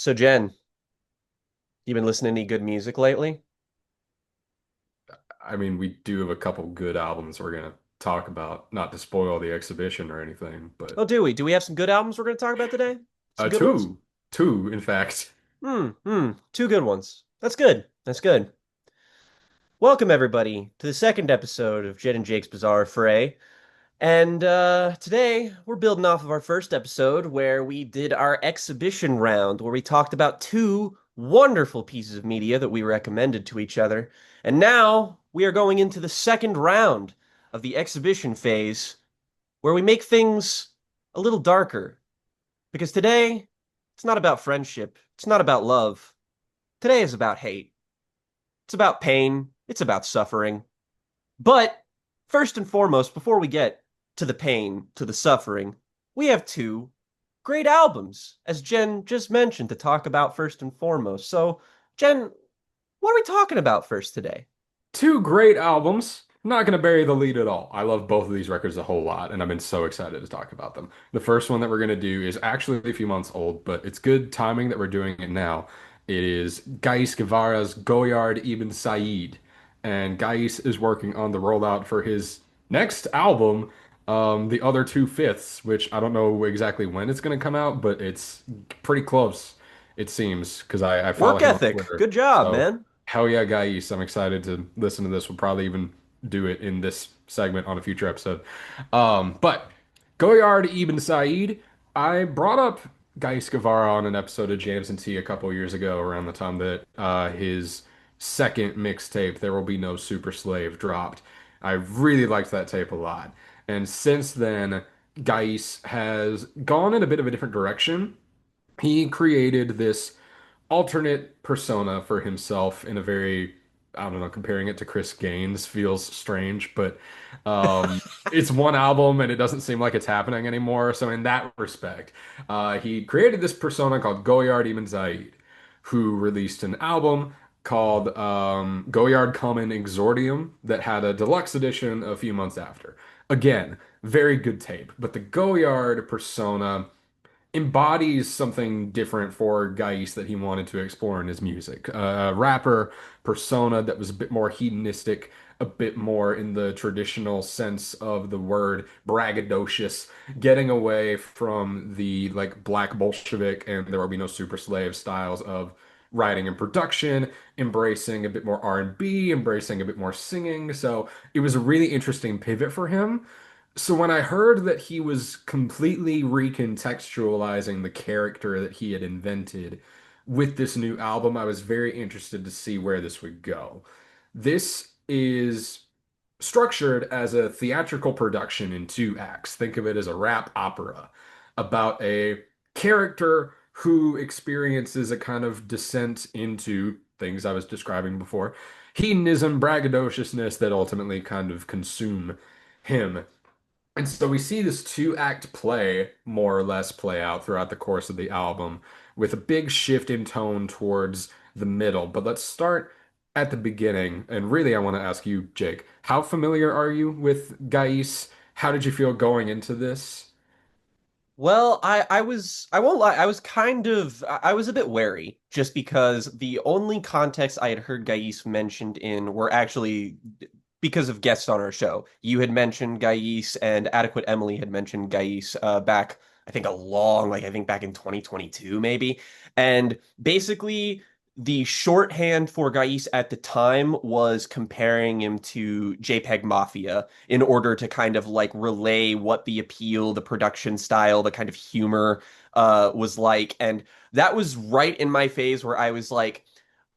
So Jen, you been listening to any good music lately? I mean, we do have a couple good albums we're gonna talk about, not to spoil the exhibition or anything, Oh, but do we? Do we have some good albums we're going to talk about today? Some good ones? two, in fact. Two good ones. That's good. That's good. Welcome everybody to the second episode of Jen and Jake's Bizarre Affray. And today we're building off of our first episode where we did our exhibition round, where we talked about two wonderful pieces of media that we recommended to each other. And now we are going into the second round of the exhibition phase, where we make things a little darker. Because today, it's not about friendship, it's not about love. Today is about hate. It's about pain, it's about suffering. But first and foremost, before we get to the pain, to the suffering, we have two great albums, as Jen just mentioned, to talk about first and foremost. So, Jen, what are we talking about first today? Two great albums. Not gonna bury the lead at all. I love both of these records a whole lot, and I've been so excited to talk about them. The first one that we're gonna do is actually a few months old, but it's good timing that we're doing it now. It is Gais Guevara's Goyard Ibn Said, and Gais is working on the rollout for his next album, The Other Two Fifths, which I don't know exactly when it's gonna come out, but it's pretty close, it seems, because I follow Work him on ethic. Twitter. Good job, So. man. Hell yeah, Gais. I'm excited to listen to this. We'll probably even do it in this segment on a future episode. But Goyard Ibn Said, I brought up Gais Guevara on an episode of Jams and Tea a couple years ago around the time that his second mixtape, There Will Be No Super Slave, dropped. I really liked that tape a lot. And since then, Gais has gone in a bit of a different direction. He created this alternate persona for himself in a very, I don't know, comparing it to Chris Gaines feels strange, but it's one album and it doesn't seem like it's happening anymore. So in that respect, he created this persona called Goyard Ibn Zaid, who released an album called Goyard Common Exordium that had a deluxe edition a few months after. Again, very good tape, but the Goyard persona embodies something different for Geist that he wanted to explore in his music. A rapper persona that was a bit more hedonistic, a bit more in the traditional sense of the word braggadocious, getting away from the like black Bolshevik and there will be no super slave styles of writing and production, embracing a bit more R&B, embracing a bit more singing. So it was a really interesting pivot for him. So when I heard that he was completely recontextualizing the character that he had invented with this new album, I was very interested to see where this would go. This is structured as a theatrical production in two acts. Think of it as a rap opera about a character who experiences a kind of descent into things I was describing before, hedonism, braggadociousness that ultimately kind of consume him. And so we see this two-act play more or less play out throughout the course of the album with a big shift in tone towards the middle. But let's start at the beginning. And really, I want to ask you, Jake, how familiar are you with Gais? How did you feel going into this? Well, I won't lie, I was kind of I was a bit wary just because the only context I had heard Gais mentioned in were actually because of guests on our show. You had mentioned Gais and Adequate Emily had mentioned Gais back I think I think back in 2022 maybe. And basically the shorthand for Gais at the time was comparing him to JPEG Mafia in order to kind of like relay what the appeal, the production style, the kind of humor was like. And that was right in my phase where I was like,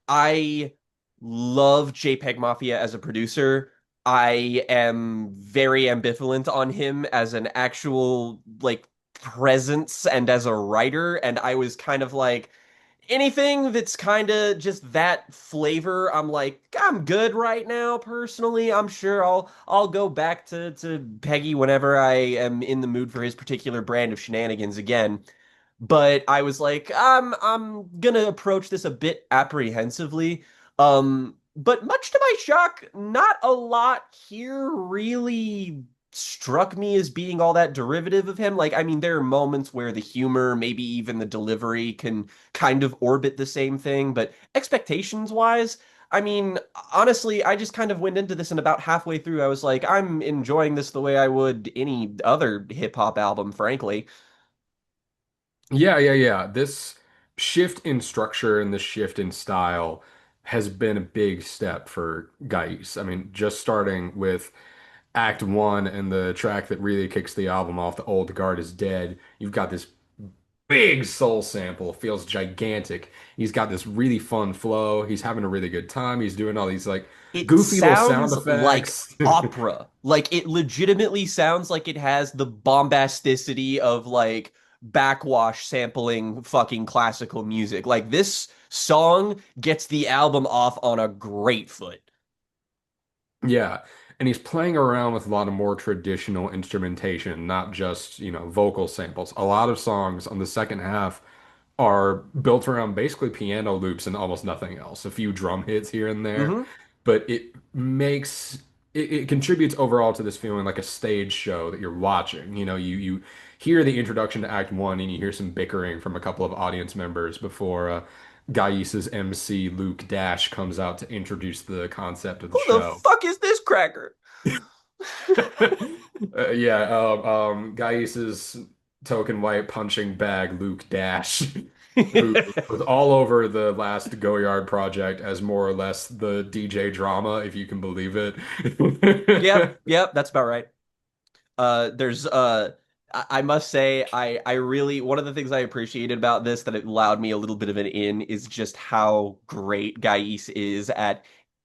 I love JPEG Mafia as a producer. I am very ambivalent on him as an actual like presence and as a writer. And I was kind of like, anything that's kind of just that flavor, I'm like, I'm good right now personally. I'm sure I'll go back to Peggy whenever I am in the mood for his particular brand of shenanigans again. But I was like, I'm gonna approach this a bit apprehensively. But much to my shock, not a lot here really struck me as being all that derivative of him. Like, I mean, there are moments where the humor, maybe even the delivery, can kind of orbit the same thing, but expectations wise, I mean, honestly, I just kind of went into this and about halfway through, I was like, I'm enjoying this the way I would any other hip hop album, frankly. Yeah, yeah, yeah. This shift in structure and this shift in style has been a big step for Guys. I mean, just starting with Act One and the track that really kicks the album off, The Old Guard is Dead. You've got this big soul sample, feels gigantic. He's got this really fun flow. He's having a really good time. He's doing all these like It goofy little sound sounds like effects. opera. Like it legitimately sounds like it has the bombasticity of like backwash sampling fucking classical music. Like this song gets the album off on a great foot. Yeah. And he's playing around with a lot of more traditional instrumentation, not just, vocal samples. A lot of songs on the second half are built around basically piano loops and almost nothing else. A few drum hits here and there, Hmm. but it contributes overall to this feeling like a stage show that you're watching. You hear the introduction to Act One and you hear some bickering from a couple of audience members before Gais's MC Luke Dash comes out to introduce the concept of the Who the show. fuck is this cracker? Yeah, Gais's token white punching bag, Luke Dash, who was all over the last Goyard project as more or less the DJ drama, if you can believe it. Yep, yep, that's about right. There's I must say I really one of the things I appreciated about this that it allowed me a little bit of an in is just how great Gais is at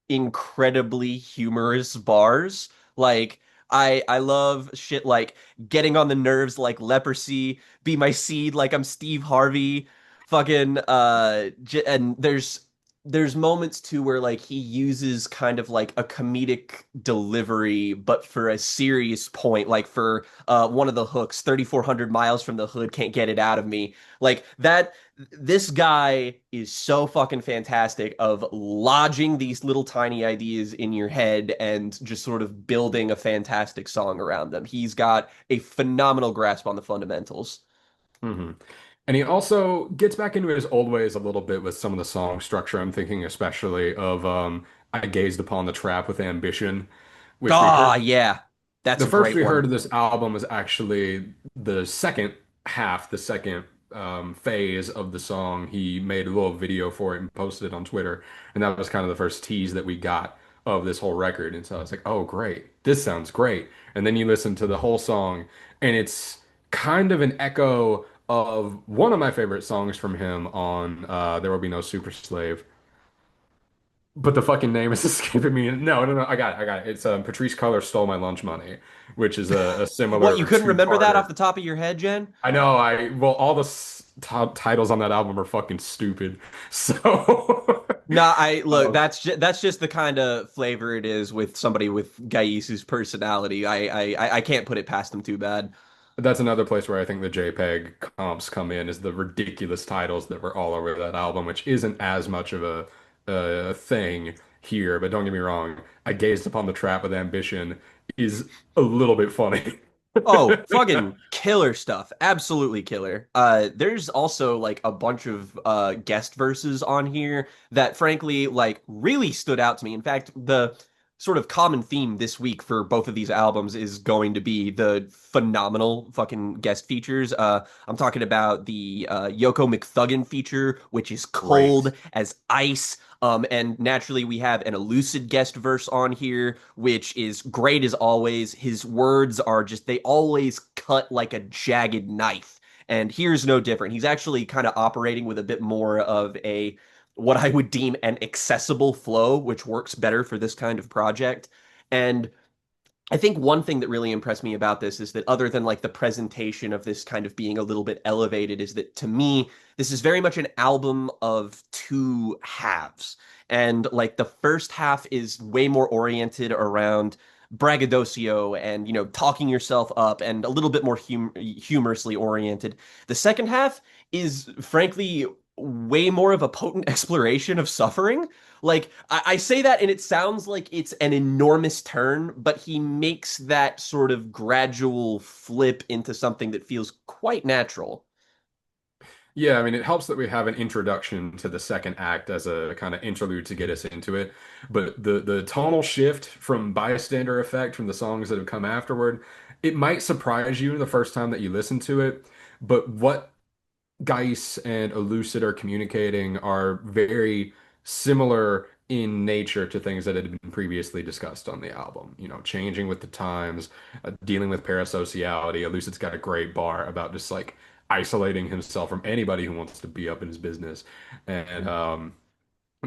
incredibly humorous bars. Like I love shit like getting on the nerves like leprosy, be my seed like I'm Steve Harvey, fucking and there's moments too where like he uses kind of like a comedic delivery but for a serious point, like for one of the hooks, 3400 miles from the hood, can't get it out of me, like that. This guy is so fucking fantastic of lodging these little tiny ideas in your head and just sort of building a fantastic song around them. He's got a phenomenal grasp on the fundamentals. hmm And he also gets back into his old ways a little bit with some of the song structure. I'm thinking especially of I Gazed Upon the Trap with Ambition, which we Ah, heard. yeah, that's The a first great we heard one. of this album was actually the second half, the second phase of the song. He made a little video for it and posted it on Twitter, and that was kind of the first tease that we got of this whole record. And so I was like, "Oh, great! This sounds great." And then you listen to the whole song, and it's kind of an echo of one of my favorite songs from him on "There Will Be No Super Slave." But the fucking name is escaping me. No, no, no. I got it. It's Patrice Cullor Stole My Lunch Money, which is a What, you similar couldn't remember that off two-parter. the top of your head, Jen? I know. Well, all the top titles on that album are fucking stupid. So, Nah, I look, um, that's just the kind of flavor it is with somebody with Gaisu's personality. I can't put it past him too bad. that's another place where I think the JPEG comps come in, is the ridiculous titles that were all over that album, which isn't as much of a thing here. But don't get me wrong, I Gazed Upon the Trap with Ambition is a little bit funny. Oh, fucking killer stuff. Absolutely killer. There's also like a bunch of guest verses on here that frankly like really stood out to me. In fact, the sort of common theme this week for both of these albums is going to be the phenomenal fucking guest features. I'm talking about the Yoko McThuggin feature, which is Great. cold as ice. And naturally, we have an elucid guest verse on here, which is great as always. His words are just, they always cut like a jagged knife. And here's no different. He's actually kind of operating with a bit more of a, what I would deem an accessible flow, which works better for this kind of project. And I think one thing that really impressed me about this is that other than like the presentation of this kind of being a little bit elevated, is that to me, this is very much an album of two halves. And like the first half is way more oriented around braggadocio and, talking yourself up and a little bit more humorously oriented. The second half is frankly way more of a potent exploration of suffering. Like I say that and it sounds like it's an enormous turn, but he makes that sort of gradual flip into something that feels quite natural. Yeah, I mean, it helps that we have an introduction to the second act as a kind of interlude to get us into it. But the tonal shift from bystander effect from the songs that have come afterward, it might surprise you the first time that you listen to it. But what Geis and Elucid are communicating are very similar in nature to things that had been previously discussed on the album. You know, changing with the times, dealing with parasociality. Elucid's got a great bar about just like isolating himself from anybody who wants to be up in his business. And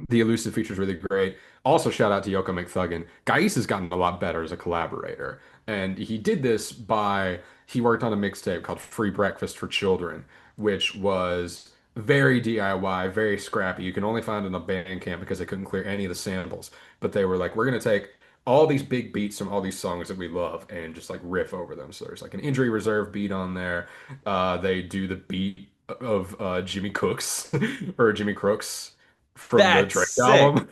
the elusive feature is really great. Also, shout out to Yoko McThuggin. Geis has gotten a lot better as a collaborator. And he did this by, he worked on a mixtape called Free Breakfast for Children, which was very DIY, very scrappy. You can only find it on Bandcamp because they couldn't clear any of the samples. But they were like, we're going to take all these big beats from all these songs that we love and just like riff over them. So there's like an Injury Reserve beat on there. They do the beat of Jimmy Cooks or Jimmy Crooks from the That's Drake sick. album.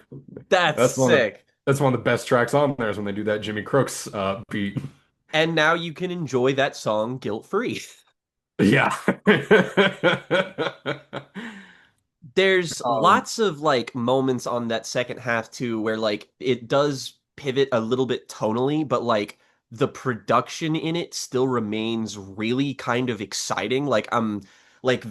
That's That's one of the sick. that's one of the best tracks on there is when they do that Jimmy Crooks beat. And now you can enjoy that song guilt-free. Yeah. There's Um, lots of like moments on that second half too where like it does pivot a little bit tonally, but like the production in it still remains really kind of exciting. Like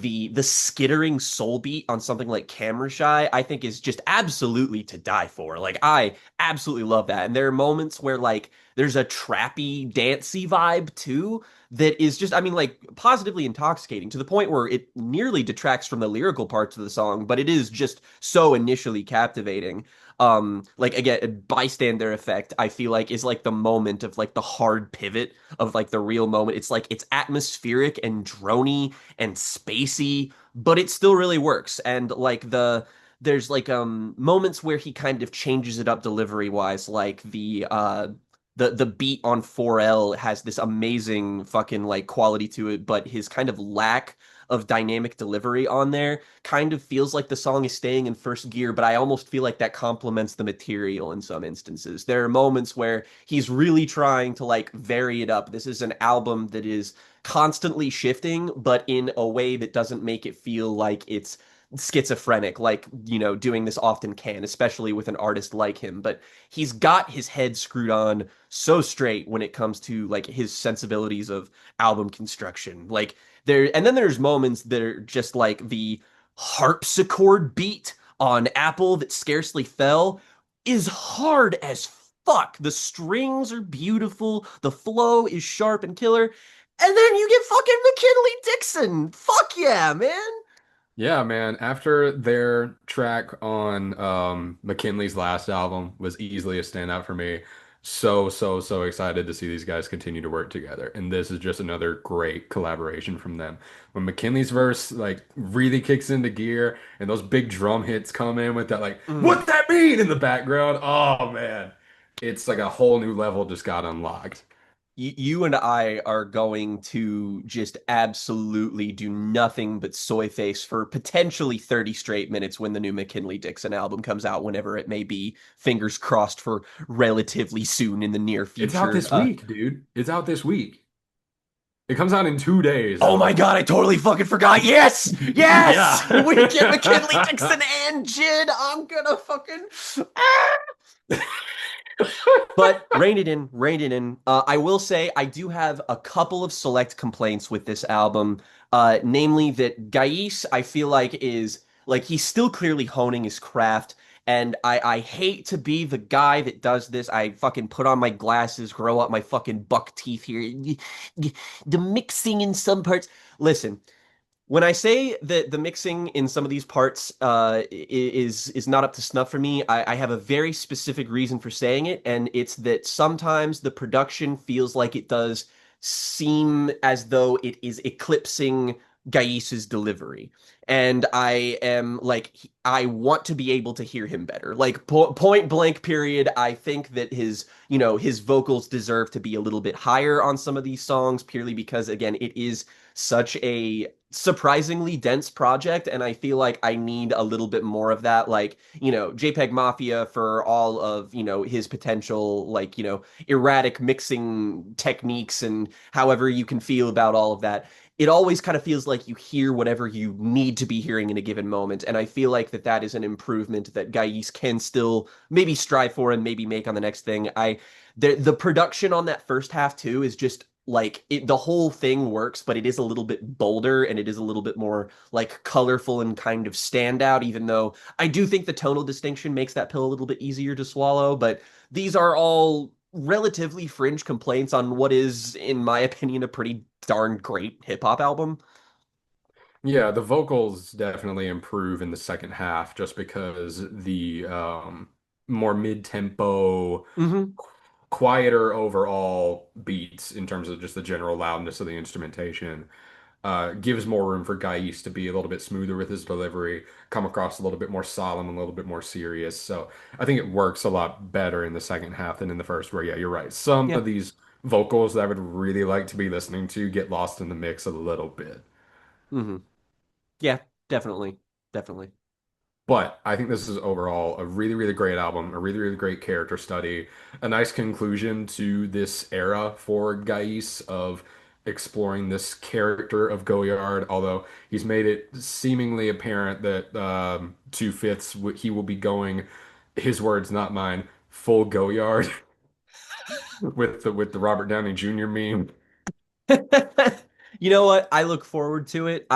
the skittering soul beat on something like Camera Shy, I think is just absolutely to die for. Like I absolutely love that. And there are moments where like there's a trappy, dancey vibe too that is just, I mean, like positively intoxicating to the point where it nearly detracts from the lyrical parts of the song, but it is just so initially captivating. Like again, bystander effect, I feel like is like the moment of like the hard pivot of like the real moment. It's like it's atmospheric and drony and spacey, but it still really works. And like there's like moments where he kind of changes it up delivery wise, like the beat on 4L has this amazing fucking like quality to it, but his kind of lack of dynamic delivery on there kind of feels like the song is staying in first gear, but I almost feel like that complements the material in some instances. There are moments where he's really trying to like vary it up. This is an album that is constantly shifting, but in a way that doesn't make it feel like it's schizophrenic, like, you know, doing this often can, especially with an artist like him. But he's got his head screwed on so straight when it comes to like his sensibilities of album construction. Like there, and then there's moments that are just like the harpsichord beat on Apple that scarcely fell is hard as fuck. The strings are beautiful, the flow is sharp and killer, and then you get fucking McKinley Dixon. Fuck yeah, man. yeah, man. After their track on McKinley's last album was easily a standout for me. So excited to see these guys continue to work together. And this is just another great collaboration from them. When McKinley's verse like really kicks into gear and those big drum hits come in with that like, Mm. what that mean in the background? Oh man. It's like a whole new level just got unlocked. You and I are going to just absolutely do nothing but soy face for potentially 30 straight minutes when the new McKinley Dixon album comes out, whenever it may be. Fingers crossed for relatively soon in the near It's out future. this week, dude. It's out this week. It comes out in 2 days, I Oh my believe. God, I totally fucking forgot. Yes! Yes! Yeah. We get McKinley Dixon and Jid. I'm gonna fucking. Ah! But rein it in. I will say I do have a couple of select complaints with this album. Namely that Gais, I feel like is like he's still clearly honing his craft, and I hate to be the guy that does this. I fucking put on my glasses, grow up my fucking buck teeth here. The mixing in some parts. Listen, when I say that the mixing in some of these parts is not up to snuff for me, I have a very specific reason for saying it, and it's that sometimes the production feels like it does seem as though it is eclipsing Gais's delivery. And I am like, I want to be able to hear him better. Like, point blank, period. I think that his vocals deserve to be a little bit higher on some of these songs, purely because, again, it is such a surprisingly dense project, and I feel like I need a little bit more of that. Like, JPEG Mafia, for all of, his potential, like, erratic mixing techniques and however you can feel about all of that. It always kind of feels like you hear whatever you need to be hearing in a given moment. And I feel like that is an improvement that Gais can still maybe strive for and maybe make on the next thing. The production on that first half too is just like the whole thing works, but it is a little bit bolder and it is a little bit more like colorful and kind of standout, even though I do think the tonal distinction makes that pill a little bit easier to swallow. But these are all relatively fringe complaints on what is, in my opinion, a pretty darn great hip hop album. Yeah, the vocals definitely improve in the second half just because the more mid-tempo, Hmm. quieter overall beats in terms of just the general loudness of the instrumentation gives more room for Gais to be a little bit smoother with his delivery, come across a little bit more solemn, a little bit more serious. So I think it works a lot better in the second half than in the first, where, yeah, you're right. Some Yeah. of these vocals that I would really like to be listening to get lost in the mix a little bit. Hmm. Yeah, definitely. Definitely. But I think this is overall a really, really great album, a really, really great character study, a nice conclusion to this era for Gais of exploring this character of Goyard, although he's made it seemingly apparent that 2/5 he will be going, his words, not mine, full Goyard with the Robert Downey Jr. meme. You know what? I look forward to it.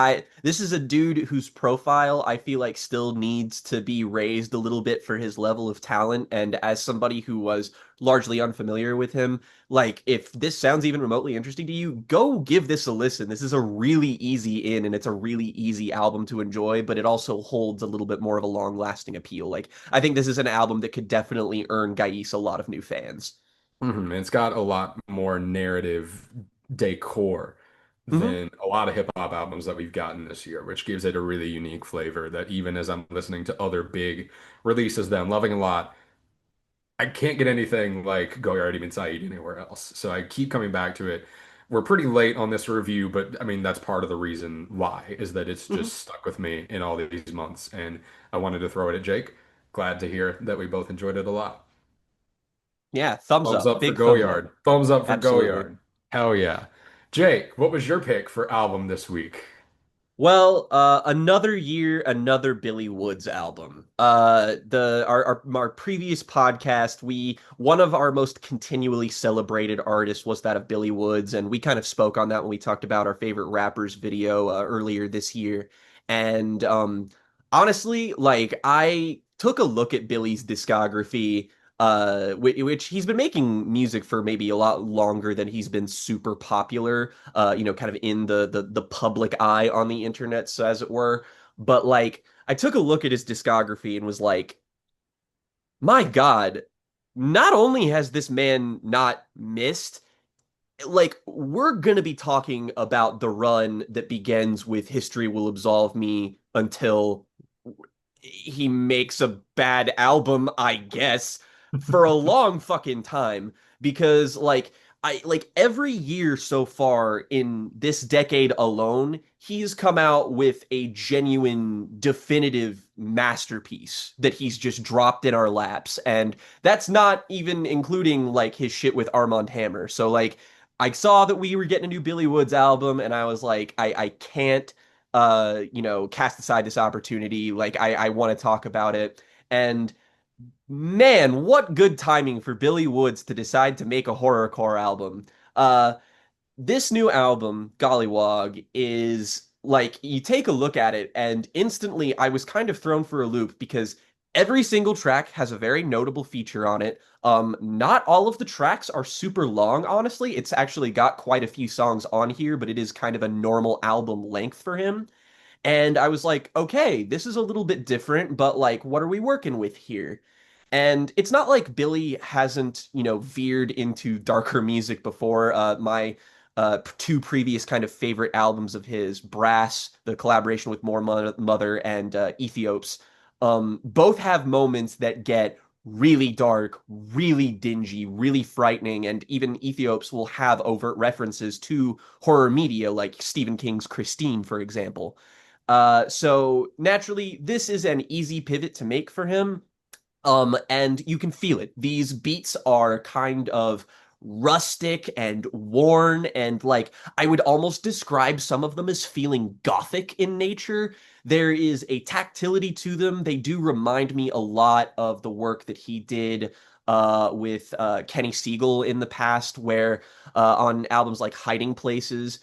This is a dude whose profile I feel like still needs to be raised a little bit for his level of talent. And as somebody who was largely unfamiliar with him, like if this sounds even remotely interesting to you, go give this a listen. This is a really easy in and it's a really easy album to enjoy, but it also holds a little bit more of a long-lasting appeal. Like I think this is an album that could definitely earn Gais a lot of new fans. It's got a lot more narrative decor Hmm. than a lot of hip hop albums that we've gotten this year, which gives it a really unique flavor that even as I'm listening to other big releases that I'm loving a lot, I can't get anything like Go Yard Even Saeed anywhere else. So I keep coming back to it. We're pretty late on this review, but I mean, that's part of the reason why, is that it's Hmm. just stuck with me in all these months. And I wanted to throw it at Jake. Glad to hear that we both enjoyed it a lot. Yeah, thumbs Thumbs up. up for Big thumbs up. Goyard. Thumbs up for Absolutely. Goyard. Hell yeah. Jake, what was your pick for album this week? Well, another year, another Billy Woods album. The our previous podcast, we one of our most continually celebrated artists was that of Billy Woods, and we kind of spoke on that when we talked about our favorite rappers video earlier this year. And honestly, like I took a look at Billy's discography, which he's been making music for maybe a lot longer than he's been super popular, kind of in the public eye on the internet, so as it were. But like, I took a look at his discography and was like, my God, not only has this man not missed, like, we're gonna be talking about the run that begins with History Will Absolve Me until he makes a bad album, I guess, for a long fucking time because I like every year so far in this decade alone, he's come out with a genuine definitive masterpiece that he's just dropped in our laps, and that's not even including like his shit with Armand Hammer. So like I saw that we were getting a new Billy Woods album and I was like I can't cast aside this opportunity. Like I want to talk about it. And man, what good timing for Billy Woods to decide to make a horrorcore album. Uh this new album, Gollywog, is like you take a look at it, and instantly I was kind of thrown for a loop because every single track has a very notable feature on it. Not all of the tracks are super long, honestly. It's actually got quite a few songs on here, but it is kind of a normal album length for him. And I was like, okay, this is a little bit different, but like, what are we working with here? And it's not like Billy hasn't, veered into darker music before. My two previous kind of favorite albums of his, Brass, the collaboration with More Mother, and Ethiops, both have moments that get really dark, really dingy, really frightening, and even Ethiops will have overt references to horror media, like Stephen King's Christine, for example. So naturally, this is an easy pivot to make for him. And you can feel it. These beats are kind of rustic and worn, and like I would almost describe some of them as feeling gothic in nature. There is a tactility to them. They do remind me a lot of the work that he did with Kenny Siegel in the past, where on albums like Hiding Places,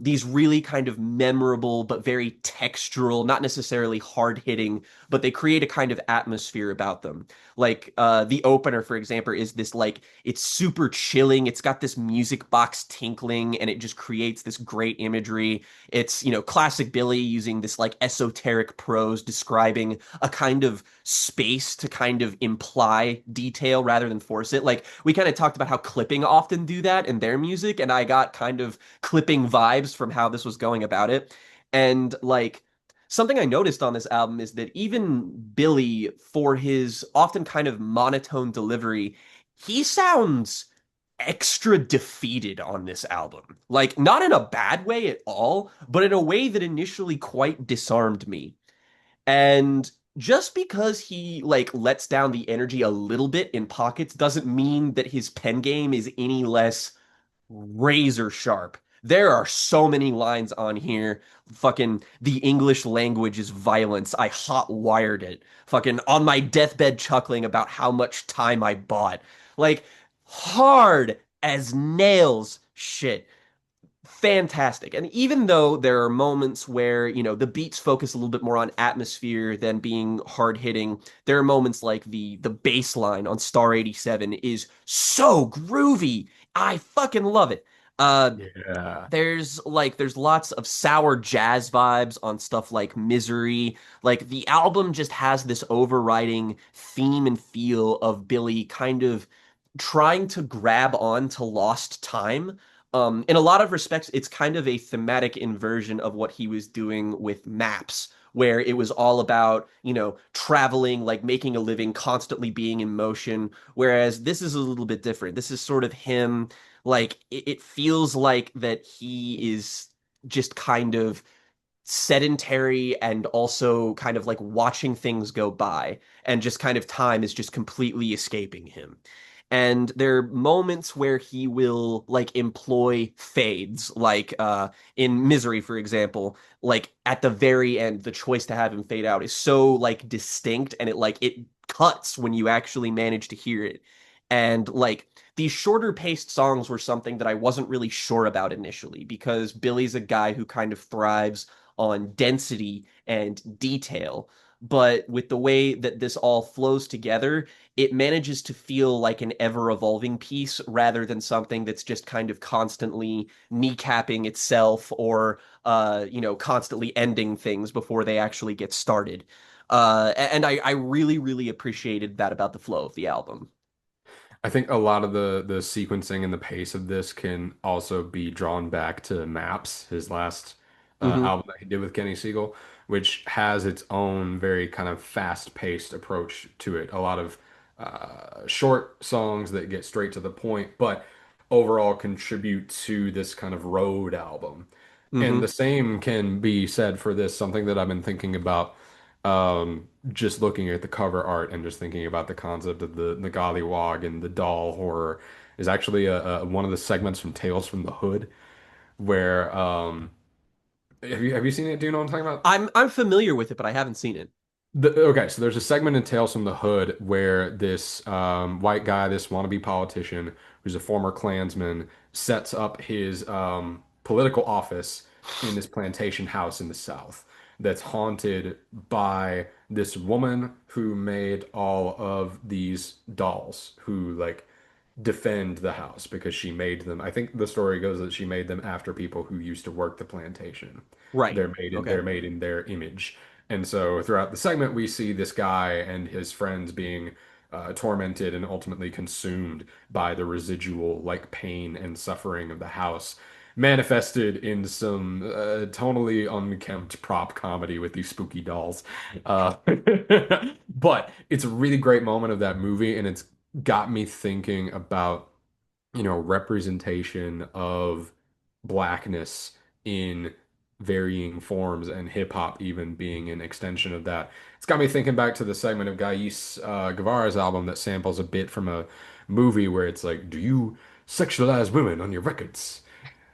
these really kind of memorable but very textural, not necessarily hard hitting, but they create a kind of atmosphere about them. Like the opener, for example, is this like it's super chilling. It's got this music box tinkling, and it just creates this great imagery. It's, classic Billy using this like esoteric prose describing a kind of space to kind of imply detail rather than force it. Like we kind of talked about how clipping often do that in their music, and I got kind of clipping vibes from how this was going about it. And like something I noticed on this album is that even Billy, for his often kind of monotone delivery, he sounds extra defeated on this album. Like, not in a bad way at all, but in a way that initially quite disarmed me. And just because he like lets down the energy a little bit in pockets doesn't mean that his pen game is any less razor sharp. There are so many lines on here. Fucking the English language is violence. I hot wired it. Fucking on my deathbed chuckling about how much time I bought. Like hard as nails shit. Fantastic. And even though there are moments where, the beats focus a little bit more on atmosphere than being hard hitting, there are moments like the bass line on Star 87 is so groovy. I fucking love it. Uh Yeah. there's lots of sour jazz vibes on stuff like Misery. Like the album just has this overriding theme and feel of Billy kind of trying to grab on to lost time. In a lot of respects, it's kind of a thematic inversion of what he was doing with Maps, where it was all about, traveling, like making a living, constantly being in motion. Whereas this is a little bit different. This is sort of him, like, it feels like that he is just kind of sedentary and also kind of like watching things go by, and just kind of time is just completely escaping him. And there are moments where he will like employ fades, like in Misery, for example, like at the very end, the choice to have him fade out is so like distinct, and it cuts when you actually manage to hear it. And like these shorter paced songs were something that I wasn't really sure about initially, because Billy's a guy who kind of thrives on density and detail. But with the way that this all flows together, it manages to feel like an ever evolving piece rather than something that's just kind of constantly kneecapping itself, or, constantly ending things before they actually get started. And I really, really appreciated that about the flow of the album. I think a lot of the sequencing and the pace of this can also be drawn back to Maps, his last Hmm. album that he did with Kenny Siegel, which has its own very kind of fast-paced approach to it. A lot of short songs that get straight to the point, but overall contribute to this kind of road album. And the Hmm. same can be said for this, something that I've been thinking about, just looking at the cover art and just thinking about the concept of the Wog and the doll horror is actually one of the segments from Tales from the Hood where have you seen it? Do you know what I'm talking about? I'm familiar with it, but I haven't seen it. Okay, so there's a segment in Tales from the Hood where this white guy, this wannabe politician, who's a former Klansman, sets up his political office in this plantation house in the South that's haunted by this woman who made all of these dolls who like defend the house because she made them. I think the story goes that she made them after people who used to work the plantation. Right. They're made in their image. And so throughout the segment, we see this guy and his friends being tormented and ultimately consumed by the residual like pain and suffering of the house. manifested in some tonally unkempt prop comedy with these spooky dolls. Uh, but it's a really great moment of that movie, and it's got me thinking about, representation of blackness in varying forms, and hip hop even being an extension of that. It's got me thinking back to the segment of Guevara's album that samples a bit from a movie where it's like, "Do you sexualize women on your records?"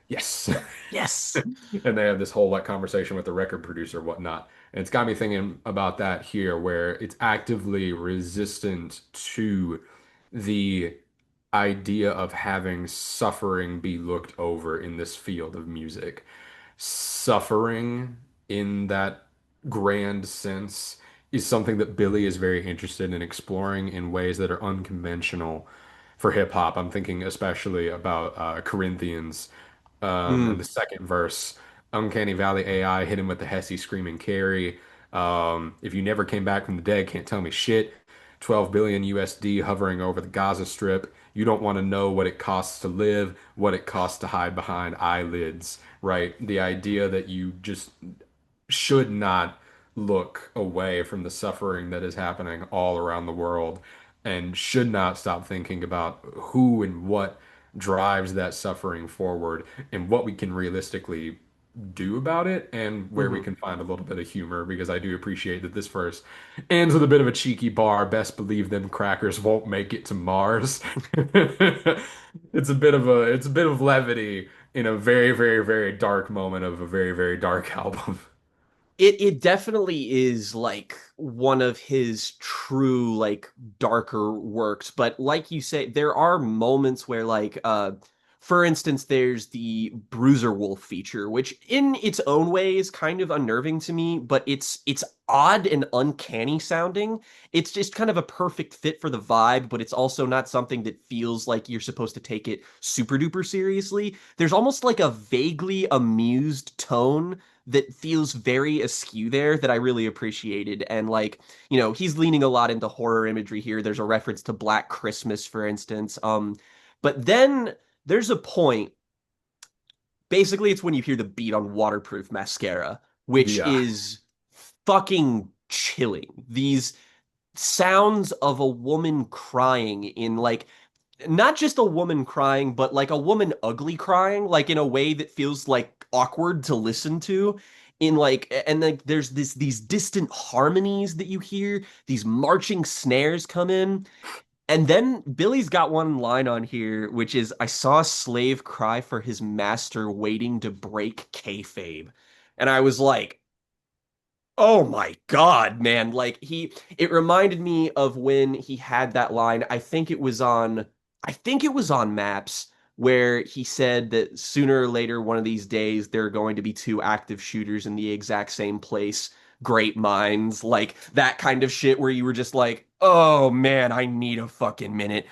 Yes. Yes. And they have this whole like conversation with the record producer, whatnot. And it's got me thinking about that here, where it's actively resistant to the idea of having suffering be looked over in this field of music. Suffering in that grand sense is something that Billy is very interested in exploring in ways that are unconventional for hip hop. I'm thinking especially about Corinthians, and the Mm. second verse. Uncanny Valley AI hit him with the Hesse screaming carry. If you never came back from the dead, can't tell me shit. 12 billion USD hovering over the Gaza Strip. You don't want to know what it costs to live, what it costs to hide behind eyelids, right? The idea that you just should not look away from the suffering that is happening all around the world, and should not stop thinking about who and what drives that suffering forward, and what we can realistically do about it, and where we Hmm. can find a little bit of humor, because I do appreciate that this verse ends with a bit of a cheeky bar. Best believe them crackers won't make it to Mars. It's a bit of levity in a very, very, very dark moment of a very, very dark album. It definitely is like one of his true like darker works, but like you say, there are moments where for instance, there's the Bruiser Wolf feature, which in its own way is kind of unnerving to me, but it's odd and uncanny sounding. It's just kind of a perfect fit for the vibe, but it's also not something that feels like you're supposed to take it super duper seriously. There's almost like a vaguely amused tone that feels very askew there that I really appreciated. And he's leaning a lot into horror imagery here. There's a reference to Black Christmas, for instance. But then there's a point, basically it's when you hear the beat on Waterproof Mascara, which Yeah. is fucking chilling. These sounds of a woman crying in not just a woman crying, but like a woman ugly crying, like in a way that feels like awkward to listen to. And like there's these distant harmonies that you hear, these marching snares come in. And then Billy's got one line on here, which is, I saw a slave cry for his master waiting to break kayfabe. And I was like, oh my God, man. It reminded me of when he had that line. I think it was on Maps, where he said that sooner or later, one of these days, there are going to be two active shooters in the exact same place. Great minds, like that kind of shit where you were just like, oh man, I need a fucking minute.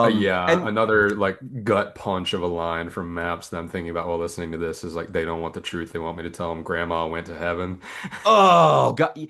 Yeah, And another like gut punch of a line from Maps that I'm thinking about while listening to this is like, they don't want the truth. They want me to tell them grandma went to heaven. oh God,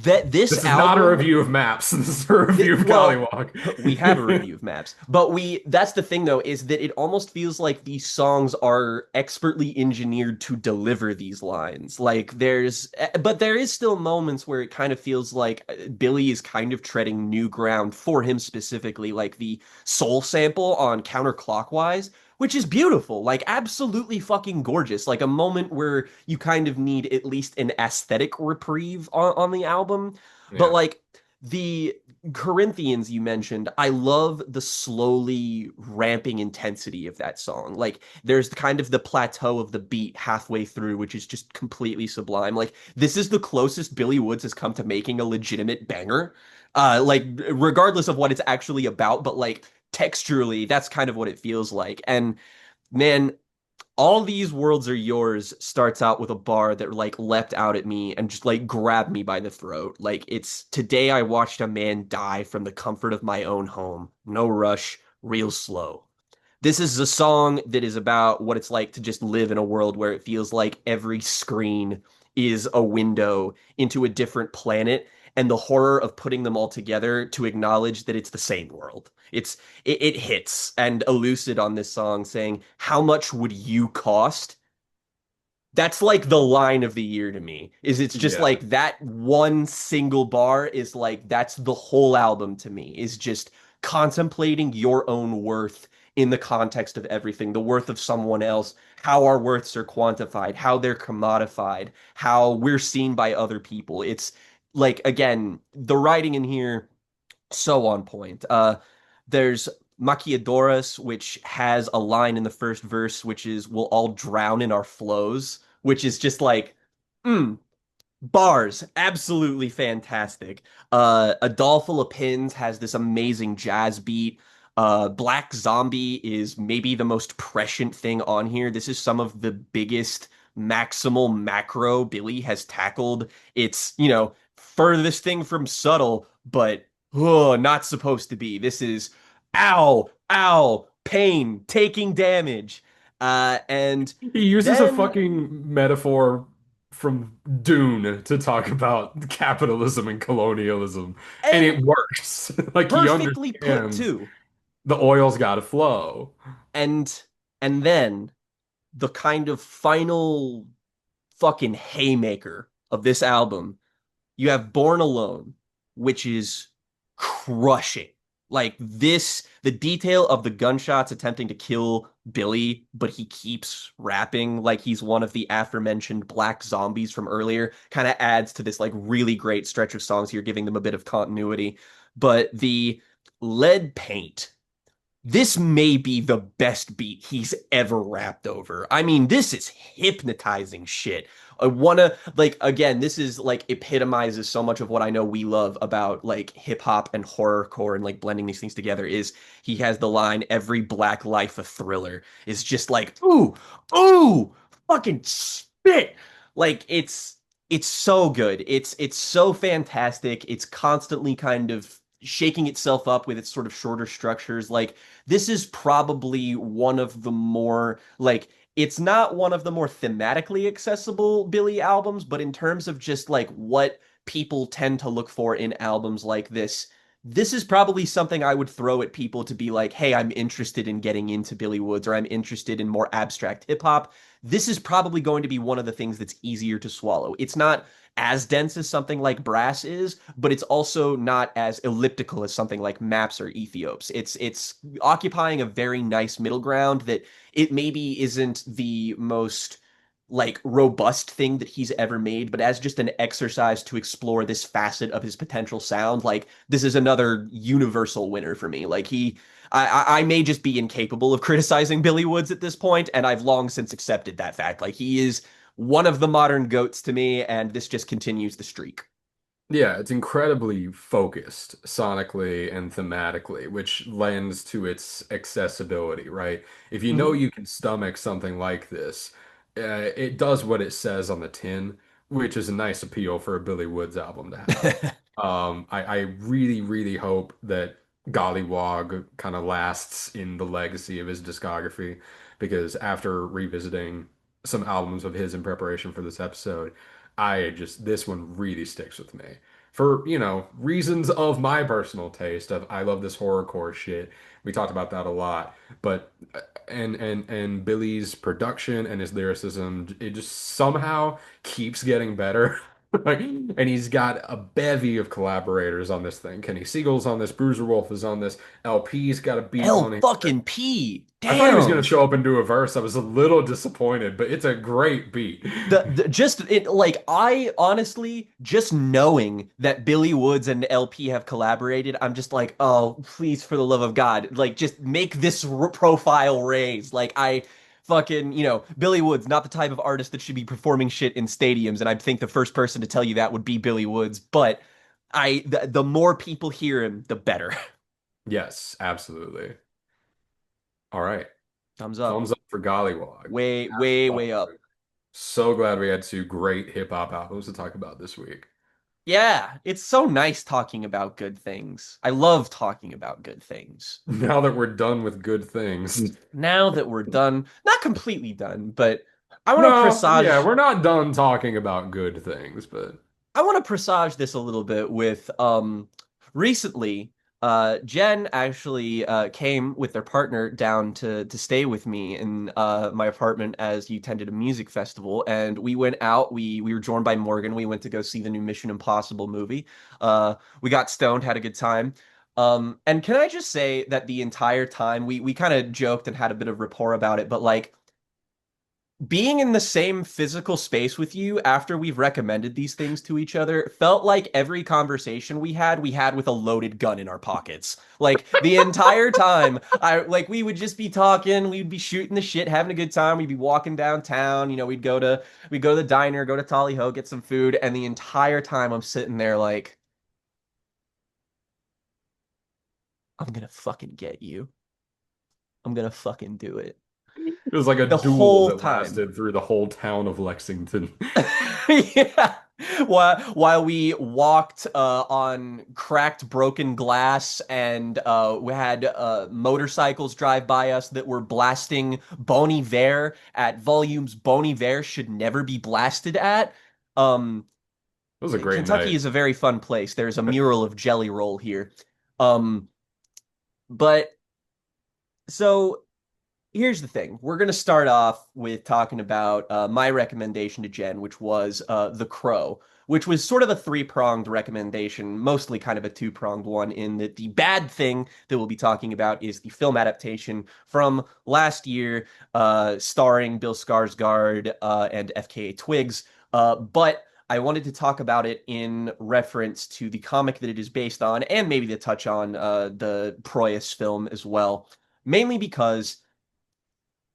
that this This is not a album. review of Maps. This is a review of Well, Gollywog. we have a review of Maps, but that's the thing though, is that it almost feels like these songs are expertly engineered to deliver these lines. But there is still moments where it kind of feels like Billy is kind of treading new ground for him specifically, like the soul sample on Counterclockwise, which is beautiful, like absolutely fucking gorgeous, like a moment where you kind of need at least an aesthetic reprieve on the album. But Yeah. like the Corinthians you mentioned, I love the slowly ramping intensity of that song. Like there's kind of the plateau of the beat halfway through, which is just completely sublime. Like this is the closest Billy Woods has come to making a legitimate banger. Like regardless of what it's actually about, but like texturally, that's kind of what it feels like. And man, all these worlds are yours starts out with a bar that like leapt out at me and just like grabbed me by the throat. Like it's today I watched a man die from the comfort of my own home. No rush, real slow. This is a song that is about what it's like to just live in a world where it feels like every screen is a window into a different planet. and the horror of putting them all together to acknowledge that it's the same world. It hits. And Elucid on this song saying, "How much would you cost?" That's like the line of the year to me. Is it's just Yeah. like that one single bar is like that's the whole album to me. Is just contemplating your own worth in the context of everything, the worth of someone else, how our worths are quantified, how they're commodified, how we're seen by other people. It's like again, the writing in here so on point. There's Maquiadoras, which has a line in the first verse, which is "We'll all drown in our flows," which is just like, mm, bars, absolutely fantastic. Adolfo Lapins has this amazing jazz beat. Black Zombie is maybe the most prescient thing on here. This is some of the biggest maximal macro Billy has tackled. It's, furthest thing from subtle, but not supposed to be. This is ow, ow, pain, taking damage. And He uses a then fucking metaphor from Dune to talk about capitalism and colonialism, and and it works. Like he perfectly put understands too. the oil's got to flow. And and then the kind of final fucking haymaker of this album, you have Born Alone, which is crushing. Like this, the detail of the gunshots attempting to kill Billy, but he keeps rapping like he's one of the aforementioned black zombies from earlier, kind of adds to this like really great stretch of songs here, giving them a bit of continuity. But the lead paint, this may be the best beat he's ever rapped over. I mean, this is hypnotizing shit. I wanna like again, this is like epitomizes so much of what I know we love about like hip hop and horrorcore and like blending these things together is he has the line "Every black life a thriller" is just like ooh, ooh, fucking spit. Like it's so good. It's so fantastic. It's constantly kind of shaking itself up with its sort of shorter structures. Like this is probably one of the more like it's not one of the more thematically accessible Billy albums, but in terms of just like what people tend to look for in albums like this is probably something I would throw at people to be like, "Hey, I'm interested in getting into Billy Woods or I'm interested in more abstract hip hop." This is probably going to be one of the things that's easier to swallow. It's not as dense as something like Brass is, but it's also not as elliptical as something like Maps or Ethiops. It's occupying a very nice middle ground that it maybe isn't the most like robust thing that he's ever made, but as just an exercise to explore this facet of his potential sound, like this is another universal winner for me. Like I may just be incapable of criticizing Billy Woods at this point, and I've long since accepted that fact. Like he is one of the modern goats to me, and this just continues the streak. Yeah, it's incredibly focused sonically and thematically, which lends to its accessibility, right? If you know Mhm. you can stomach something like this, it does what it says on the tin, which is a nice appeal for a Billy Woods album to have. I really, really hope that Gollywog kind of lasts in the legacy of his discography, because after revisiting some albums of his in preparation for this episode, this one really sticks with me for, reasons of my personal taste of I love this horrorcore shit. We talked about that a lot, but and Billy's production and his lyricism, it just somehow keeps getting better. Like, and he's got a bevy of collaborators on this thing. Kenny Siegel's on this, Bruiser Wolf is on this, LP's got a beat on L it. fucking P. I thought he was going to Damn. show up and do a verse. I was a little disappointed, but it's a great beat. The just it like I honestly just knowing that Billy Woods and LP have collaborated, I'm just like, oh, please, for the love of God, like just make this profile raise. Like I fucking, Billy Woods, not the type of artist that should be performing shit in stadiums, and I think the first person to tell you that would be Billy Woods. But the more people hear him, the better. Yes, absolutely. All right. Thumbs up. Thumbs up for Gollywog. Way, way, way up. So glad we had two great hip hop albums to talk about this week. Yeah, it's so nice talking about good things. I love talking about good things. Now that we're done with good things. Now that we're done, not completely done, but I want to No, yeah, presage. we're not done talking about good things, but. I want to presage this a little bit with recently Jen actually came with their partner down to stay with me in my apartment as you attended a music festival, and we went out. We were joined by Morgan. We went to go see the new Mission Impossible movie. We got stoned, had a good time. And can I just say that the entire time we kind of joked and had a bit of rapport about it, but like being in the same physical space with you after we've recommended these things to each other felt like every conversation we had with a loaded gun in our pockets. Like the entire time, I like we would just be talking, we'd be shooting the shit, having a good time. We'd be walking downtown, we'd go to the diner, go to Tally Ho, get some food, and the entire time I'm sitting there like, I'm gonna fucking get you. I'm gonna fucking do it. It was like a The duel whole that time. lasted through the whole town of Lexington. Yeah. While we walked on cracked, broken glass, and we had motorcycles drive by us that were blasting Bon Iver at volumes Bon Iver should never be blasted at. Um, It was a great Kentucky night. is a very fun place. There's a mural of Jelly Roll here. Um, but so here's the thing. We're going to start off with talking about my recommendation to Jen, which was The Crow, which was sort of a three-pronged recommendation, mostly kind of a two-pronged one, in that the bad thing that we'll be talking about is the film adaptation from last year, starring Bill Skarsgård and FKA Twigs. But I wanted to talk about it in reference to the comic that it is based on, and maybe to touch on the Proyas film as well, mainly because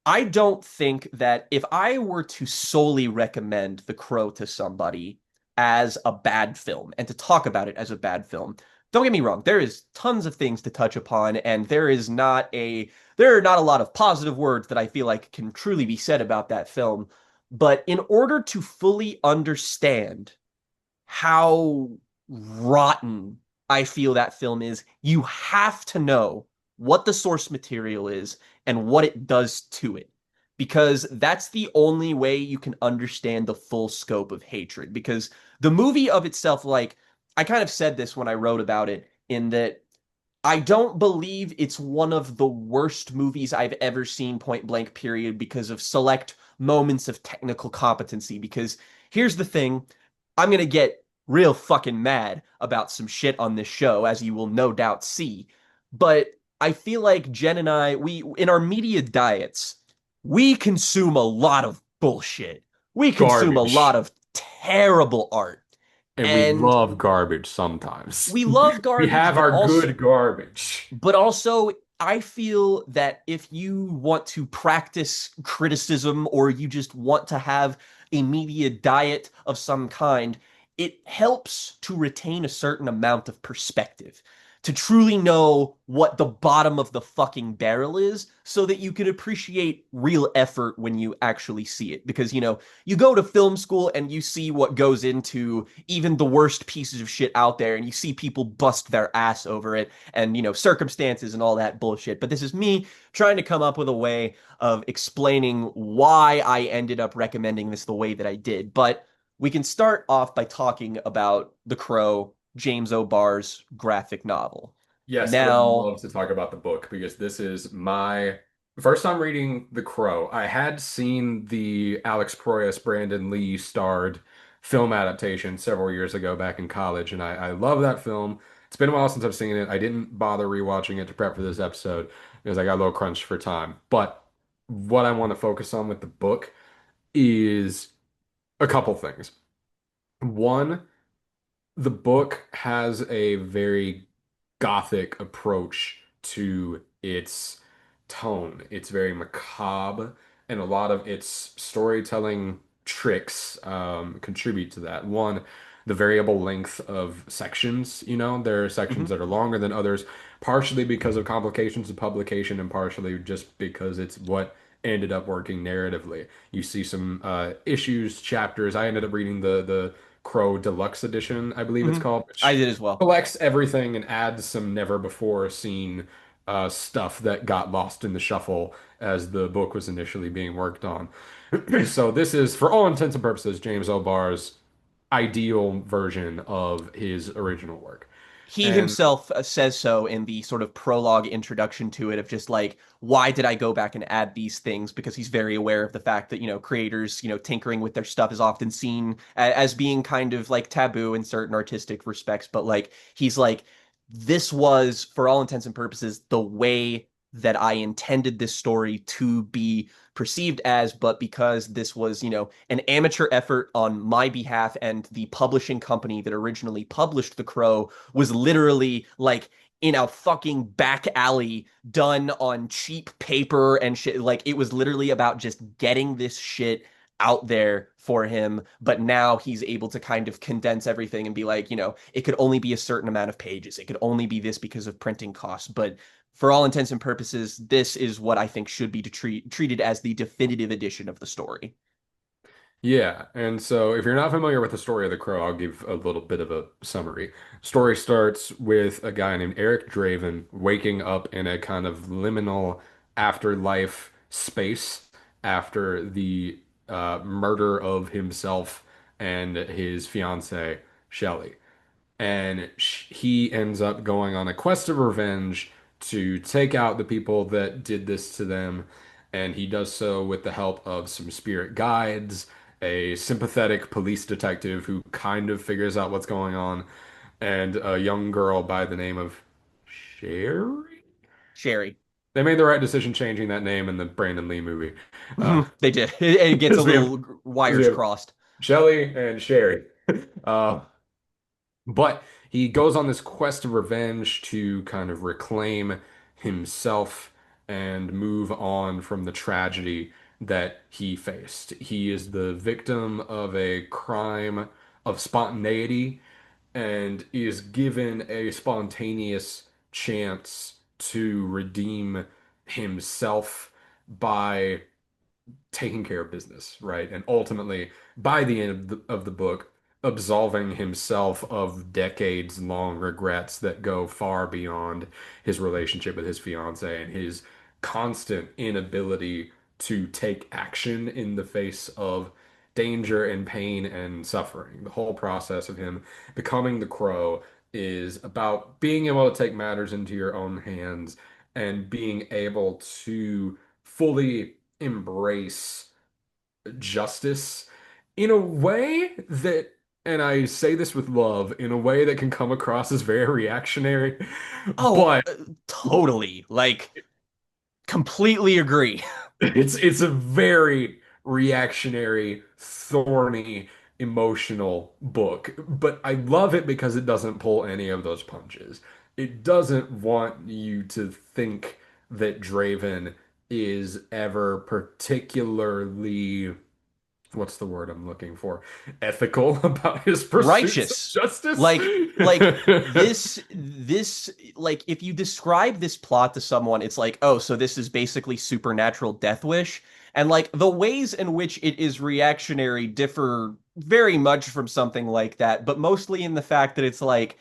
I don't think that if I were to solely recommend The Crow to somebody as a bad film and to talk about it as a bad film, don't get me wrong, there is tons of things to touch upon, and there are not a lot of positive words that I feel like can truly be said about that film. But in order to fully understand how rotten I feel that film is, you have to know what the source material is and what it does to it. Because that's the only way you can understand the full scope of hatred. Because the movie of itself, like, I kind of said this when I wrote about it, in that I don't believe it's one of the worst movies I've ever seen, point blank, period, because of select moments of technical competency. Because here's the thing, I'm gonna get real fucking mad about some shit on this show, as you will no doubt see. But I feel like Jen and I, in our media diets, we consume a lot of bullshit. We consume a lot Garbage. of terrible art. And we And love garbage sometimes. we love We garbage, have our good garbage. but also I feel that if you want to practice criticism or you just want to have a media diet of some kind, it helps to retain a certain amount of perspective, to truly know what the bottom of the fucking barrel is so that you can appreciate real effort when you actually see it. Because, you go to film school and you see what goes into even the worst pieces of shit out there, and you see people bust their ass over it and, circumstances and all that bullshit. But this is me trying to come up with a way of explaining why I ended up recommending this the way that I did. But we can start off by talking about The Crow, James O'Barr's graphic novel. Yes, I would Now, love to talk about the book because this is my first time reading The Crow. I had seen the Alex Proyas, Brandon Lee starred film adaptation several years ago back in college, and I love that film. It's been a while since I've seen it. I didn't bother rewatching it to prep for this episode because I got a little crunched for time. But what I want to focus on with the book is a couple things. One, the book has a very gothic approach to its tone. It's very macabre, and a lot of its storytelling tricks contribute to that. One, the variable length of sections. There are sections mhm, that are longer than others, partially because of complications of publication, and partially just because it's what ended up working narratively. You see some issues, chapters. I ended up reading the Crow Deluxe Edition, I believe it's mhm. called, I which did as well. collects everything and adds some never before seen stuff that got lost in the shuffle as the book was initially being worked on. So this is, for all intents and purposes, James O'Barr's. ideal version of his original work. He And himself says so in the sort of prologue introduction to it of just like, why did I go back and add these things? Because he's very aware of the fact that, creators, tinkering with their stuff is often seen as being kind of like taboo in certain artistic respects. But like, he's like, this was, for all intents and purposes, the way that I intended this story to be perceived as, but because this was, an amateur effort on my behalf and the publishing company that originally published The Crow was literally like in a fucking back alley done on cheap paper and shit. Like it was literally about just getting this shit out there for him. But now he's able to kind of condense everything and be like, it could only be a certain amount of pages. It could only be this because of printing costs. But for all intents and purposes, this is what I think should be treated as the definitive edition of the story. yeah, and so if you're not familiar with the story of the Crow, I'll give a little bit of a summary. Story starts with a guy named Eric Draven waking up in a kind of liminal afterlife space after the murder of himself and his fiancee, Shelley. And he ends up going on a quest of revenge to take out the people that did this to them. And he does so with the help of some spirit guides, a sympathetic police detective who kind of figures out what's going on, and a young girl by the name of Sherry. Sherry. They made the right decision changing that name in the Brandon Lee movie. Uh, They did. It gets a because little we wires have crossed. Shelley and Sherry. Uh, But he goes on this quest of revenge to kind of reclaim himself and move on from the tragedy that he faced. He is the victim of a crime of spontaneity and is given a spontaneous chance to redeem himself by taking care of business, right? And ultimately, by the end of the book, absolving himself of decades long regrets that go far beyond his relationship with his fiance and his constant inability to take action in the face of danger and pain and suffering. The whole process of him becoming the Crow is about being able to take matters into your own hands and being able to fully embrace justice in a way that, and I say this with love, in a way that can come across as very reactionary, Oh, but totally. Like, completely agree. it's a very reactionary, thorny, emotional book. But I love it because it doesn't pull any of those punches. It doesn't want you to think that Draven is ever particularly, what's the word I'm looking for? Ethical about his pursuits of Righteous. justice. Like this like if you describe this plot to someone, it's like, oh, so this is basically supernatural Death Wish. And like the ways in which it is reactionary differ very much from something like that, but mostly in the fact that it's like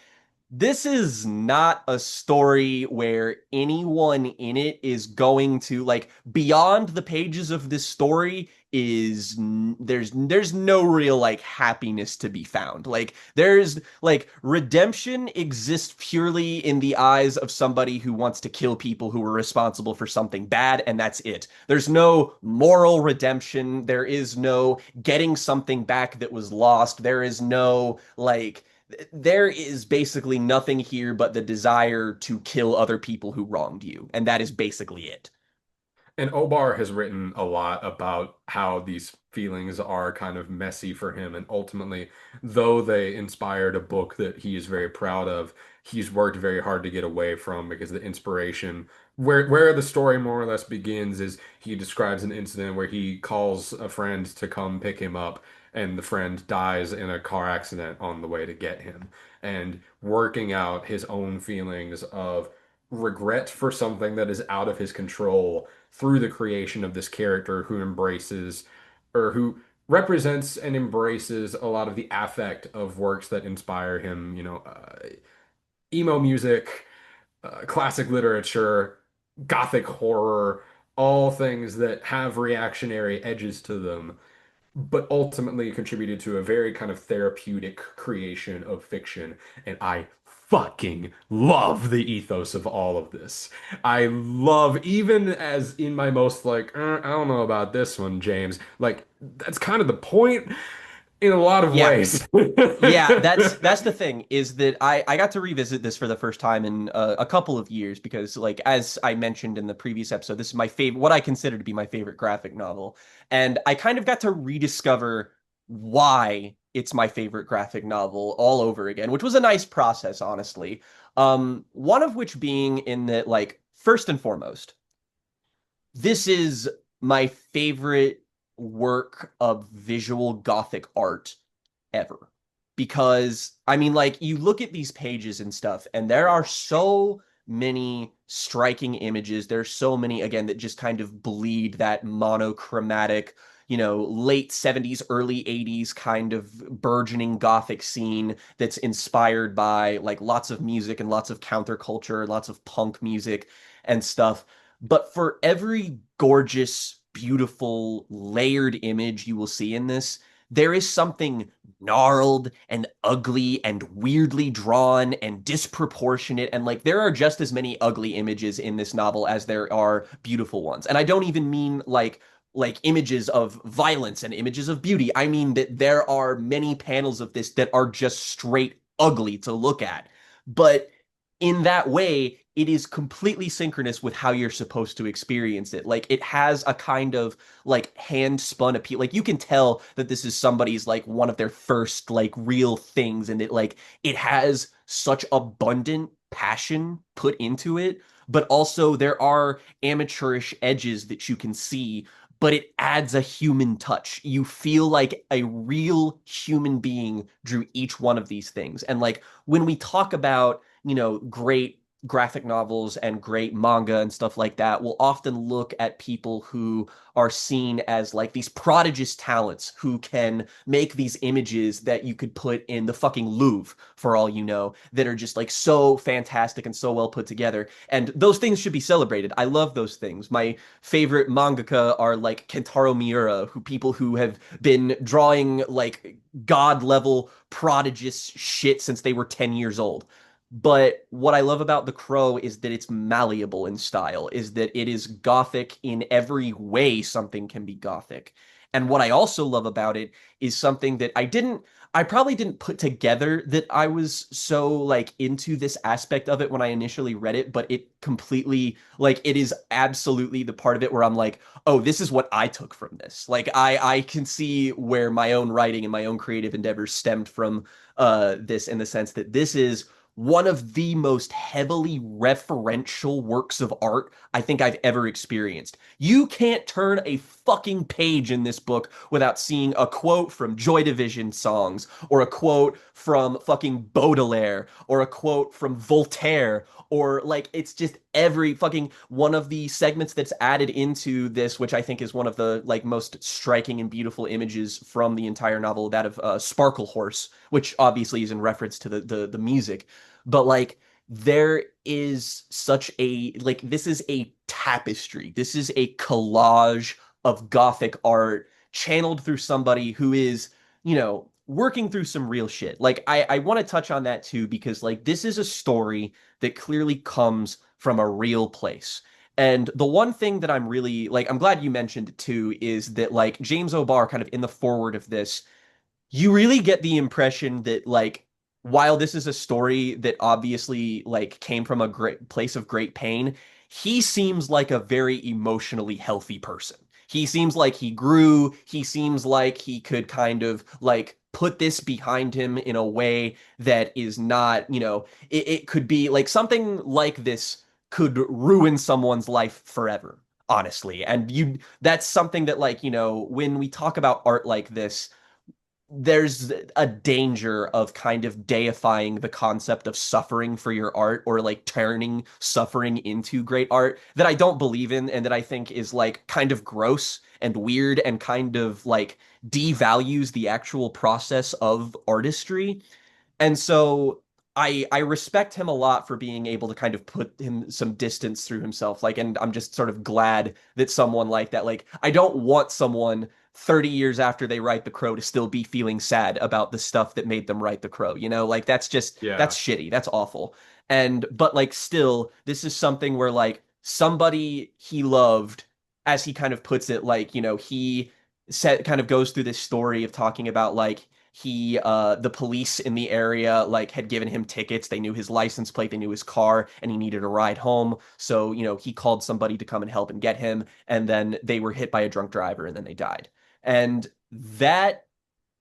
this is not a story where anyone in it is going to like beyond the pages of this story is there's no real like happiness to be found. Like there's like redemption exists purely in the eyes of somebody who wants to kill people who were responsible for something bad, and that's it. There's no moral redemption. There is no getting something back that was lost. There is no like there is basically nothing here but the desire to kill other people who wronged you, and that is basically it. And Obar has written a lot about how these feelings are kind of messy for him. And ultimately, though they inspired a book that he is very proud of, he's worked very hard to get away from because the inspiration, where the story more or less begins, is he describes an incident where he calls a friend to come pick him up, and the friend dies in a car accident on the way to get him. And working out his own feelings of regret for something that is out of his control through the creation of this character who embraces or who represents and embraces a lot of the affect of works that inspire him, emo music, classic literature, gothic horror, all things that have reactionary edges to them. but ultimately contributed to a very kind of therapeutic creation of fiction. And I fucking love the ethos of all of this. I love, even as in my most like, I don't know about this one, James, like, that's kind of the point in a lot of Yeah. ways. Yeah, that's the thing is that I got to revisit this for the first time in a couple of years because like as I mentioned in the previous episode, this is my favorite what I consider to be my favorite graphic novel. And I kind of got to rediscover why it's my favorite graphic novel all over again, which was a nice process, honestly. One of which being in that like first and foremost, this is my favorite work of visual Gothic art ever. Because, I mean, like, you look at these pages and stuff, and there are so many striking images. There's so many, again, that just kind of bleed that monochromatic, late 70s, early 80s kind of burgeoning Gothic scene that's inspired by, like, lots of music and lots of counterculture, lots of punk music and stuff. But for every gorgeous, beautiful, layered image you will see in this, there is something gnarled and ugly and weirdly drawn and disproportionate. And like, there are just as many ugly images in this novel as there are beautiful ones. And I don't even mean like images of violence and images of beauty. I mean that there are many panels of this that are just straight ugly to look at. But in that way, it is completely synchronous with how you're supposed to experience it. Like it has a kind of like hand spun appeal. Like you can tell that this is somebody's like one of their first like real things, and it has such abundant passion put into it, but also there are amateurish edges that you can see, but it adds a human touch. You feel like a real human being drew each one of these things. And like when we talk about great graphic novels and great manga and stuff like that, will often look at people who are seen as like these prodigious talents who can make these images that you could put in the fucking Louvre for all you know, that are just like so fantastic and so well put together. And those things should be celebrated. I love those things. My favorite mangaka are like Kentaro Miura, who people who have been drawing like god level prodigious shit since they were 10 years old. But what I love about The Crow is that it's malleable in style, is that it is gothic in every way something can be gothic. And what I also love about it is something that I probably didn't put together that I was so like into this aspect of it when I initially read it, but it completely like it is absolutely the part of it where I'm like, oh, this is what I took from this. Like I can see where my own writing and my own creative endeavors stemmed from this in the sense that this is one of the most heavily referential works of art I think I've ever experienced. You can't turn a fucking page in this book without seeing a quote from Joy Division songs, or a quote from fucking Baudelaire, or a quote from Voltaire, or like it's just every fucking one of the segments that's added into this, which I think is one of the like most striking and beautiful images from the entire novel, that of Sparkle Horse, which obviously is in reference to the music. But like there is such a like this is a tapestry. This is a collage of gothic art channeled through somebody who is, working through some real shit. Like I want to touch on that too because like this is a story that clearly comes from a real place. And the one thing that I'm really like I'm glad you mentioned it too is that like James O'Barr kind of in the forward of this, you really get the impression that like while this is a story that obviously like came from a great place of great pain, he seems like a very emotionally healthy person. He seems like he grew, he seems like he could kind of like put this behind him in a way that is not, it could be like something like this could ruin someone's life forever, honestly. And that's something that like, when we talk about art like this, there's a danger of kind of deifying the concept of suffering for your art, or like turning suffering into great art, that I don't believe in, and that I think is like kind of gross and weird and kind of like devalues the actual process of artistry. And so I respect him a lot for being able to kind of put him some distance through himself. Like, and I'm just sort of glad that someone like that, like, I don't want someone 30 years after they write The Crow to still be feeling sad about the stuff that made them write The Crow. Like Yeah. that's shitty. That's awful. But like still, this is something where like somebody he loved, as he kind of puts it, like, he said kind of goes through this story of talking about like the police in the area like had given him tickets. They knew his license plate, they knew his car, and he needed a ride home. So, he called somebody to come and help and get him, and then they were hit by a drunk driver and then they died. And that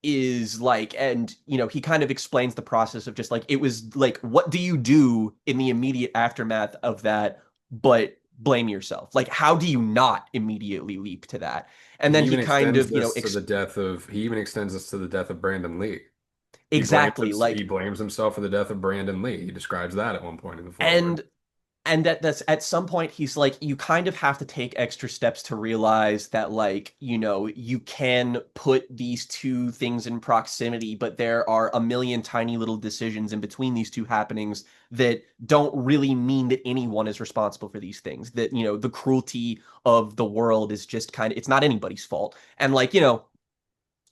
is like, and he kind of explains the process of just like, it was like, what do you do in the immediate aftermath of that but blame yourself? Like, how do you not immediately leap to that? And He then he even kind extends of, this to the death of he even extends this to the death of Brandon Lee. exactly, He like, blames himself for the death of Brandon Lee. He describes that at one point in the forward. and that's at some point he's like, you kind of have to take extra steps to realize that, like, you can put these two things in proximity, but there are a million tiny little decisions in between these two happenings that don't really mean that anyone is responsible for these things, that the cruelty of the world is just kind of, it's not anybody's fault. And like,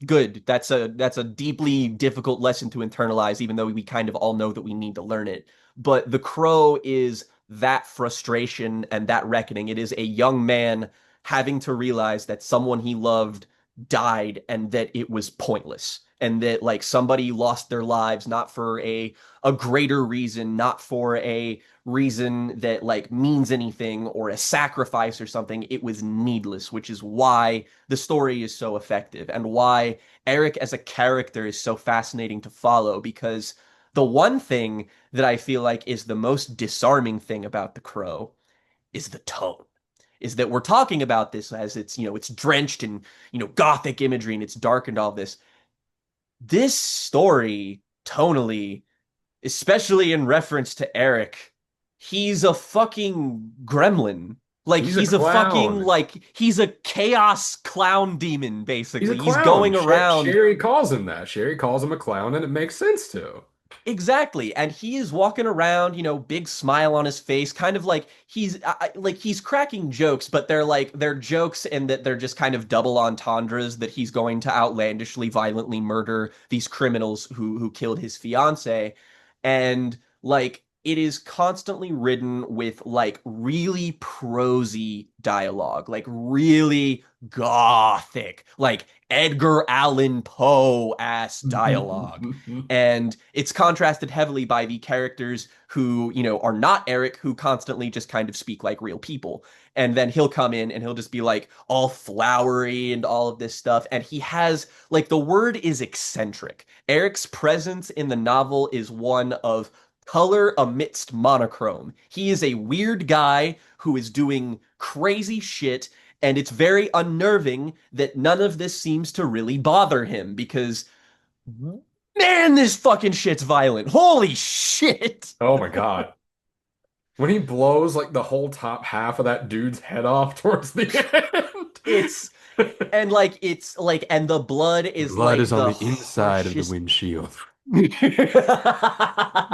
good, that's a deeply difficult lesson to internalize, even though we kind of all know that we need to learn it. But The Crow is that frustration and that reckoning. It is a young man having to realize that someone he loved died and that it was pointless, and that like somebody lost their lives not for a greater reason, not for a reason that like means anything or a sacrifice or something. It was needless, which is why the story is so effective and why Eric as a character is so fascinating to follow. Because the one thing that I feel like is the most disarming thing about The Crow is the tone. Is that we're talking about this as it's drenched in, gothic imagery, and it's dark and all this. This story, tonally, especially in reference to Eric, he's a fucking gremlin. Like He's a he's a fucking clown. like he's a chaos clown demon He's a basically. He's clown. going around. Sherry calls him that. Sherry calls him a clown, and it makes sense to. Exactly. And he is walking around, big smile on his face, kind of like he's cracking jokes, but they're jokes in that they're just kind of double entendres, that he's going to outlandishly violently murder these criminals who killed his fiance. And like it is constantly ridden with like really prosy dialogue, like really gothic, like Edgar Allan Poe ass dialogue. And it's contrasted heavily by the characters who, are not Eric, who constantly just kind of speak like real people. And then he'll come in and he'll just be like all flowery and all of this stuff. And he has, like, the word is eccentric. Eric's presence in the novel is one of color amidst monochrome. He is a weird guy who is doing crazy shit, and it's very unnerving that none of this seems to really bother him because man, this fucking shit's violent. Holy shit. Oh my God. When he blows like the whole top half of that dude's head off towards the It's end. and the blood is Blood like is on the the inside of the harshest. windshield.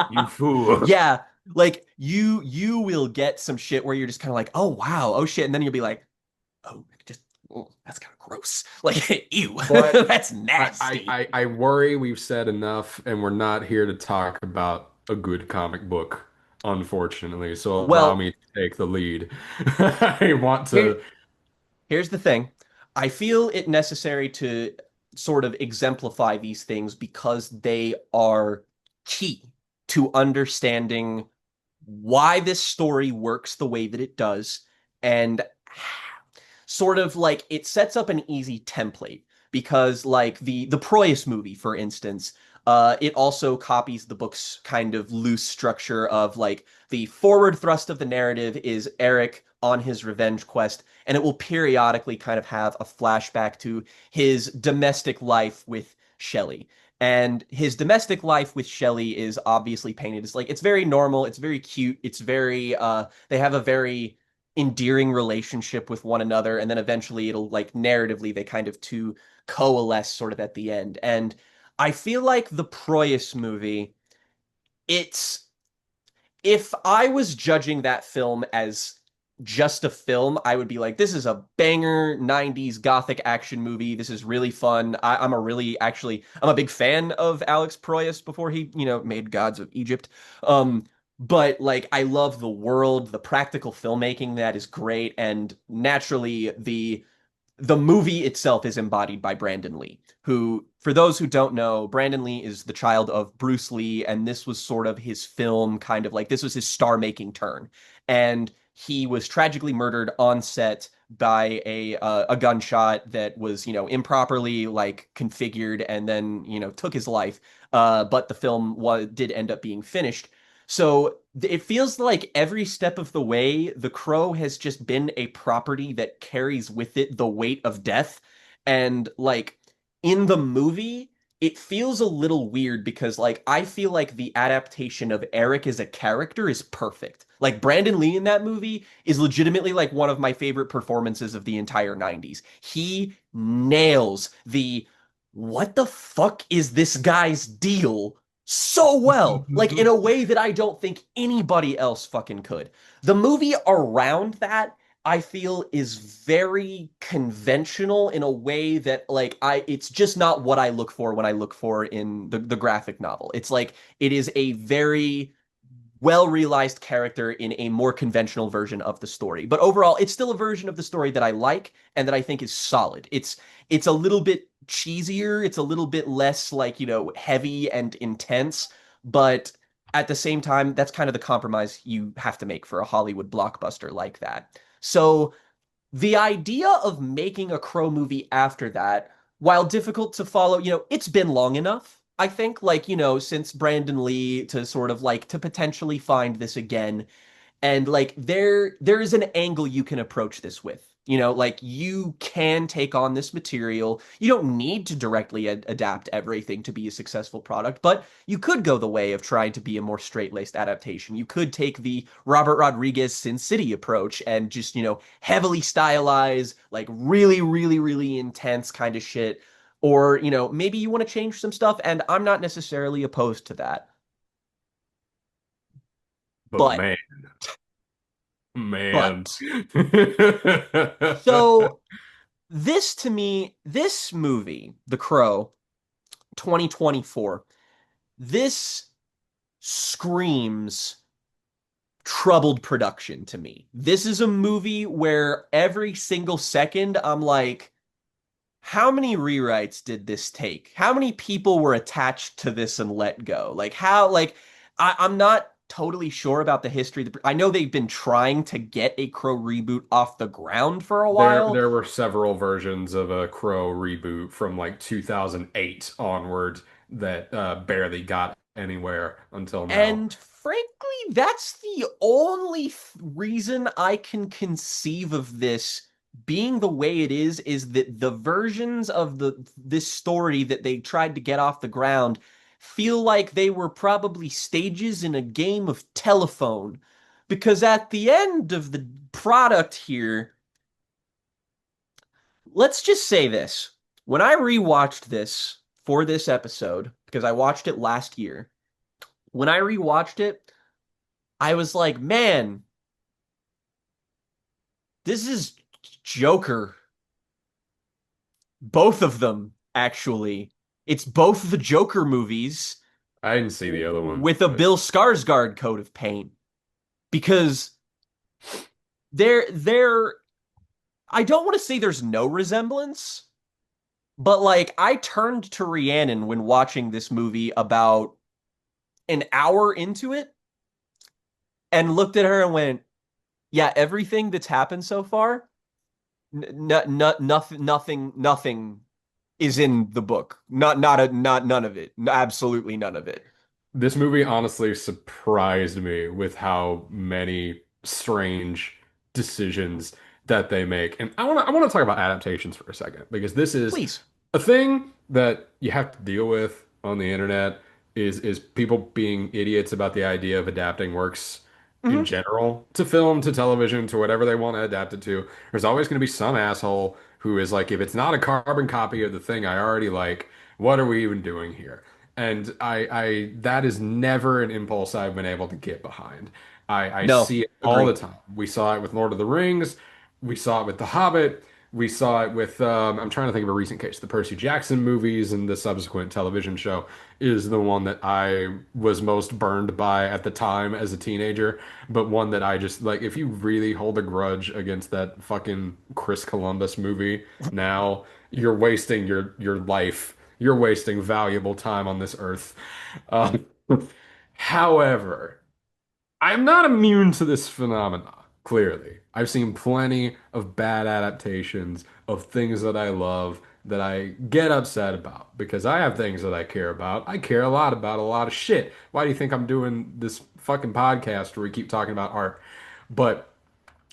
You fool. Yeah, like you will get some shit where you're just kind of like, "Oh wow, oh shit," and then you'll be like, "Oh, just oh, that's kind of gross." Like, ew. But That's I, nasty. I worry we've said enough, and we're not here to talk about a good comic book, unfortunately. So allow Well, me to take the lead. I want here to. here's the thing. I feel it necessary to sort of exemplify these things because they are key to understanding why this story works the way that it does, and sort of like it sets up an easy template because like the Proyas movie, for instance, it also copies the book's kind of loose structure of like the forward thrust of the narrative is Eric on his revenge quest, and it will periodically kind of have a flashback to his domestic life with Shelley. And his domestic life with Shelley is obviously painted as like it's very normal, it's very cute, it's very they have a very endearing relationship with one another, and then eventually it'll like narratively they kind of two coalesce sort of at the end. And I feel like the Proyas movie, it's if I was judging that film as just a film, I would be like, this is a banger 90s gothic action movie. This is really fun. I'm a really actually I'm a big fan of Alex Proyas before he, made Gods of Egypt. Um, but like I love the world, the practical filmmaking that is great, and naturally the movie itself is embodied by Brandon Lee, who, for those who don't know, Brandon Lee is the child of Bruce Lee, and this was sort of his film, kind of like this was his star-making turn. And he was tragically murdered on set by a gunshot that was, improperly like configured, and then, took his life. But the film did end up being finished. So it feels like every step of the way, The Crow has just been a property that carries with it the weight of death. And like in the movie, it feels a little weird because like I feel like the adaptation of Eric as a character is perfect. Like Brandon Lee in that movie is legitimately like one of my favorite performances of the entire 90s. He nails the what the fuck is this guy's deal so well, like in a way that I don't think anybody else fucking could. The movie around that, I feel, is very conventional in a way that like it's just not what I look for when I look for in the graphic novel. It's like it is a very well realized character in a more conventional version of the story. But overall, it's still a version of the story that I like and that I think is solid. It's a little bit cheesier, it's a little bit less like, heavy and intense, but at the same time, that's kind of the compromise you have to make for a Hollywood blockbuster like that. So the idea of making a Crow movie after that, while difficult to follow, it's been long enough, I think, like, since Brandon Lee to sort of like to potentially find this again. And like there is an angle you can approach this with. Like you can take on this material. You don't need to directly adapt everything to be a successful product, but you could go the way of trying to be a more straight-laced adaptation. You could take the Robert Rodriguez Sin City approach and just, heavily stylize, like really, really, really intense kind of shit. Or, maybe you want to change some stuff, and I'm not necessarily opposed to that. But But, man, man. but, so this to me, this movie, The Crow, 2024, this screams troubled production to me. This is a movie where every single second I'm like, how many rewrites did this take? How many people were attached to this and let go? Like how like I'm not totally sure about the history. I know they've been trying to get a Crow reboot off the ground for a while. There were several versions of a Crow reboot from like 2008 onward that barely got anywhere until now. And frankly, that's the only reason I can conceive of this being the way it is that the versions of this story that they tried to get off the ground feel like they were probably stages in a game of telephone. Because at the end of the product here, let's just say this. When I rewatched this for this episode, because I watched it last year, when I rewatched it, I was like, man, this is Joker. Both of them, actually. It's both the Joker movies I didn't see the other one, with a but Bill Skarsgård coat of paint. Because they're I don't want to say there's no resemblance, but like I turned to Rhiannon when watching this movie about an hour into it and looked at her and went, yeah, everything that's happened so far, nothing is in the book. Not none of it. Absolutely none of it. this movie honestly surprised me with how many strange decisions that they make. And I want to talk about adaptations for a second because this is Please. a thing that you have to deal with on the internet is people being idiots about the idea of adapting works in Hmm. general to film, to television, to whatever they want to adapt it to. There's always going to be some asshole who is like, if it's not a carbon copy of the thing I already like, what are we even doing here? And that is never an impulse I've been able to get behind. I No, see it all the agree. time. We saw it with Lord of the Rings. We saw it with The Hobbit. We saw it with, I'm trying to think of a recent case. The Percy Jackson movies and the subsequent television show is the one that I was most burned by at the time as a teenager, but one that I just like, if you really hold a grudge against that fucking Chris Columbus movie now, you're wasting your life. You're wasting valuable time on this earth. Um, however, I'm not immune to this phenomena, clearly. I've seen plenty of bad adaptations of things that I love that I get upset about because I have things that I care about. I care about a lot of shit. Why do you think I'm doing this fucking podcast where we keep talking about art? But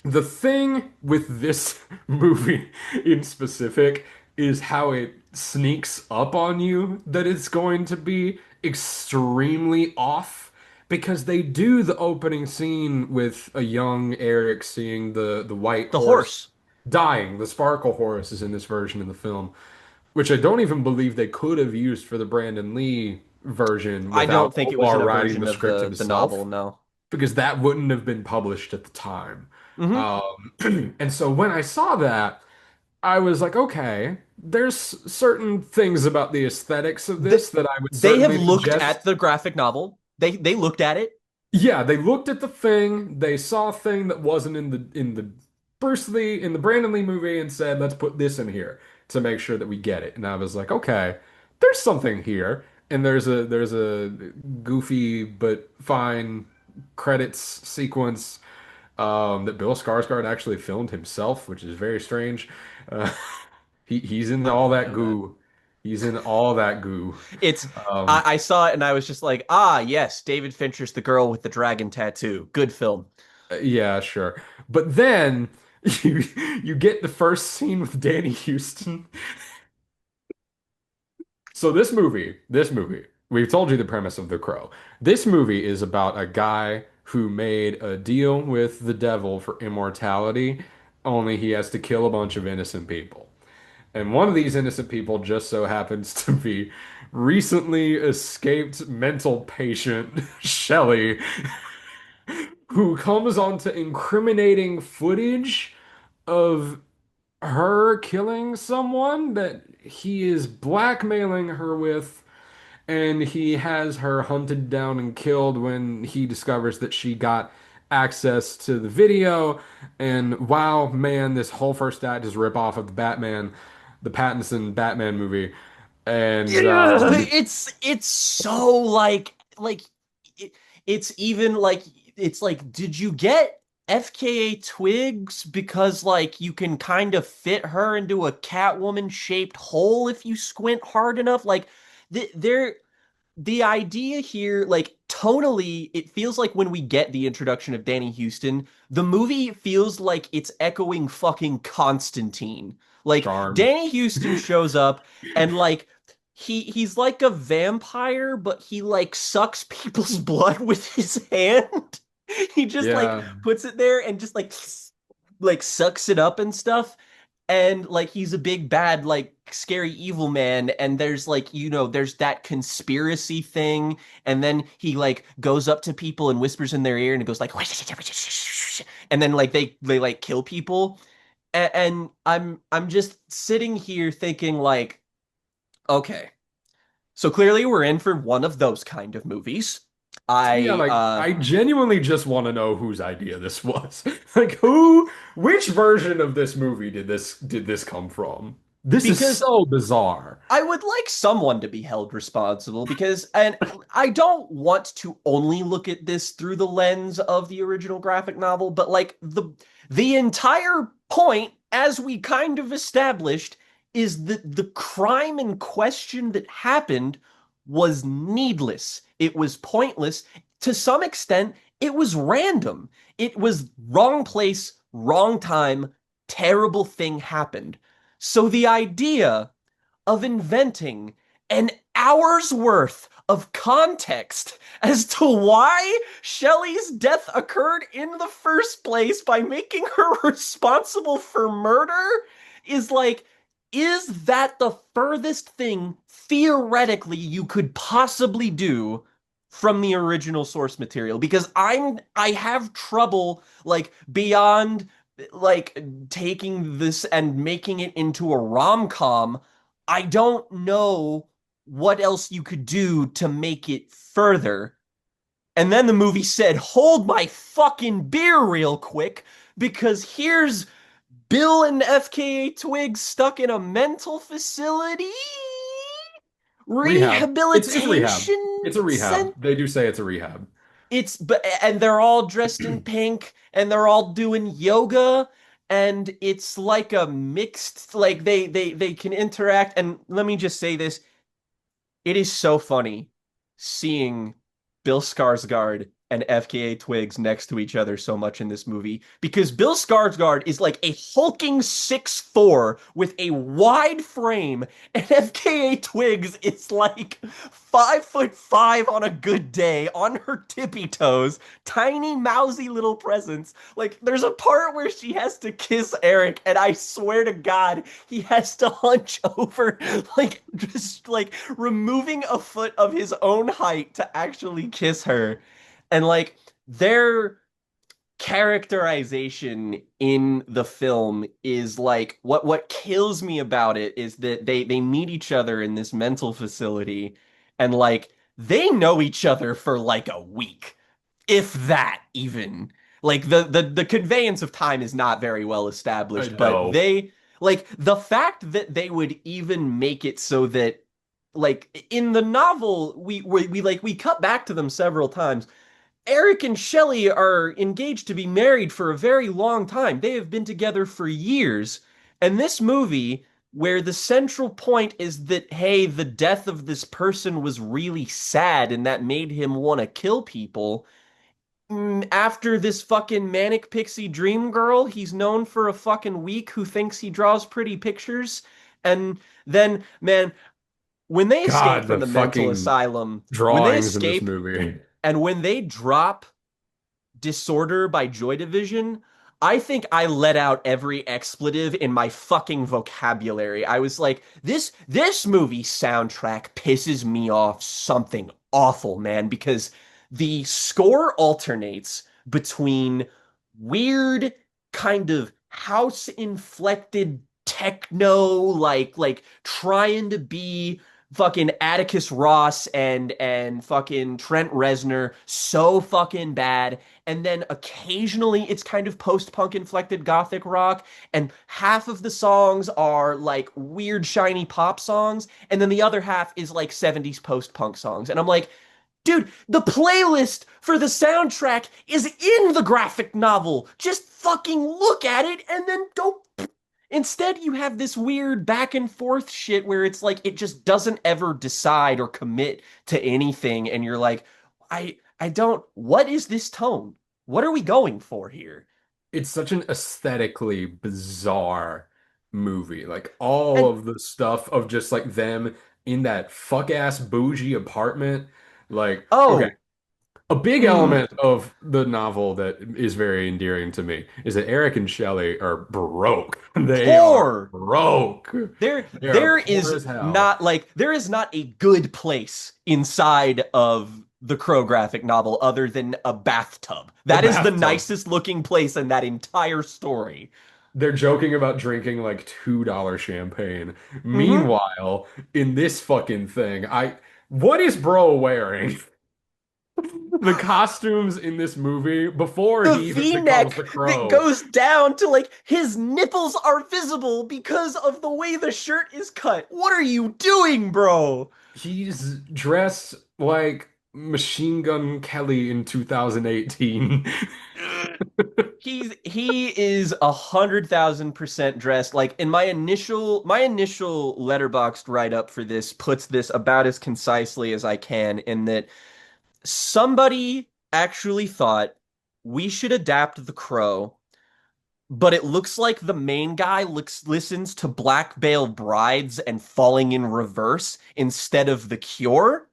the thing with this movie in specific is how it sneaks up on you that it's going to be extremely off because they do the opening scene with a young Eric seeing the white The horse horse. dying. The sparkle horse is in this version of the film, which I don't even believe they could have used for the Brandon Lee version I without don't think it was in Omar a writing version the of script the novel, himself no. because that wouldn't have been published at the time. Hmm. And so when I saw that, I was like, okay, there's certain things about the aesthetics of They, this that I would they have certainly looked suggest. at the graphic novel. They looked at it. Yeah, they looked at the thing, they saw a thing that wasn't in the Bruce Lee in the Brandon Lee movie and said, let's put this in here to make sure that we get it. And I was like, okay, there's something here. And there's a goofy but fine credits sequence that Bill Skarsgård actually filmed himself, which is very strange. Uh, he's in I all didn't that know that. goo. He's in all that goo. It's Um, I saw it and I was just like, ah, yes, David Fincher's The Girl with the Dragon Tattoo. Good film. yeah, sure. But then you you get the first scene with Danny Houston. So this movie, we've told you the premise of The Crow. This movie is about a guy who made a deal with the devil for immortality, only he has to kill a bunch of innocent people. And one of these innocent people just so happens to be recently escaped mental patient Shelley, who comes onto incriminating footage of her killing someone that he is blackmailing her with, and he has her hunted down and killed when he discovers that she got access to the video. And wow, man, this whole first act is rip off of the Pattinson Batman movie. And Yeah, it's so like it, it's even like it's like did you get FKA Twigs because like you can kind of fit her into a Catwoman shaped hole if you squint hard enough like they're the idea here, like tonally, it feels like when we get the introduction of Danny Houston, the movie feels like it's echoing fucking Constantine. Like Charmed. Danny Houston shows up and like he's like a vampire, but he like sucks people's blood with his hand. He just like Yeah. puts it there and just like sucks it up and stuff and like he's a big bad like scary evil man and there's like there's that conspiracy thing and then he like goes up to people and whispers in their ear and it goes like and then like they like kill people and I'm just sitting here thinking like okay, so clearly we're in for one of those kind of movies. Yeah, I like I genuinely just want to know whose idea this was. Like which version of this movie did this come from? This is because so bizarre. I would like someone to be held responsible because, and I don't want to only look at this through the lens of the original graphic novel, but like the entire point, as we kind of established, is that the crime in question that happened was needless. It was pointless. To some extent, it was random. It was wrong place, wrong time, terrible thing happened. So the idea of inventing an hour's worth of context as to why Shelley's death occurred in the first place by making her responsible for murder is like, is that the furthest thing theoretically you could possibly do from the original source material because I have trouble like beyond like taking this and making it into a rom-com. I don't know what else you could do to make it further. And then the movie said, "Hold my fucking beer real quick because here's Bill and FKA Twigs stuck in a mental facility Rehab. It's rehab. rehabilitation It's a rehab. center. They do say it's a rehab. It's but and they're all dressed in pink and they're all doing yoga and it's like a mixed like they can interact and let me just say this, it is so funny seeing Bill Skarsgård and FKA Twigs next to each other so much in this movie because Bill Skarsgård is like a hulking 6'4" with a wide frame, and FKA Twigs is like 5'5" on a good day, on her tippy toes, tiny, mousy little presence. Like, there's a part where she has to kiss Eric, and I swear to God, he has to hunch over, like, just like removing a foot of his own height to actually kiss her. And like their characterization in the film is like what kills me about it is that they meet each other in this mental facility and like they know each other for like a week, if that even. Like the conveyance of time is not very well I established, but know. they like the fact that they would even make it so that like in the novel we cut back to them several times. Eric and Shelley are engaged to be married for a very long time. They have been together for years. And this movie, where the central point is that, hey, the death of this person was really sad and that made him want to kill people. After this fucking manic pixie dream girl, he's known for a fucking week who thinks he draws pretty pictures. And then, man, when they escape God, from the the mental fucking asylum, when they drawings in this escape movie. and when they drop Disorder by Joy Division, I think I let out every expletive in my fucking vocabulary. I was like, this movie soundtrack pisses me off something awful, man, because the score alternates between weird kind of house inflected techno like trying to be fucking Atticus Ross and fucking Trent Reznor so fucking bad, and then occasionally it's kind of post-punk inflected gothic rock, and half of the songs are like weird shiny pop songs, and then the other half is like 70s post-punk songs. And I'm like, dude, the playlist for the soundtrack is in the graphic novel. Just fucking look at it and then don't. Instead, you have this weird back and forth shit where it's like it just doesn't ever decide or commit to anything, and you're like, I don't. What is this tone? What are we going for here? It's such an aesthetically bizarre movie. Like all And of the stuff of just like them in that fuck ass bougie apartment. Like, okay, oh, a big mm, element of the novel that is very endearing to me is that Eric and Shelley are broke. They are poor. broke. There, They are there poor is as hell. not like there is not a good place inside of the Crow graphic novel other than a bathtub. A That is the bathtub. nicest looking place in that entire story. They're joking about drinking like $2 champagne. Hmm. Meanwhile, in this fucking thing, what is bro wearing? The costumes in this movie before The he even becomes V-neck the that crow. goes down to like his nipples are visible because of the way the shirt is cut. What are you doing, bro? He's dressed like Machine Gun Kelly in 2018. He is 100,000% dressed. Like in my initial letterboxed write up for this puts this about as concisely as I can in that somebody actually thought we should adapt The Crow, but it looks like the main guy listens to Black Veil Brides and Falling in Reverse instead of The Cure.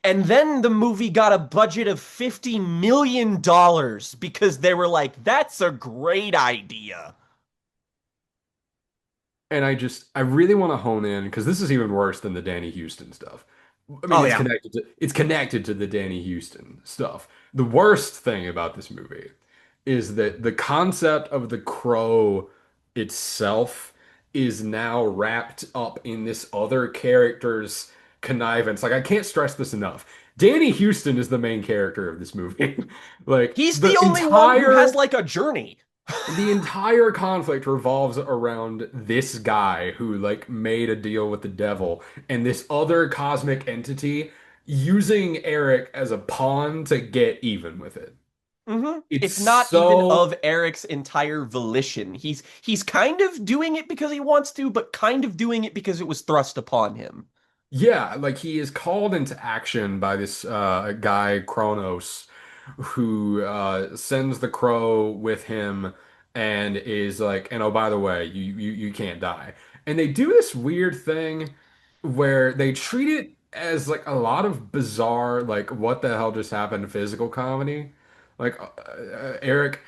And then the movie got a budget of $50 million because they were like, that's a great idea. And I really want to hone in because this is even worse than the Danny Houston stuff. I mean, Oh yeah. it's connected to the Danny Houston stuff. The worst thing about this movie is that the concept of the crow itself is now wrapped up in this other character's connivance. Like I can't stress this enough. Danny Houston is the main character of this movie. Like He's the only one who has like a journey. the entire conflict revolves around this guy who like made a deal with the devil and this other cosmic entity using Eric as a pawn to get even with it. It's It's not even so of Eric's entire volition. He's kind of doing it because he wants to, but kind of doing it because it was thrust upon him. yeah, like he is called into action by this guy Kronos who sends the crow with him and is like, and oh by the way, you can't die. And they do this weird thing where they treat it as like a lot of bizarre, like what the hell just happened physical comedy. Like Eric,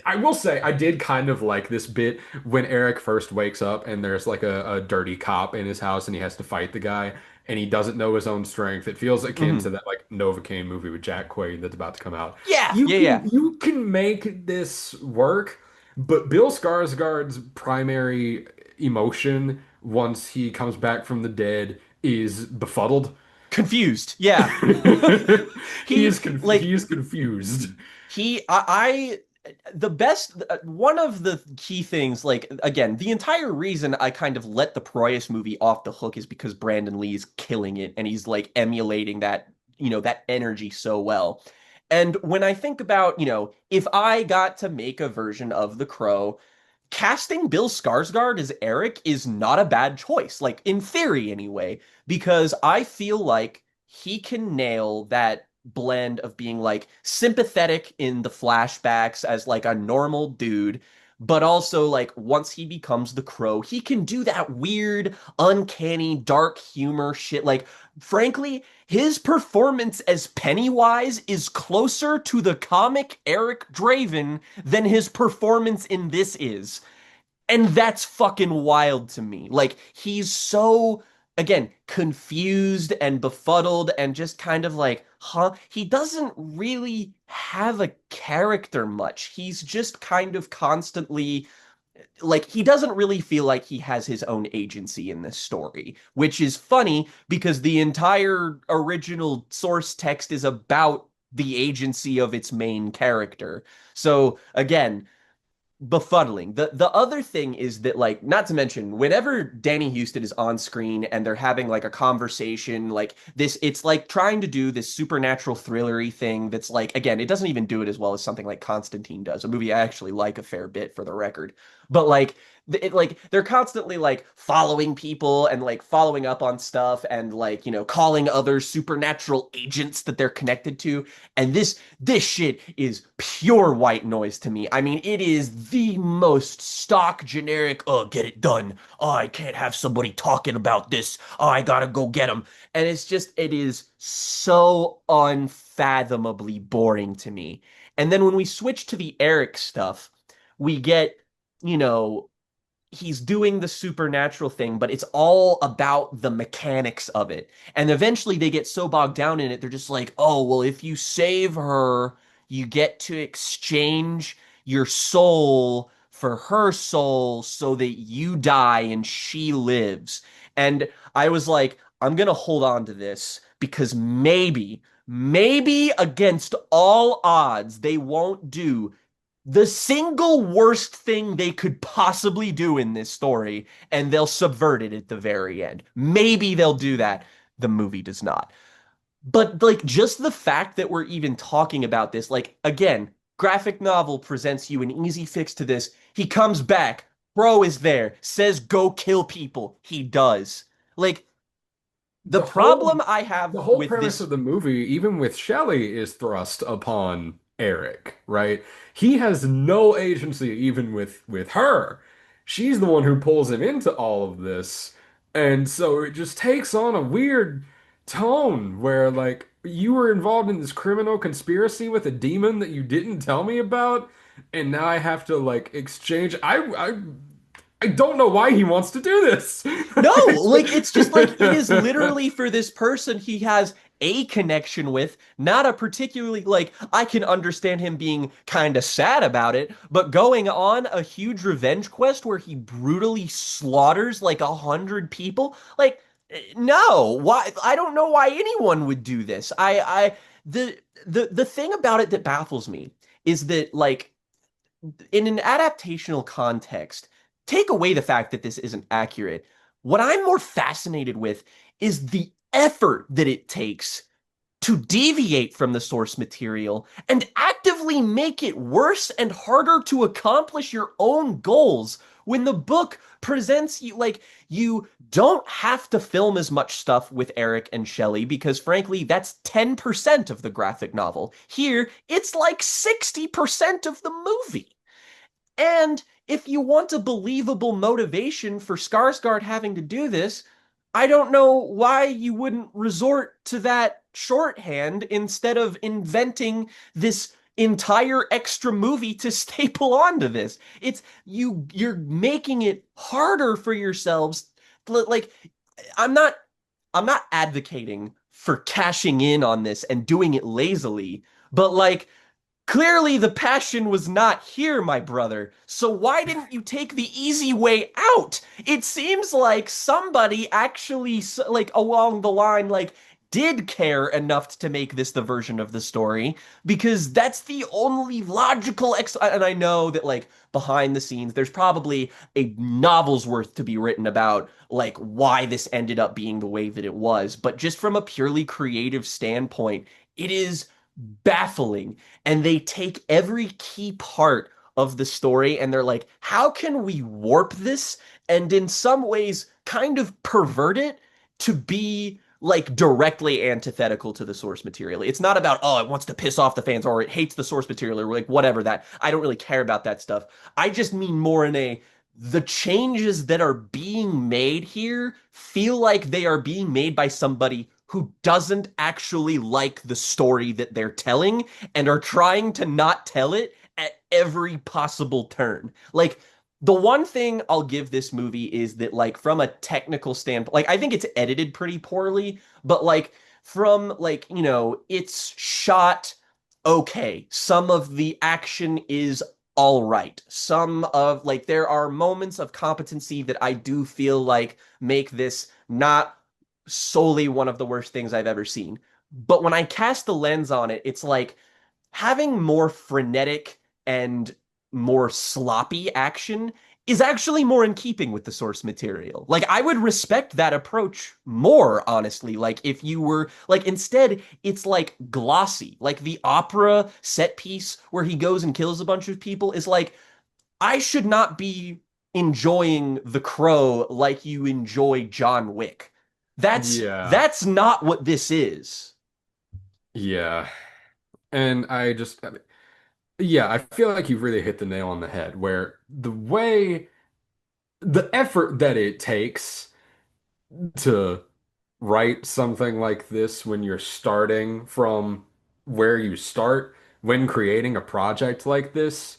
I will say I did kind of like this bit when Eric first wakes up and there's like a dirty cop in his house and he has to fight the guy and he doesn't know his own strength. It feels akin to Hmm. that like Novocaine movie with Jack Quaid that's about to come out. Yeah, yeah, yeah. You can make this work, but Bill Skarsgård's primary emotion once he comes back from the dead is befuddled. Confused. Yeah. He He like is confused. the best one of the key things, like again, the entire reason I kind of let the Proyas movie off the hook is because Brandon Lee is killing it and he's like emulating that, that energy so well. And when I think about, if I got to make a version of The Crow, casting Bill Skarsgård as Eric is not a bad choice, like in theory anyway, because I feel like he can nail that blend of being like sympathetic in the flashbacks as like a normal dude, but also like once he becomes the Crow, he can do that weird, uncanny, dark humor shit. Like, frankly, his performance as Pennywise is closer to the comic Eric Draven than his performance in this is. And that's fucking wild to me. Like, he's so, again, confused and befuddled and just kind of like, huh? He doesn't really have a character much. He's just kind of constantly, like, he doesn't really feel like he has his own agency in this story, which is funny because the entire original source text is about the agency of its main character. So, again, befuddling. The other thing is that, like, not to mention whenever Danny Houston is on screen and they're having like a conversation like this, it's like trying to do this supernatural thrillery thing that's like, again, it doesn't even do it as well as something like Constantine does, a movie I actually like a fair bit for the record. But like like they're constantly like following people and like following up on stuff and like, calling other supernatural agents that they're connected to. And this shit is pure white noise to me. I mean, it is the most stock generic, oh, get it done. Oh, I can't have somebody talking about this. Oh, I gotta go get them. And it is so unfathomably boring to me. And then when we switch to the Eric stuff, we get, you know, he's doing the supernatural thing, but it's all about the mechanics of it. And eventually they get so bogged down in it, they're just like, oh, well, if you save her, you get to exchange your soul for her soul so that you die and she lives. And I was like, I'm gonna hold on to this because maybe against all odds, they won't do the single worst thing they could possibly do in this story, and they'll subvert it at the very end. Maybe they'll do that. The movie does not. But like just the fact that we're even talking about this, like again, graphic novel presents you an easy fix to this. He comes back, bro is there, says go kill people. He does. Like the The whole problem I have the whole with premise this. of the movie, even with Shelley, is thrust upon Eric, right? He has no agency even with her. She's the one who pulls him into all of this. And so it just takes on a weird tone where like you were involved in this criminal conspiracy with a demon that you didn't tell me about, and now I have to like exchange. I I don't know why he wants to do this. No, like it's just like it is literally for this person he has a connection with, not a particularly like I can understand him being kind of sad about it, but going on a huge revenge quest where he brutally slaughters like 100 people, like no, why? I don't know why anyone would do this. The the thing about it that baffles me is that like in an adaptational context, take away the fact that this isn't accurate. What I'm more fascinated with is the effort that it takes to deviate from the source material and actively make it worse and harder to accomplish your own goals when the book presents you like you don't have to film as much stuff with Eric and Shelley because frankly that's 10% of the graphic novel. Here it's like 60% of the movie. And if you want a believable motivation for Skarsgård having to do this, I don't know why you wouldn't resort to that shorthand instead of inventing this entire extra movie to staple onto this. You're making it harder for yourselves. Like I'm not I'm not advocating for cashing in on this and doing it lazily, but like clearly, the passion was not here, my brother. So why didn't you take the easy way out? It seems like somebody actually, like, along the line, like, did care enough to make this the version of the story because that's the only logical and I know that like behind the scenes there's probably a novel's worth to be written about like why this ended up being the way that it was, but just from a purely creative standpoint it is baffling. And they take every key part of the story and they're like, how can we warp this and in some ways kind of pervert it to be like directly antithetical to the source material. It's not about, oh, it wants to piss off the fans or it hates the source material or like whatever that. I don't really care about that stuff. I just mean more in a the changes that are being made here feel like they are being made by somebody who doesn't actually like the story that they're telling and are trying to not tell it at every possible turn. Like, the one thing I'll give this movie is that, like, from a technical standpoint, like, I think it's edited pretty poorly, but, like, from, like, it's shot okay. Some of the action is all right. Some of, like, there are moments of competency that I do feel like make this not solely one of the worst things I've ever seen. But when I cast the lens on it, it's like having more frenetic and more sloppy action is actually more in keeping with the source material. Like, I would respect that approach more, honestly. Like, if you were, like, instead, it's like glossy. Like, the opera set piece where he goes and kills a bunch of people is like, I should not be enjoying The Crow like you enjoy John Wick. Yeah. That's not what this is. Yeah. And yeah, I feel like you've really hit the nail on the head where the effort that it takes to write something like this when you're starting from where you start when creating a project like this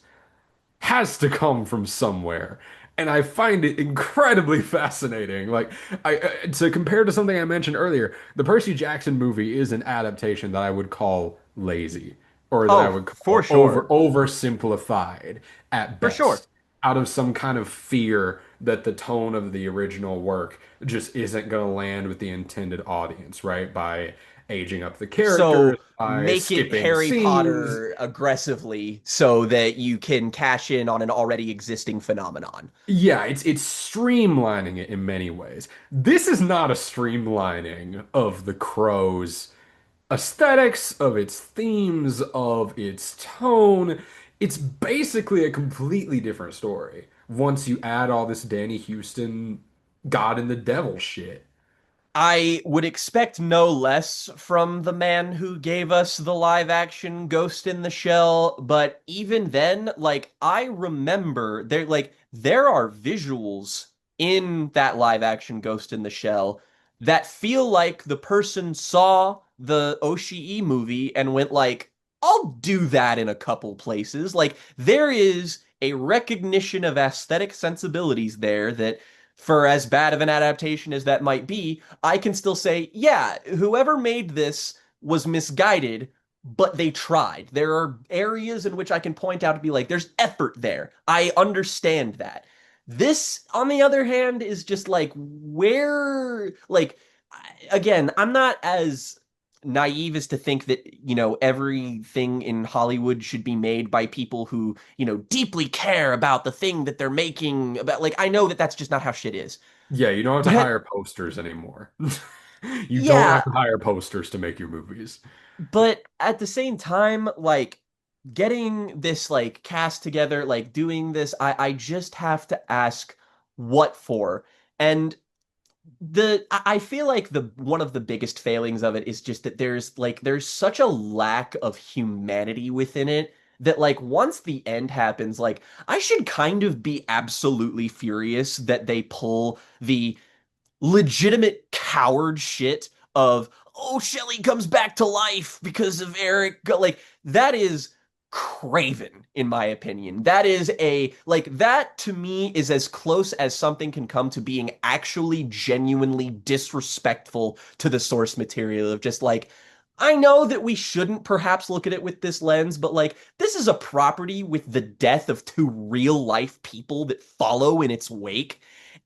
has to come from somewhere. And I find it incredibly fascinating. Like to compare to something I mentioned earlier, the Percy Jackson movie is an adaptation that I would call lazy or that I Oh, would for call sure. oversimplified at For sure. best out of some kind of fear that the tone of the original work just isn't going to land with the intended audience, right? By aging up the characters, So by make it skipping Harry scenes. Potter aggressively so that you can cash in on an already existing phenomenon. Yeah, it's streamlining it in many ways. This is not a streamlining of The Crow's aesthetics, of its themes, of its tone. It's basically a completely different story once you add all this Danny Houston God and the Devil shit. I would expect no less from the man who gave us the live action Ghost in the Shell, but even then, like I remember there are visuals in that live action Ghost in the Shell that feel like the person saw the Oshii movie and went like, I'll do that in a couple places. Like there is a recognition of aesthetic sensibilities there that, for as bad of an adaptation as that might be, I can still say, yeah, whoever made this was misguided, but they tried. There are areas in which I can point out to be like, there's effort there. I understand that. This, on the other hand, is just like, where, like, again, I'm not as naive as to think that, everything in Hollywood should be made by people who, deeply care about the thing that they're making about, like, I know that that's just not how shit is. Yeah, you don't have to But hire posters anymore. You don't yeah, have to hire posters to make your movies. but at the same time, like getting this like cast together, like doing this, I just have to ask what for. And I feel like the one of the biggest failings of it is just that there's such a lack of humanity within it that like once the end happens, like I should kind of be absolutely furious that they pull the legitimate coward shit of, oh, Shelly comes back to life because of Eric. Like, that is craven, in my opinion. That is that to me is as close as something can come to being actually genuinely disrespectful to the source material of just like, I know that we shouldn't perhaps look at it with this lens, but like, this is a property with the death of two real life people that follow in its wake.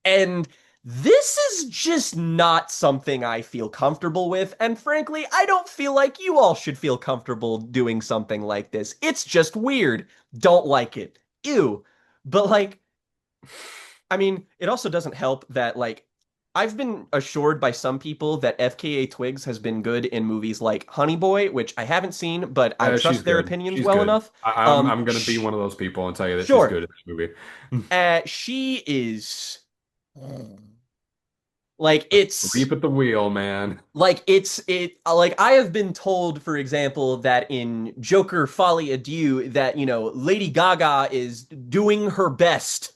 And this is just not something I feel comfortable with, and frankly, I don't feel like you all should feel comfortable doing something like this. It's just weird. Don't like it. Ew. But like, I mean, it also doesn't help that like I've been assured by some people that FKA Twigs has been good in movies like Honey Boy, which I haven't seen, but I She's trust their good. opinions She's well good. enough. I'm gonna be one of those people and tell you that she's Sure. good in this movie. She is like it's Reap at the wheel, man. like I have been told, for example, that in Joker Folly Adieu that, Lady Gaga is doing her best.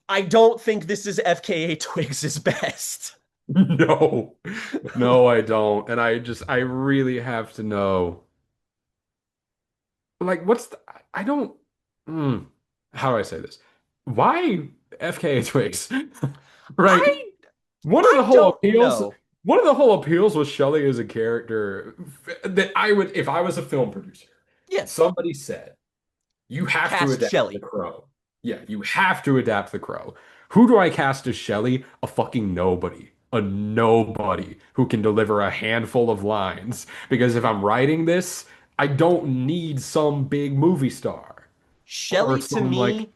I don't think this is FKA Twigs' best. No, no, I don't. And I really have to know. Like, I don't, mm, how do I say this? Why FKA Twigs? Right? I One of the I whole don't appeals, know. one of the whole appeals with Shelley as a character that I would, if I was a film producer, Yeah, and somebody said, you have to cast adapt the Shelley. Crow. Yeah, you have to adapt the Crow. Who do I cast as Shelley? A fucking nobody. A nobody who can deliver a handful of lines. Because if I'm writing this, I don't need some big movie star or Shelley to some like, me,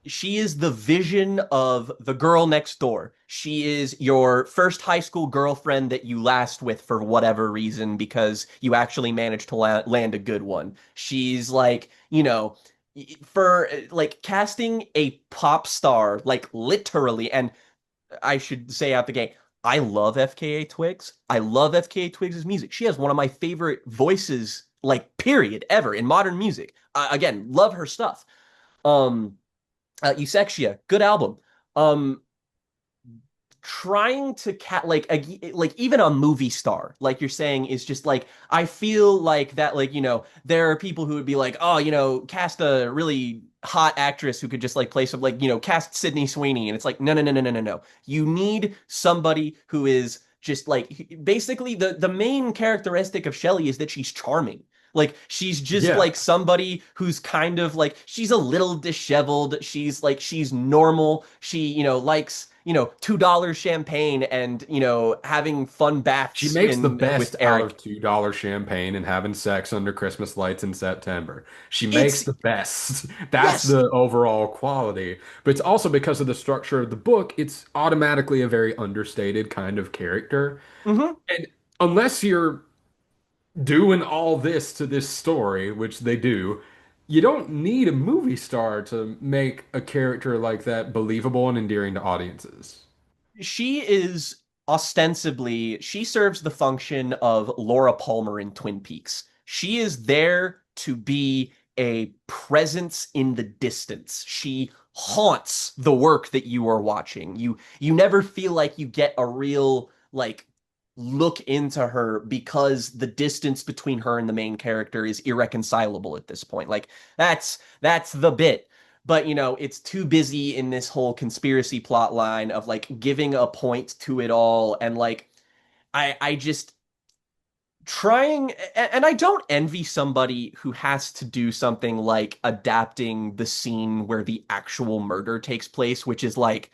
she is the vision of the girl next door. She is your first high school girlfriend that you last with for whatever reason because you actually managed to land a good one. She's like, for like casting a pop star, like literally, and I should say out the gate, I love FKA Twigs. I love FKA Twigs' music. She has one of my favorite voices, like, period, ever in modern music. Again, love her stuff. Um, Eusexia, good album. Um, Trying to like like even a movie star, like you're saying, is just like I feel like that, like there are people who would be like, oh, cast a really hot actress who could just like play some like cast Sydney Sweeney, and it's like no no no no no no no. You need somebody who is just like basically the main characteristic of Shelley is that she's charming. Like she's just yeah, like somebody who's kind of like she's a little disheveled. She's normal. She, likes, $2 champagne and, having fun she baths makes the in with best out Eric. of $2 champagne and having sex under Christmas lights in September. She makes It's the best. That's yes. the overall quality. But it's also because of the structure of the book, it's automatically a very understated kind of character. Hmm. And unless you're doing all this to this story, which they do, you don't need a movie star to make a character like that believable and endearing to audiences. She is ostensibly, she serves the function of Laura Palmer in Twin Peaks. She is there to be a presence in the distance. She haunts the work that you are watching. You never feel like you get a real like look into her because the distance between her and the main character is irreconcilable at this point. Like that's the bit. but it's too busy in this whole conspiracy plot line of like giving a point to it all, and like I just trying, and I don't envy somebody who has to do something like adapting the scene where the actual murder takes place, which is like,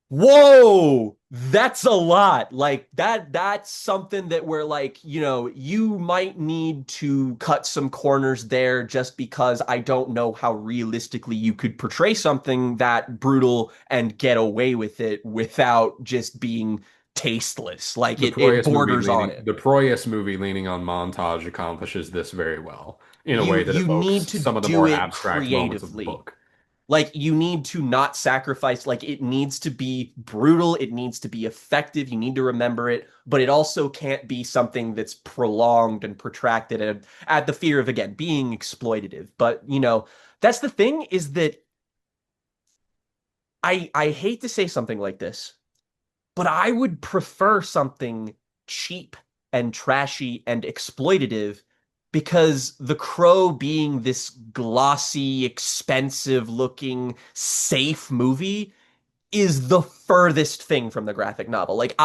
whoa, that's a lot. Like that's something that where like, you might need to cut some corners there just because I don't know how realistically you could portray something that brutal and get away with it without just being tasteless. Like it borders on it. The Proyas movie leaning on montage accomplishes this very well in a way that You need evokes to some of the do more it abstract moments of the creatively. book. Like you need to not sacrifice, like it needs to be brutal, it needs to be effective, you need to remember it, but it also can't be something that's prolonged and protracted at the fear of again being exploitative. But that's the thing, is that I hate to say something like this, but I would prefer something cheap and trashy and exploitative, because The Crow being this glossy, expensive looking, safe movie is the furthest thing from the graphic novel. Like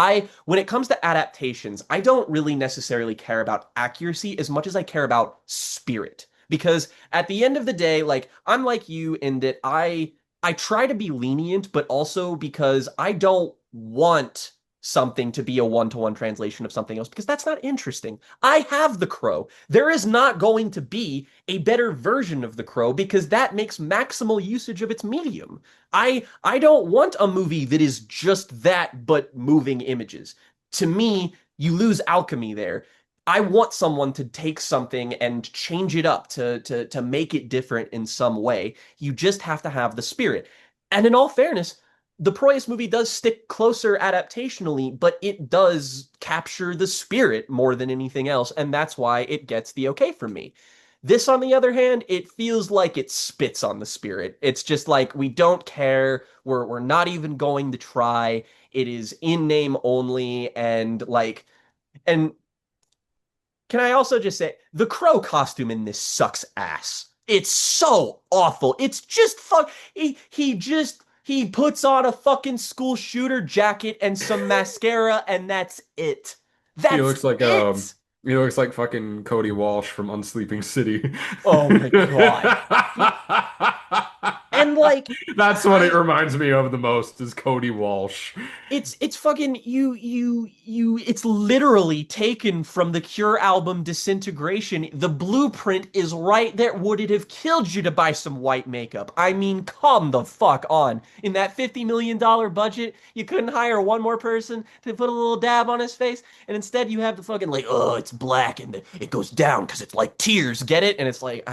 when it comes to adaptations, I don't really necessarily care about accuracy as much as I care about spirit. Because at the end of the day, like I'm like you in that I try to be lenient, but also because I don't want something to be a one-to-one translation of something else, because that's not interesting. I have The Crow. There is not going to be a better version of The Crow because that makes maximal usage of its medium. I don't want a movie that is just that but moving images. To me, you lose alchemy there. I want someone to take something and change it up to make it different in some way. You just have to have the spirit. And in all fairness, the Proyas movie does stick closer adaptationally, but it does capture the spirit more than anything else, and that's why it gets the okay from me. This, on the other hand, it feels like it spits on the spirit. It's just like, we don't care. We're not even going to try. It is in name only, and like, and can I also just say the Crow costume in this sucks ass. It's so awful. It's just fuck. He puts on a fucking school shooter jacket and some mascara, and that's it. He That's looks like it. he looks like fucking Cody Walsh from Unsleeping City. Oh my God. And like That's what it I reminds me of the most is Cody Walsh. it's fucking you it's literally taken from the Cure album Disintegration. The blueprint is right there. Would it have killed you to buy some white makeup? I mean, come the fuck on. In that $50 million budget, you couldn't hire one more person to put a little dab on his face, and instead you have the fucking like, oh, it's black and it goes down because it's like tears, get it? And it's like,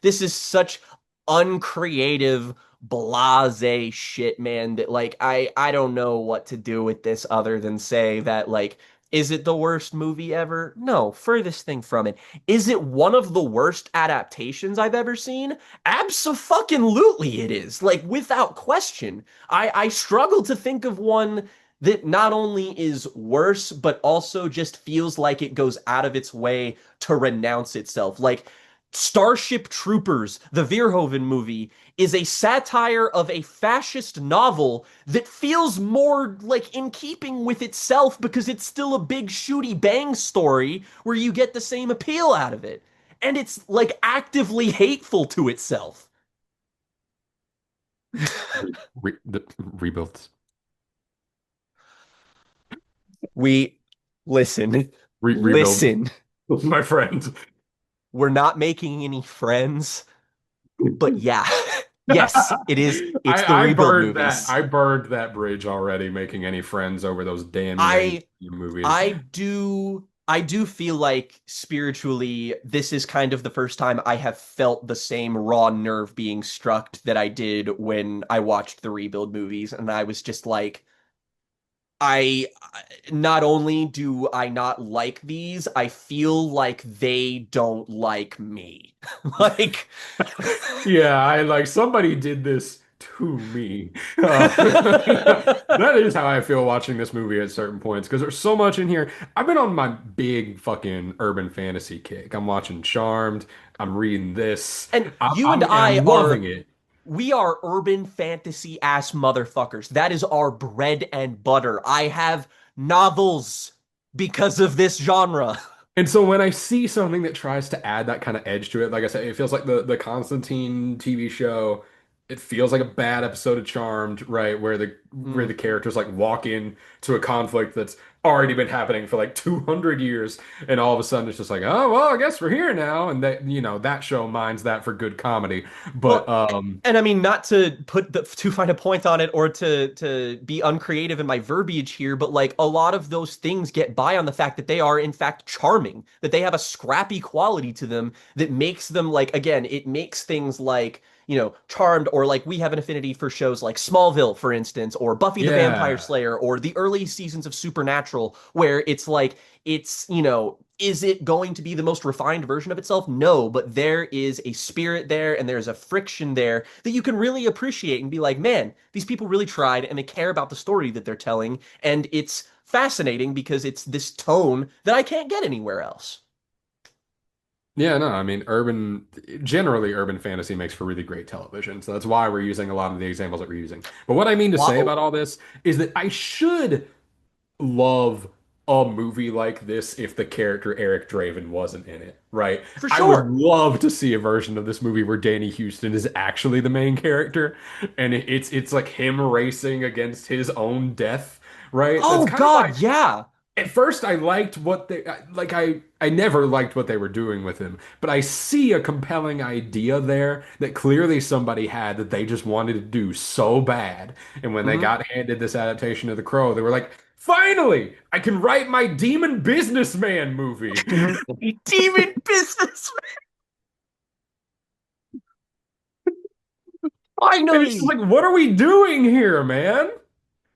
this is such uncreative blase shit, man, that like I don't know what to do with this other than say that like, is it the worst movie ever? No, furthest thing from it. Is it one of the worst adaptations I've ever seen? Abso-fucking-lutely it is. Like without question. I struggle to think of one that not only is worse but also just feels like it goes out of its way to renounce itself. Like Starship Troopers, the Verhoeven movie, is a satire of a fascist novel that feels more like in keeping with itself because it's still a big shooty bang story where you get the same appeal out of it. And it's like actively hateful to itself. The rebuilds. We listen, Rebuild. listen. My friend. We're not making any friends, but yeah. Yes, it is. It's the rebuild movies. I burned that bridge already making any friends over those damn United I Kingdom movies. I do feel like spiritually this is kind of the first time I have felt the same raw nerve being struck that I did when I watched the rebuild movies, and I was just like, I not only do I not like these, I feel like they don't like me. Like Yeah, I like somebody did this to me. That is how I feel watching this movie at certain points because there's so much in here. I've been on my big fucking urban fantasy kick. I'm watching Charmed. I'm reading this. And I'm, you and I'm, and I I'm are loving it. we are urban fantasy ass motherfuckers. That is our bread and butter. I have novels because of this genre. And so when I see something that tries to add that kind of edge to it, like I said, it feels like the Constantine TV show. It feels like a bad episode of Charmed, right? Where the characters like walk in to a conflict that's already been happening for like 200 years, and all of a sudden it's just like, oh well, I guess we're here now, and that that show minds that for good comedy. But Well, and I mean, not to put the too fine a point on it or to be uncreative in my verbiage here, but like a lot of those things get by on the fact that they are in fact charming, that they have a scrappy quality to them that makes them like again, it makes things like Charmed, or like we have an affinity for shows like Smallville, for instance, or Buffy the Vampire yeah. Slayer, or the early seasons of Supernatural, where it's like is it going to be the most refined version of itself? No, but there is a spirit there and there's a friction there that you can really appreciate and be like, man, these people really tried and they care about the story that they're telling. And it's fascinating because it's this tone that I can't get anywhere else. Yeah, no, I mean, generally, urban fantasy makes for really great television. So that's why we're using a lot of the examples that we're using. But what I mean to say Wow, about all this is that I should love a movie like this if the character Eric Draven wasn't in it, right? for I would sure. love to see a version of this movie where Danny Houston is actually the main character, and it's like him racing against his own death, right? That's Oh kind of God, like yeah. at first I liked what they like I never liked what they were doing with him, but I see a compelling idea there that clearly somebody had that they just wanted to do so bad. And when they Hmm. got handed this adaptation of The Crow, they were like, "Finally, I can write my demon businessman movie." Demon business, And it's just finally. like, "What are we doing here, man?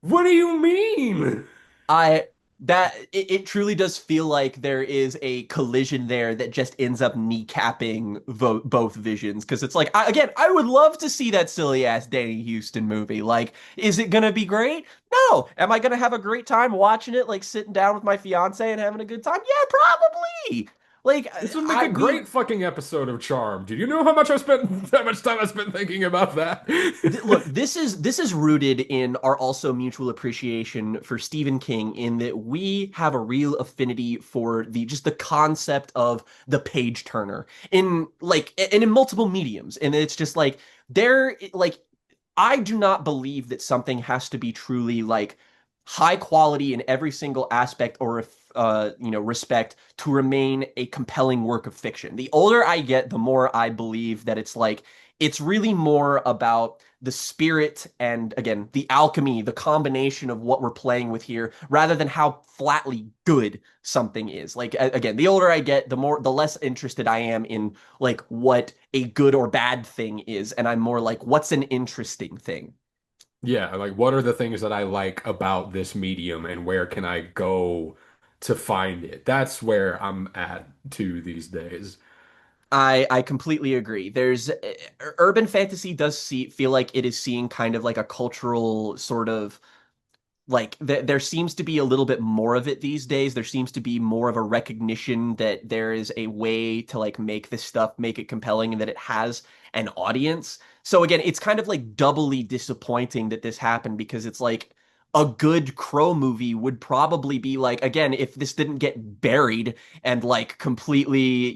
What do you mean?" I that it truly does feel like there is a collision there that just ends up kneecapping both visions because it's like again I would love to see that silly ass Danny Houston movie. Like, is it gonna be great? No. Am I gonna have a great time watching it, like sitting down with my fiance and having a good time? Yeah, probably. Like This would make I a we great fucking episode of Charm. Did you know how much I spent, how much time I spent thinking about that? Look, this is rooted in our also mutual appreciation for Stephen King in that we have a real affinity for the just the concept of the page turner in like and in multiple mediums. And it's just like there like I do not believe that something has to be truly like high quality in every single aspect or if respect to remain a compelling work of fiction. The older I get, the more I believe that it's like it's really more about the spirit and again the alchemy, the combination of what we're playing with here rather than how flatly good something is. Like again, the older I get, the less interested I am in like what a good or bad thing is, and I'm more like what's an interesting thing. Yeah, like what are the things that I like about this medium and where can I go to find it? That's where I'm at too these days. I completely agree. There's urban fantasy does feel like it is seeing kind of like a cultural sort of like there seems to be a little bit more of it these days. There seems to be more of a recognition that there is a way to like make this stuff, make it compelling, and that it has an audience. So again, it's kind of like doubly disappointing that this happened because it's like a good Crow movie would probably be like, again, if this didn't get buried and like completely,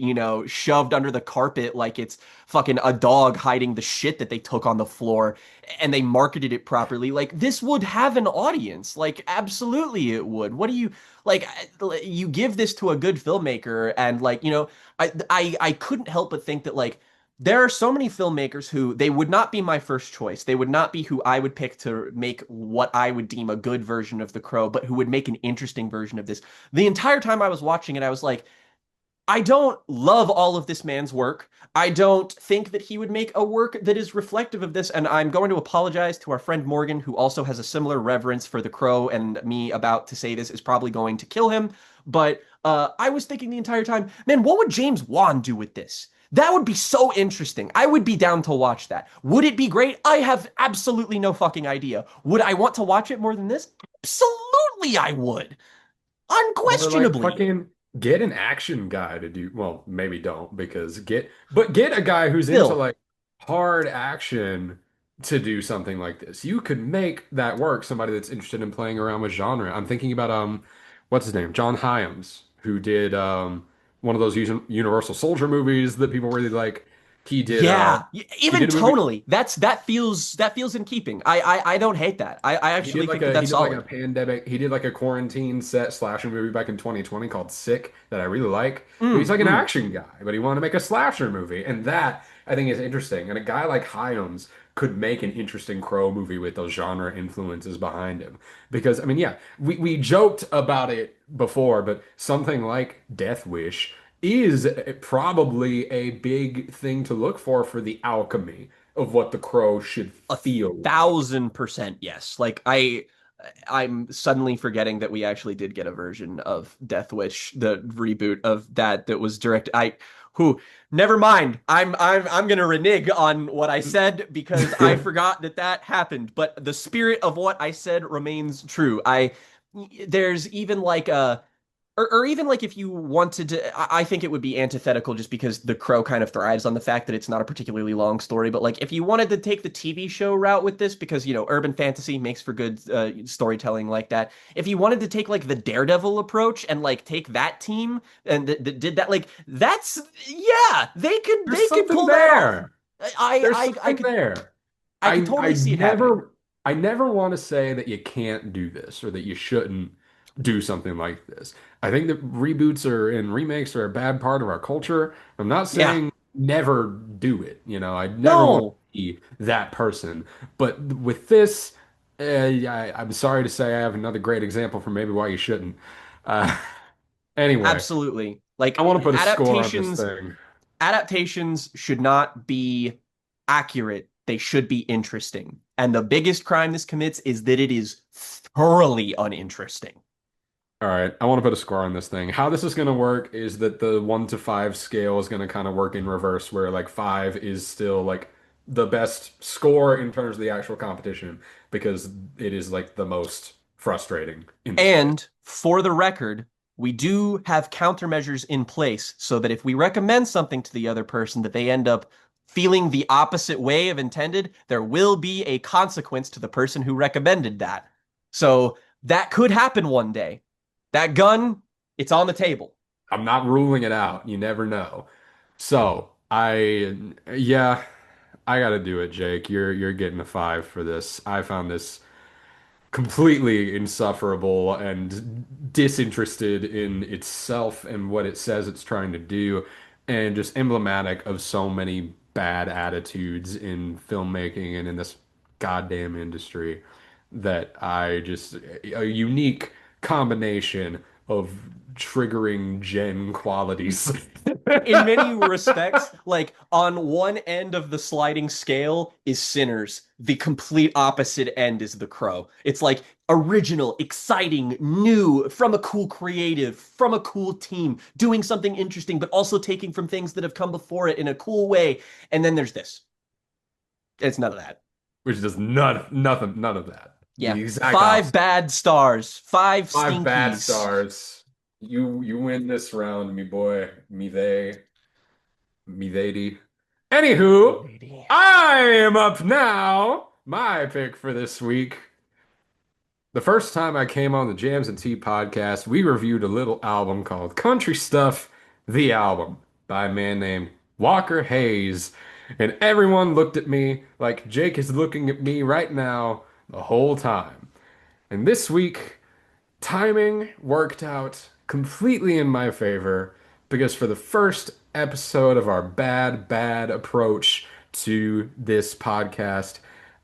shoved under the carpet like it's fucking a dog hiding the shit that they took on the floor and they marketed it properly, like this would have an audience. Like absolutely it would. What do you like you give this to a good filmmaker and like, I couldn't help but think that like there are so many filmmakers who they would not be my first choice. They would not be who I would pick to make what I would deem a good version of The Crow, but who would make an interesting version of this. The entire time I was watching it, I was like, I don't love all of this man's work. I don't think that he would make a work that is reflective of this. And I'm going to apologize to our friend Morgan, who also has a similar reverence for The Crow, and me about to say this is probably going to kill him. But I was thinking the entire time, man, what would James Wan do with this? That would be so interesting. I would be down to watch that. Would it be great? I have absolutely no fucking idea. Would I want to watch it more than this? Absolutely, I would. Or like Unquestionably. fucking get an action guy to do, well, maybe don't because get a guy who's into Still, like hard action to do something like this. You could make that work, somebody that's interested in playing around with genre. I'm thinking about what's his name? John Hyams, who did one of those Universal Soldier movies that people really like. He did yeah. he Even did a movie tonally, that feels in keeping. I don't hate that. I He did actually like think that a he that's did like a solid. pandemic. He did like a quarantine set slasher movie back in 2020 called Sick that I really like. But he's Mm, like an mm. action guy, but he wanted to make a slasher movie, and that I think is interesting. And a guy like Hyams could make an interesting Crow movie with those genre influences behind him. Because I mean, yeah, we joked about it before, but something like Death Wish is probably a big thing to look for the alchemy of what the Crow should A feel like. 1000% yes. Like I'm suddenly forgetting that we actually did get a version of Death Wish, the reboot of that was direct. Who never mind. I'm gonna renege on what I said because I forgot that happened. But the spirit of what I said remains true. There's even like a or even like if you wanted to, I think it would be antithetical just because The Crow kind of thrives on the fact that it's not a particularly long story. But like if you wanted to take the TV show route with this, because urban fantasy makes for good storytelling like that. If you wanted to take like the Daredevil approach and like take that team and did that, like that's yeah, they could There's they could something pull that off. there. I There's I I something could there. I could I totally see it happening. never want to say that you can't do this or that you shouldn't do something like this. I think that reboots are and remakes are a bad part of our culture. I'm not Yeah. saying never do it. I never want to No. be that person. But with this, I'm sorry to say I have another great example for maybe why you shouldn't. Uh, anyway, Absolutely. I Like want to put a score on this adaptations thing. adaptations should not be accurate. They should be interesting. And the biggest crime this commits is that it is thoroughly uninteresting. All right, I want to put a score on this thing. How this is going to work is that the 1 to 5 scale is going to kind of work in reverse, where like 5 is still like the best score in terms of the actual competition because it is like the most frustrating in the series. And for the record, we do have countermeasures in place so that if we recommend something to the other person that they end up feeling the opposite way of intended, there will be a consequence to the person who recommended that. So that could happen one day. That gun, it's on the table. I'm not ruling it out. You never know. So yeah, I got to do it, Jake. You're getting a 5 for this. I found this completely insufferable and disinterested in itself and what it says it's trying to do, and just emblematic of so many bad attitudes in filmmaking and in this goddamn industry that I just a unique combination of triggering gen qualities. In many respects, like on one end of the sliding scale is Sinners. The complete opposite end is The Crow. It's like original, exciting, new, from a cool creative, from a cool team, doing something interesting, but also taking from things that have come before it in a cool way. And then there's this. It's none of that. Which does none of that. Yeah. The exact Five opposite. bad stars, five 5 bad stinkies. stars. You win this round, me boy, me lady. Anywho, Lady. I am up now. My pick for this week. The first time I came on the Jams and Tea podcast, we reviewed a little album called Country Stuff, the album, by a man named Walker Hayes. And everyone looked at me like Jake is looking at me right now the whole time. And this week, timing worked out completely in my favor because for the first episode of our bad approach to this podcast,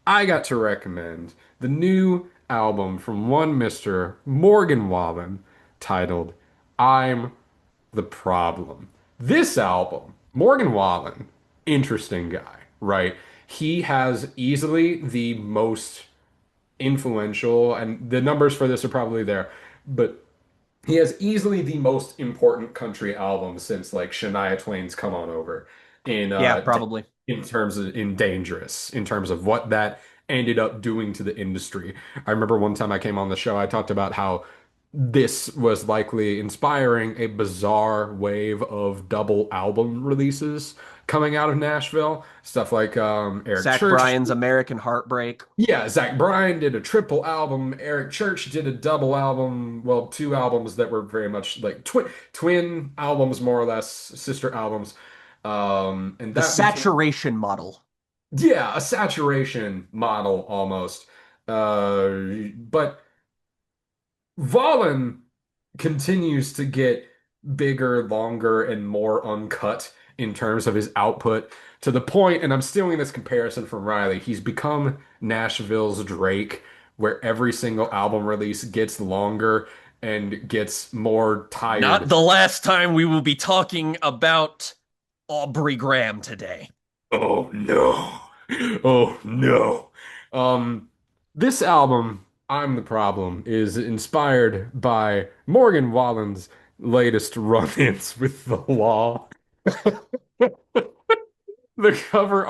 I got to recommend the new album from one Mr. Morgan Wallen titled I'm the Problem. This album, Morgan Wallen, interesting guy, right? He has easily the most influential, and the numbers for this are probably there, but he has easily the most important country album since like Shania Twain's Come On Over. in Yeah, probably. in Dangerous, in terms of what that ended up doing to the industry. I remember one time I came on the show, I talked about how this was likely inspiring a bizarre wave of double album releases coming out of Nashville. Stuff like Eric Zach Church. Bryan's American Heartbreak. Yeah, Zach Bryan did a triple album. Eric Church did a double album. Well, two albums that were very much like twin albums, more or less, sister albums. And The that became, saturation model. yeah, a saturation model almost. But Wallen continues to get bigger, longer, and more uncut in terms of his output to the point, and I'm stealing this comparison from Riley, he's become Nashville's Drake, where every single album release gets longer and gets more Not tired. the last time we will be talking about Aubrey Graham today. Oh no. Oh no. Um, this album, I'm the Problem, is inspired by Morgan Wallen's latest run-ins with the law. The cover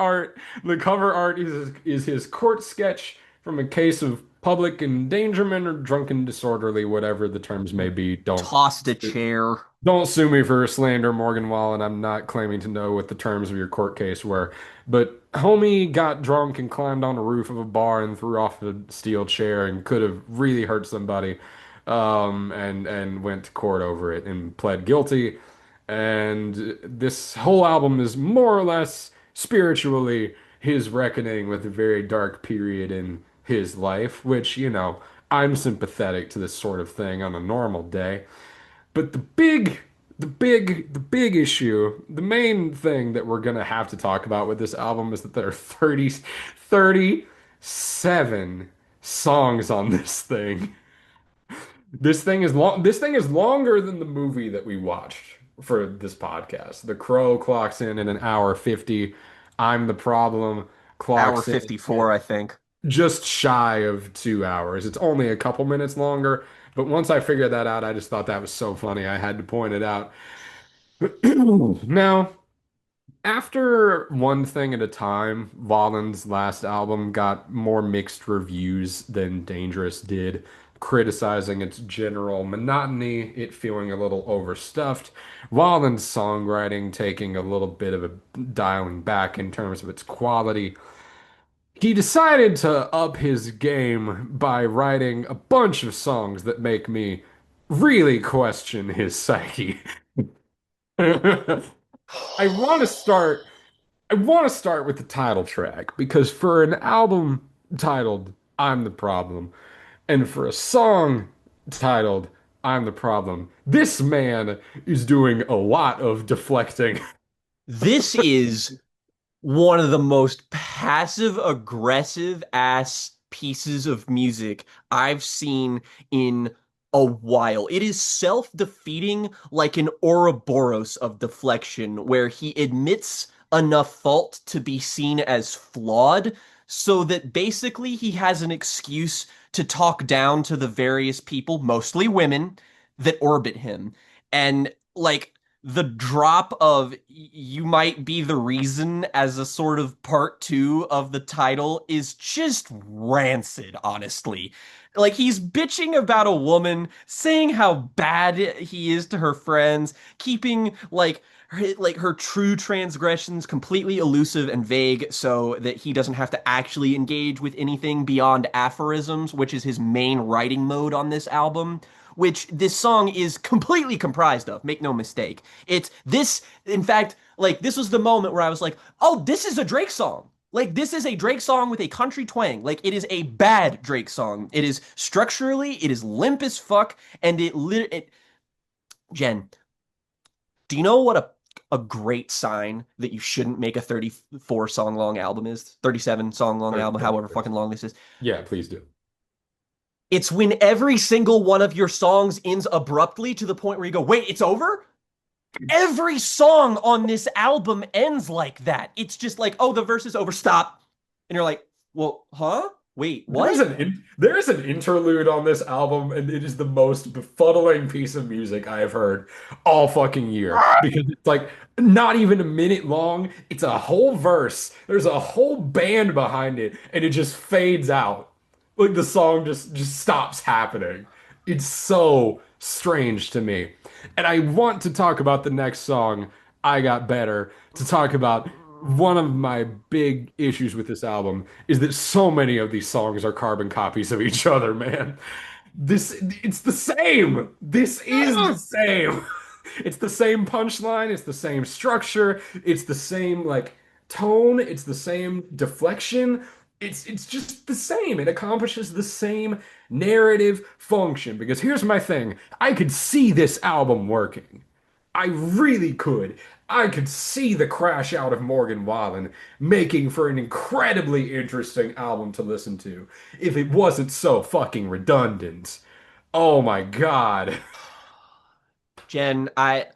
art is his court sketch from a case of public endangerment or drunken disorderly, whatever the terms may be. Tossed a chair. Don't sue me for slander, Morgan Wallen. I'm not claiming to know what the terms of your court case were. But homie got drunk and climbed on the roof of a bar and threw off a steel chair and could have really hurt somebody. And went to court over it and pled guilty. And this whole album is more or less spiritually his reckoning with a very dark period in his life, which, I'm sympathetic to this sort of thing on a normal day. But the big issue, the main thing that we're gonna have to talk about with this album is that there are 37 songs on this thing. This thing is long. This thing is longer than the movie that we watched for this podcast. The Crow clocks in an hour 50. I'm the Problem Hour clocks in 54, I think. just shy of 2 hours. It's only a couple minutes longer, but once I figured that out, I just thought that was so funny. I had to point it out. Now, after One Thing at a Time, Wallen's last album got more mixed reviews than Dangerous did, criticizing its general monotony, it feeling a little overstuffed, Wallen's songwriting taking a little bit of a dialing back in terms of its quality. He decided to up his game by writing a bunch of songs that make me really question his psyche. I want to start I want to start with the title track because for an album titled I'm the Problem and for a song titled I'm the Problem, this man is doing a lot of deflecting. This is one of the most passive aggressive ass pieces of music I've seen in a while. It is self-defeating like an Ouroboros of deflection, where he admits enough fault to be seen as flawed, so that basically he has an excuse to talk down to the various people, mostly women, that orbit him. And like the drop of you might be the reason as a sort of part two of the title is just rancid, honestly. Like he's bitching about a woman, saying how bad he is to her friends, keeping like her true transgressions completely elusive and vague so that he doesn't have to actually engage with anything beyond aphorisms, which is his main writing mode on this album, which this song is completely comprised of. Make no mistake. It's this, in fact, like this was the moment where I was like, oh, this is a Drake song. Like this is a Drake song with a country twang. Like it is a bad Drake song. It is structurally, it is limp as fuck, and Jen, do you know what a great sign that you shouldn't make a 34 song long album is? 37 song long album, however fucking long this is. Yeah, please do. It's when every single one of your songs ends abruptly to the point where you go, wait, it's over? Every song on this album ends like that. It's just like, oh, the verse is over, stop. And you're like, well, huh? Wait, what? There is an interlude on this album, and it is the most befuddling piece of music I have heard all fucking year because it's like not even a minute long. It's a whole verse. There's a whole band behind it, and it just fades out. Like the song just stops happening. It's so strange to me. And I want to talk about the next song, I Got Better, to talk about one of my big issues with this album is that so many of these songs are carbon copies of each other, man. It's the same. This is the same. It's the same punchline, it's the same structure, it's the same like tone, it's the same deflection. It's just the same. It accomplishes the same narrative function because here's my thing. I could see this album working. I really could. I could see the crash out of Morgan Wallen making for an incredibly interesting album to listen to if it wasn't so fucking redundant. Oh my God. Jen, I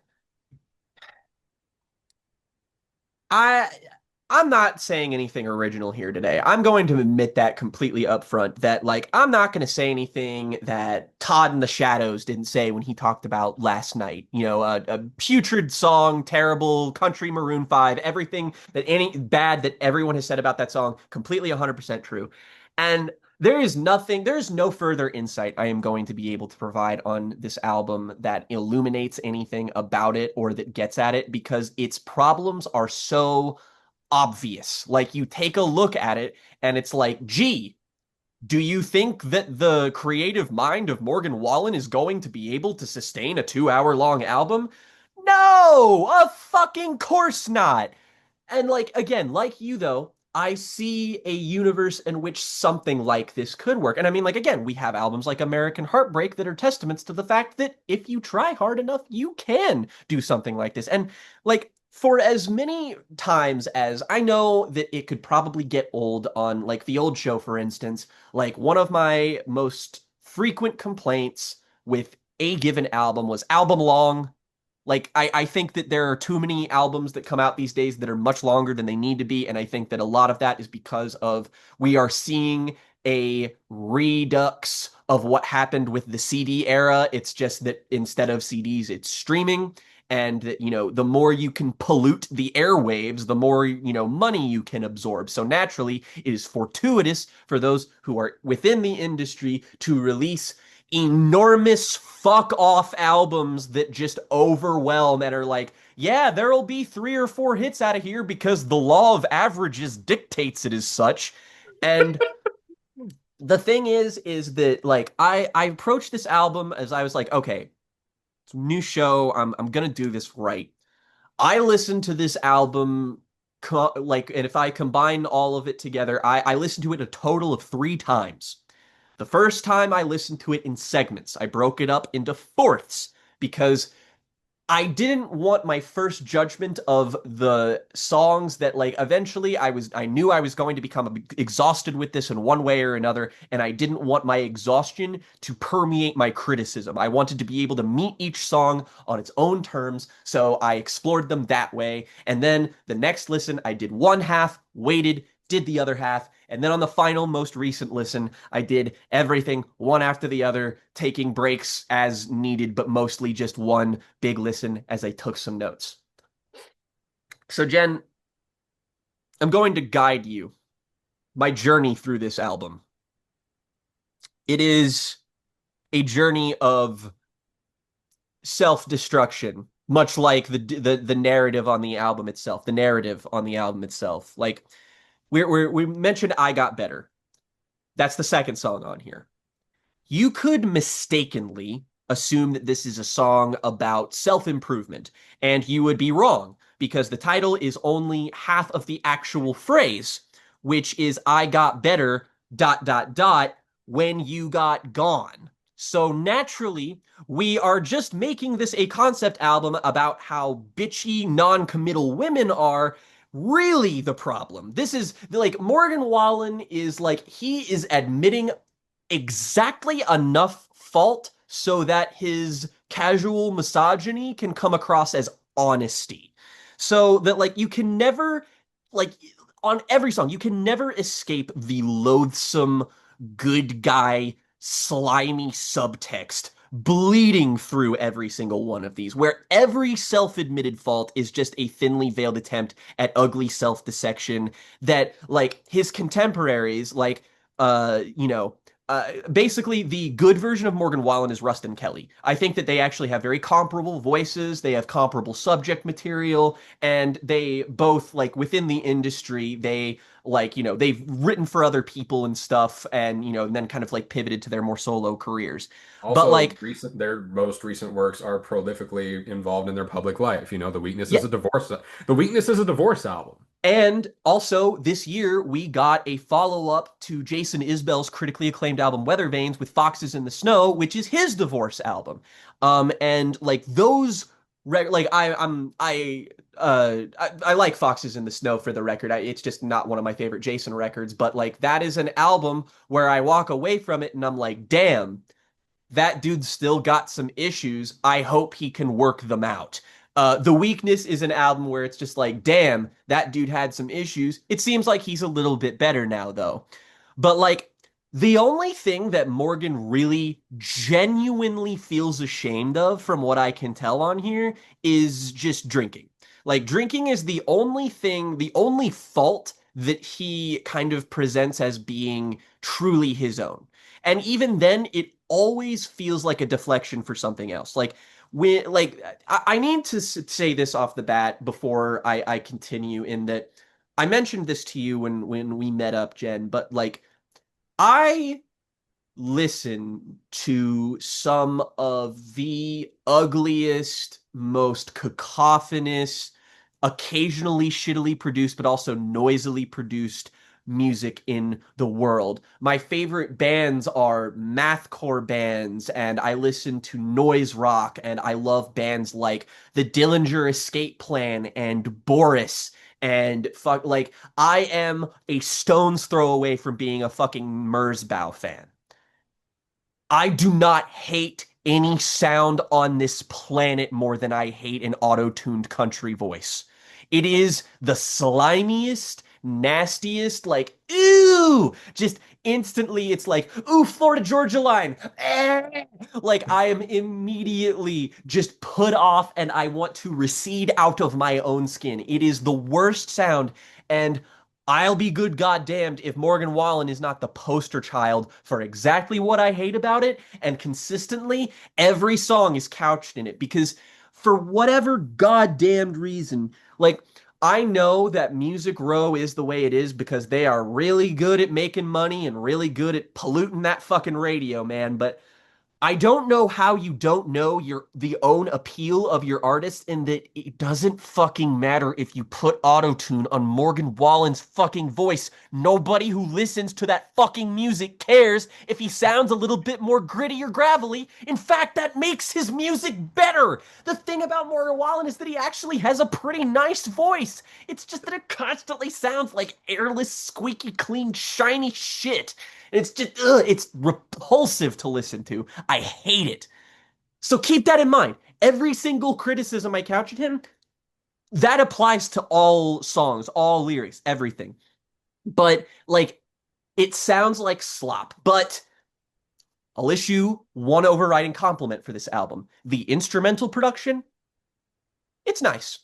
I'm not saying anything original here today. I'm going to admit that completely upfront that like I'm not going to say anything that Todd in the Shadows didn't say when he talked about last night. You know, a putrid song, terrible country Maroon 5, everything that any bad that everyone has said about that song, completely 100% true. And there's no further insight I am going to be able to provide on this album that illuminates anything about it or that gets at it because its problems are so obvious. Like you take a look at it and it's like, gee, do you think that the creative mind of Morgan Wallen is going to be able to sustain a 2 hour long album? No, a fucking course not. And like again, like you though, I see a universe in which something like this could work. And I mean, like again, we have albums like American Heartbreak that are testaments to the fact that if you try hard enough, you can do something like this. And like for as many times as I know that it could probably get old on like the old show, for instance, like one of my most frequent complaints with a given album was album long. Like I think that there are too many albums that come out these days that are much longer than they need to be, and I think that a lot of that is because of we are seeing a redux of what happened with the CD era. It's just that instead of CDs, it's streaming, and that the more you can pollute the airwaves, the more money you can absorb. So naturally, it is fortuitous for those who are within the industry to release enormous fuck off albums that just overwhelm and are like, yeah, there'll be 3 or 4 hits out of here because the law of averages dictates it as such. And the thing is that like I approached this album as I was like, okay, it's a new show. I'm gonna do this right. I listened to this album like, and if I combine all of it together, I listened to it a total of 3 times. The first time I listened to it in segments, I broke it up into fourths because I didn't want my first judgment of the songs that like eventually I knew I was going to become exhausted with this in one way or another, and I didn't want my exhaustion to permeate my criticism. I wanted to be able to meet each song on its own terms, so I explored them that way. And then the next listen, I did one half, waited, did the other half, and then on the final, most recent listen, I did everything one after the other, taking breaks as needed, but mostly just one big listen as I took some notes. So, Jen, I'm going to guide you my journey through this album. It is a journey of self-destruction, much like the narrative on the album itself. The narrative on the album itself, like we mentioned, I Got Better. That's the second song on here. You could mistakenly assume that this is a song about self-improvement, and you would be wrong because the title is only half of the actual phrase, which is I got better dot dot dot when you got gone. So naturally, we are just making this a concept album about how bitchy non-committal women are really the problem. This is like Morgan Wallen is like he is admitting exactly enough fault so that his casual misogyny can come across as honesty. So that like you can never like on every song. You can never escape the loathsome good guy slimy subtext bleeding through every single one of these, where every self-admitted fault is just a thinly veiled attempt at ugly self-dissection that, like, his contemporaries, like, you know, basically the good version of Morgan Wallen is Rustin Kelly. I think that they actually have very comparable voices, they have comparable subject material, and they both, like, within the industry, they, like, they've written for other people and stuff, and, and then kind of like pivoted to their more solo careers. But Also, like, their most recent works are prolifically involved in their public life. You know, The Weakness yeah. is a divorce. The Weakness is a divorce album. And also, this year, we got a follow-up to Jason Isbell's critically acclaimed album Weather Vanes with Foxes in the Snow, which is his divorce album. And like those, like I like Foxes in the Snow for the record. It's just not one of my favorite Jason records, but like that is an album where I walk away from it and I'm like, damn, that dude's still got some issues. I hope he can work them out. The Weakness is an album where it's just like, damn, that dude had some issues. It seems like he's a little bit better now, though. But like, the only thing that Morgan really genuinely feels ashamed of, from what I can tell on here, is just drinking. Like, drinking is the only thing, the only fault that he kind of presents as being truly his own. And even then, it always feels like a deflection for something else. Like, I need to say this off the bat before I continue, in that I mentioned this to you when we met up, Jen, but like, I listen to some of the ugliest, most cacophonous, occasionally shittily produced, but also noisily produced music in the world. My favorite bands are mathcore bands, and I listen to noise rock, and I love bands like the Dillinger Escape Plan and Boris. And fuck, like, I am a stone's throw away from being a fucking Merzbow fan. I do not hate any sound on this planet more than I hate an auto-tuned country voice. It is the slimiest, nastiest, like, ooh, just instantly it's like, ooh, Florida Georgia line. Eh. Like, I am immediately just put off and I want to recede out of my own skin. It is the worst sound, and I'll be good goddamned if Morgan Wallen is not the poster child for exactly what I hate about it, and consistently every song is couched in it, because for whatever goddamned reason, like, I know that Music Row is the way it is because they are really good at making money and really good at polluting that fucking radio, man, but I don't know how you don't know the own appeal of your artist, and that it doesn't fucking matter if you put autotune on Morgan Wallen's fucking voice. Nobody who listens to that fucking music cares if he sounds a little bit more gritty or gravelly. In fact, that makes his music better. The thing about Morgan Wallen is that he actually has a pretty nice voice. It's just that it constantly sounds like airless, squeaky clean, shiny shit. It's just, it's repulsive to listen to. I hate it. So keep that in mind. Every single criticism I couch at him, that applies to all songs, all lyrics, everything. But like, it sounds like slop. But I'll issue one overriding compliment for this album. The instrumental production, it's nice.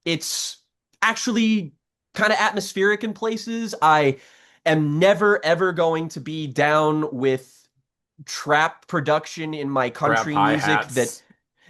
It's actually kind of atmospheric in places. I am never ever going to be down with trap production in my Trap country music that, hi-hats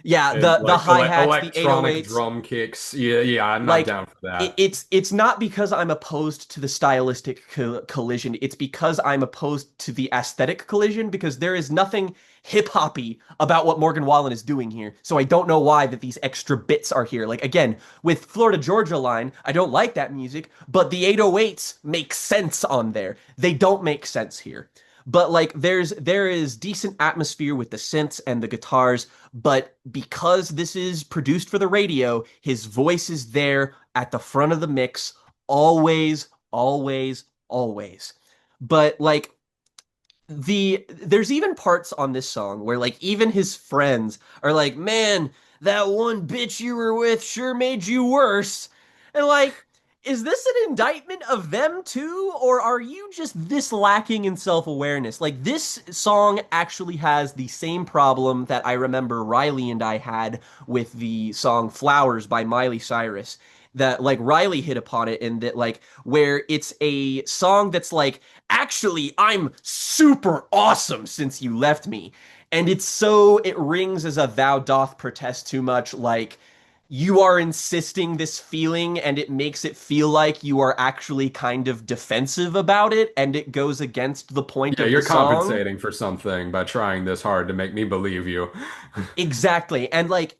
yeah, and the like hi-hats, the electronic 808s. drum kicks. Yeah, yeah, I'm not Like, down for it, that. it's not because I'm opposed to the stylistic collision. It's because I'm opposed to the aesthetic collision, because there is nothing hip-hoppy about what Morgan Wallen is doing here. So I don't know why that these extra bits are here. Like, again, with Florida Georgia Line, I don't like that music, but the 808s make sense on there. They don't make sense here. But like, there is decent atmosphere with the synths and the guitars, but because this is produced for the radio, his voice is there at the front of the mix, always, always, always. But like, there's even parts on this song where like even his friends are like, man, that one bitch you were with sure made you worse. And like, is this an indictment of them too, or are you just this lacking in self-awareness? Like, this song actually has the same problem that I remember Riley and I had with the song Flowers by Miley Cyrus. That, like, Riley hit upon it, in that, like, where it's a song that's like, actually, I'm super awesome since you left me. And it rings as a thou doth protest too much, like, you are insisting this feeling and it makes it feel like you are actually kind of defensive about it, and it goes against the point Yeah, of the you're song. compensating for something by trying this hard to make me believe you. Exactly. And like,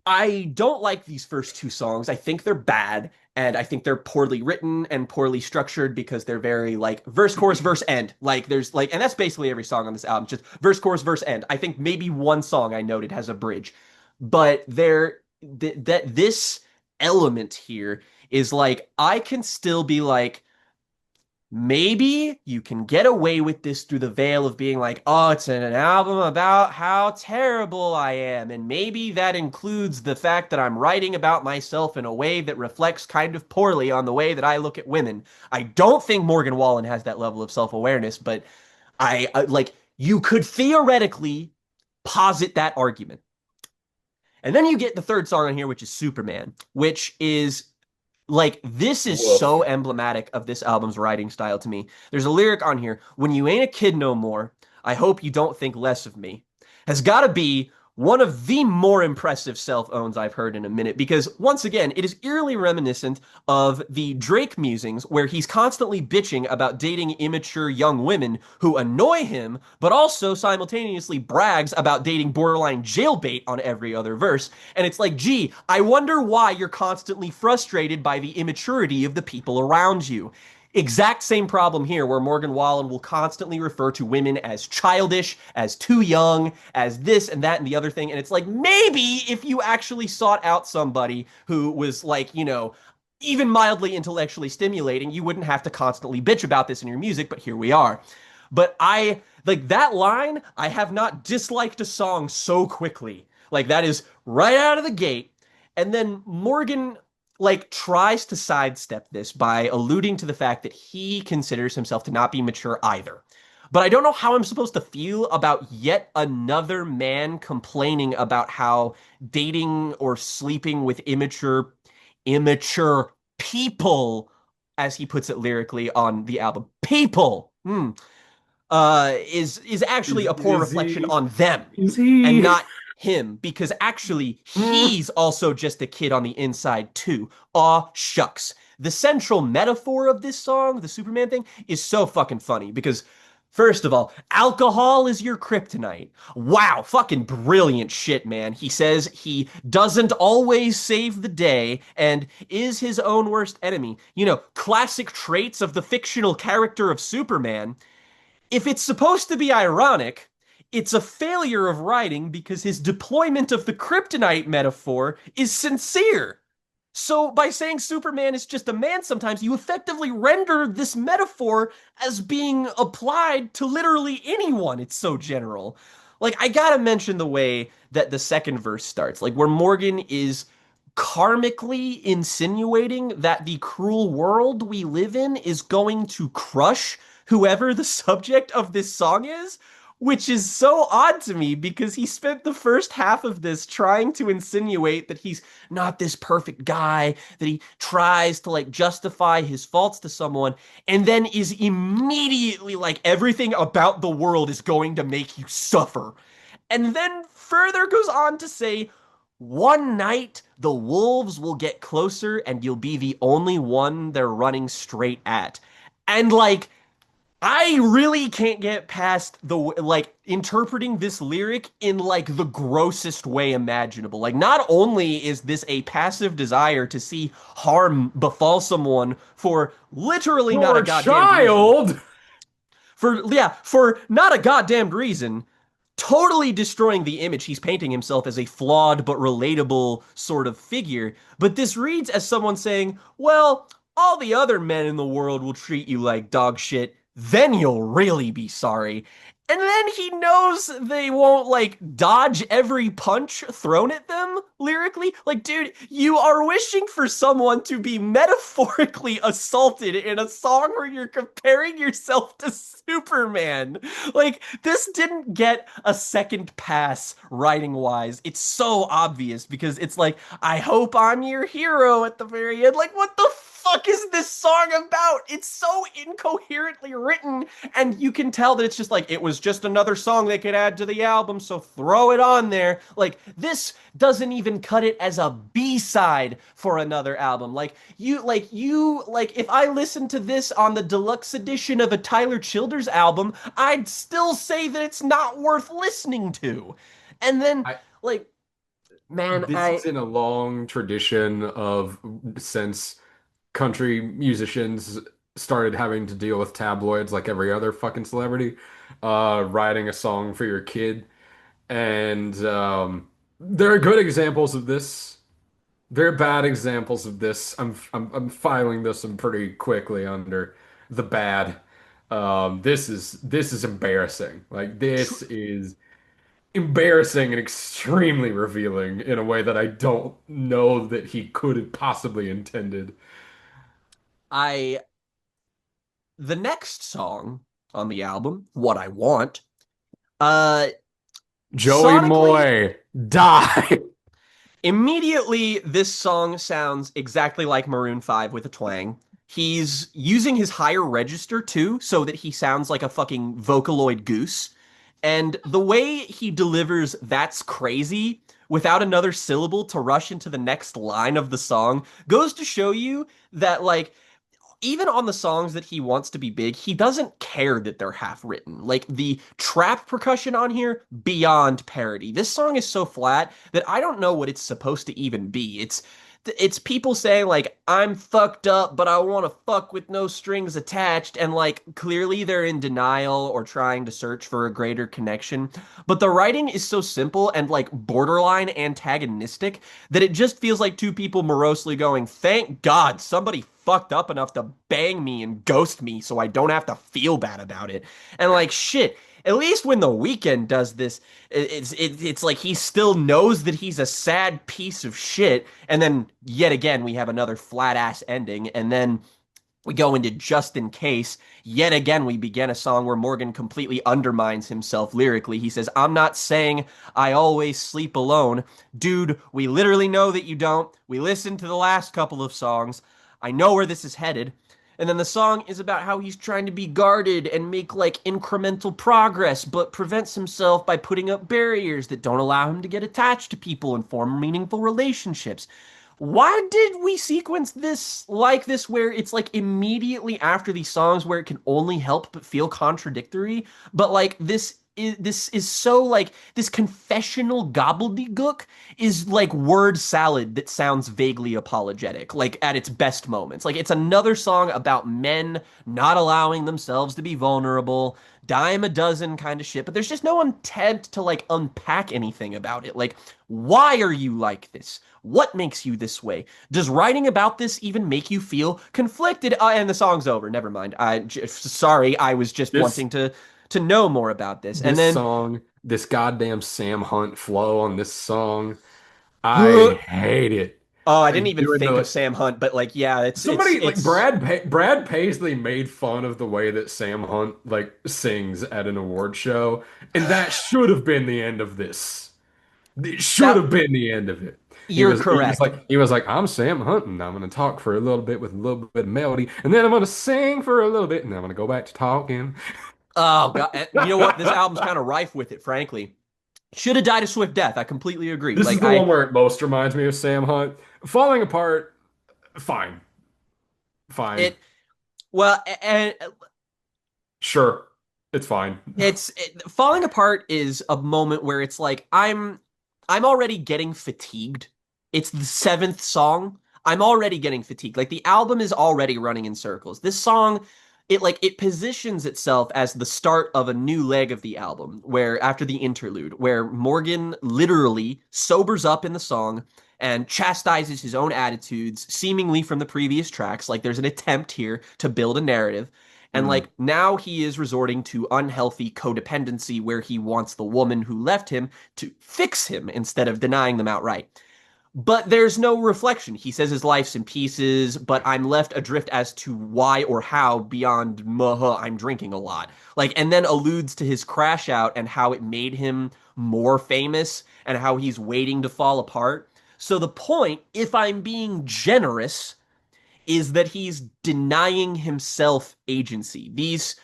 I don't like these first two songs. I think they're bad, and I think they're poorly written and poorly structured because they're very like verse, chorus, verse, end. Like, there's like, and that's basically every song on this album, just verse, chorus, verse, end. I think maybe one song I noted has a bridge, but that this element here is like, I can still be like, maybe you can get away with this through the veil of being like, oh, it's an album about how terrible I am. And maybe that includes the fact that I'm writing about myself in a way that reflects kind of poorly on the way that I look at women. I don't think Morgan Wallen has that level of self-awareness, but like, you could theoretically posit that argument. And then you get the third song on here, which is Superman, which is like, this is Woof. so emblematic of this album's writing style to me. There's a lyric on here: when you ain't a kid no more, I hope you don't think less of me. Has got to be one of the more impressive self-owns I've heard in a minute, because once again, it is eerily reminiscent of the Drake musings, where he's constantly bitching about dating immature young women who annoy him, but also simultaneously brags about dating borderline jailbait on every other verse. And it's like, gee, I wonder why you're constantly frustrated by the immaturity of the people around you. Exact same problem here, where Morgan Wallen will constantly refer to women as childish, as too young, as this and that and the other thing. And it's like, maybe if you actually sought out somebody who was like, even mildly intellectually stimulating, you wouldn't have to constantly bitch about this in your music, but here we are. But I, like, that line, I have not disliked a song so quickly. Like, that is right out of the gate. And then Morgan, like, tries to sidestep this by alluding to the fact that he considers himself to not be mature either. But I don't know how I'm supposed to feel about yet another man complaining about how dating or sleeping with immature people, as he puts it lyrically on the album, people, is actually a poor Is reflection he? on them Is and he? not him, because actually he's also just a kid on the inside too. Aw, shucks. The central metaphor of this song, the Superman thing, is so fucking funny because, first of all, alcohol is your kryptonite. Wow, fucking brilliant shit, man. He says he doesn't always save the day and is his own worst enemy. Classic traits of the fictional character of Superman. If it's supposed to be ironic, it's a failure of writing because his deployment of the kryptonite metaphor is sincere. So, by saying Superman is just a man sometimes, you effectively render this metaphor as being applied to literally anyone. It's so general. Like, I gotta mention the way that the second verse starts, like, where Morgan is karmically insinuating that the cruel world we live in is going to crush whoever the subject of this song is, which is so odd to me because he spent the first half of this trying to insinuate that he's not this perfect guy, that he tries to like justify his faults to someone, and then is immediately like, everything about the world is going to make you suffer. And then further goes on to say, one night the wolves will get closer and you'll be the only one they're running straight at. And like, I really can't get past the like interpreting this lyric in like the grossest way imaginable. Like, not only is this a passive desire to see harm befall someone for literally not a Poor goddamned reason, child. for not a goddamned reason, totally destroying the image he's painting himself as a flawed but relatable sort of figure. But this reads as someone saying, well, all the other men in the world will treat you like dog shit, then you'll really be sorry. And then he knows they won't like dodge every punch thrown at them lyrically. Like, dude, you are wishing for someone to be metaphorically assaulted in a song where you're comparing yourself to Superman. Like, this didn't get a second pass writing wise. It's so obvious because it's like, I hope I'm your hero at the very end. Like, what the fuck is this song about? It's so incoherently written, and you can tell that it's just like it was just another song they could add to the album, so throw it on there. Like, this doesn't even cut it as a B-side for another album. Like if I listened to this on the deluxe edition of a Tyler Childers album, I'd still say that it's not worth listening to. And then I like man, This is I in a long tradition of since country musicians started having to deal with tabloids like every other fucking celebrity, writing a song for your kid. And there are good examples of this. There are bad examples of this. I'm filing this one pretty quickly under the bad. This is embarrassing. Like this is embarrassing and extremely revealing in a way that I don't know that he could have possibly intended. I the next song on the album, What I Want, uh Joey sonically Moy, die. immediately this song sounds exactly like Maroon 5 with a twang. He's using his higher register too, so that he sounds like a fucking Vocaloid goose. And the way he delivers "That's crazy" without another syllable to rush into the next line of the song goes to show you that, like, even on the songs that he wants to be big, he doesn't care that they're half written. Like the trap percussion on here, beyond parody. This song is so flat that I don't know what it's supposed to even be. It's people saying like I'm fucked up, but I want to fuck with no strings attached, and like clearly they're in denial or trying to search for a greater connection. But the writing is so simple and like borderline antagonistic that it just feels like two people morosely going, "Thank God somebody fucked up enough to bang me and ghost me so I don't have to feel bad about it." And like shit, at least when The Weeknd does this, it's like he still knows that he's a sad piece of shit. And then yet again we have another flat ass ending, and then we go into Just in Case. Yet again, we begin a song where Morgan completely undermines himself lyrically. He says, "I'm not saying I always sleep alone." Dude, we literally know that you don't. We listened to the last couple of songs. I know where this is headed. And then the song is about how he's trying to be guarded and make like incremental progress, but prevents himself by putting up barriers that don't allow him to get attached to people and form meaningful relationships. Why did we sequence this like this where it's like immediately after these songs where it can only help but feel contradictory? But like this is so like this confessional gobbledygook is like word salad that sounds vaguely apologetic, like at its best moments. Like it's another song about men not allowing themselves to be vulnerable, dime a dozen kind of shit, but there's just no attempt to like unpack anything about it. Like, why are you like this? What makes you this way? Does writing about this even make you feel conflicted? And the song's over. Never mind. Sorry, I was just This wanting to know more about this. And this then song, this goddamn Sam Hunt flow on this song, I hate it. oh, I didn't Like even doing think of the Sam Hunt, but like, yeah, it's somebody like it's Brad Paisley made fun of the way that Sam Hunt like sings at an award show, and that should have been the end of this. It should that have been the end of it. you're correct. He was like, I'm Sam Hunt, and I'm gonna talk for a little bit with a little bit of melody, and then I'm gonna sing for a little bit, and I'm gonna go back to talking. Oh God, you know what? This album's kind of rife with it, frankly. Should have died a swift death. I completely agree. This is Like the one where it most reminds me of Sam Hunt. Falling Apart, fine, fine, it well, and sure, it's fine. falling apart is a moment where it's like I'm already getting fatigued. It's the seventh song. I'm already getting fatigued. Like the album is already running in circles. This song, it positions itself as the start of a new leg of the album, where after the interlude, where Morgan literally sobers up in the song and chastises his own attitudes, seemingly from the previous tracks. Like there's an attempt here to build a narrative. And Mm. like now he is resorting to unhealthy codependency where he wants the woman who left him to fix him instead of denying them outright. But there's no reflection. He says his life's in pieces, but I'm left adrift as to why or how beyond I'm drinking a lot. Like, and then alludes to his crash out and how it made him more famous and how he's waiting to fall apart. So the point, if I'm being generous, is that he's denying himself agency. These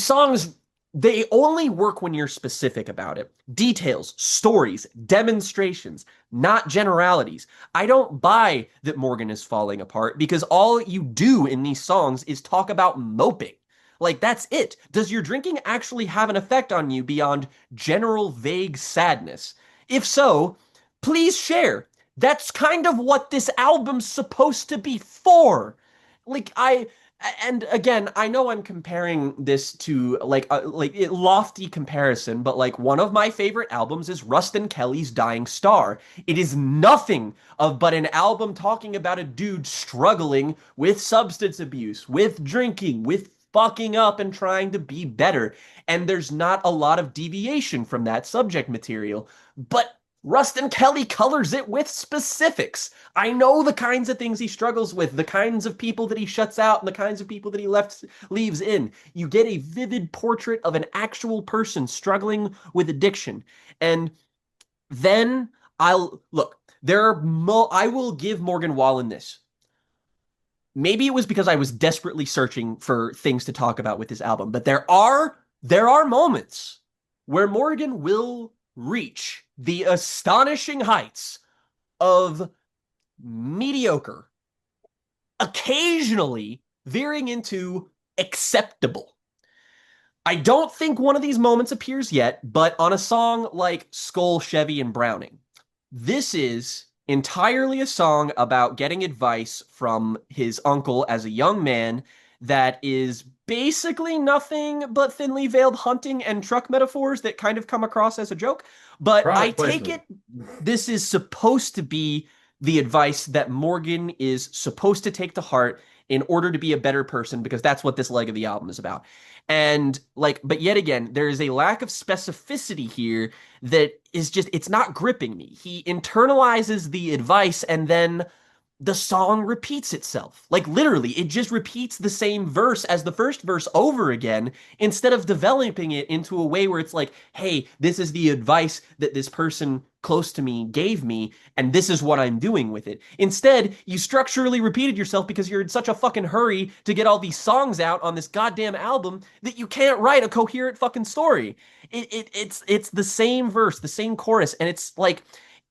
songs, they only work when you're specific about it. Details, stories, demonstrations, not generalities. I don't buy that Morgan is falling apart because all you do in these songs is talk about moping. Like, that's it. Does your drinking actually have an effect on you beyond general vague sadness? If so, please share. That's kind of what this album's supposed to be for. Like and again, I know I'm comparing this to like a lofty comparison, but like one of my favorite albums is Rustin Kelly's Dying Star. It is nothing of but an album talking about a dude struggling with substance abuse, with drinking, with fucking up and trying to be better. And there's not a lot of deviation from that subject material. But Rustin Kelly colors it with specifics. I know the kinds of things he struggles with, the kinds of people that he shuts out, and the kinds of people that he leaves in. You get a vivid portrait of an actual person struggling with addiction. And then I'll look, I will give Morgan Wallen this. Maybe it was because I was desperately searching for things to talk about with this album, but there are moments where Morgan will reach the astonishing heights of mediocre, occasionally veering into acceptable. I don't think one of these moments appears yet, but on a song like Skull, Chevy, and Browning, this is entirely a song about getting advice from his uncle as a young man that is basically nothing but thinly veiled hunting and truck metaphors that kind of come across as a joke. But I Product take placement. it this is supposed to be the advice that Morgan is supposed to take to heart in order to be a better person because that's what this leg of the album is about. And like, but yet again, there is a lack of specificity here that is just, it's not gripping me. He internalizes the advice and then the song repeats itself. Like literally, it just repeats the same verse as the first verse over again instead of developing it into a way where it's like, hey, this is the advice that this person close to me gave me, and this is what I'm doing with it. Instead, you structurally repeated yourself because you're in such a fucking hurry to get all these songs out on this goddamn album that you can't write a coherent fucking story. It's the same verse, the same chorus, and it's like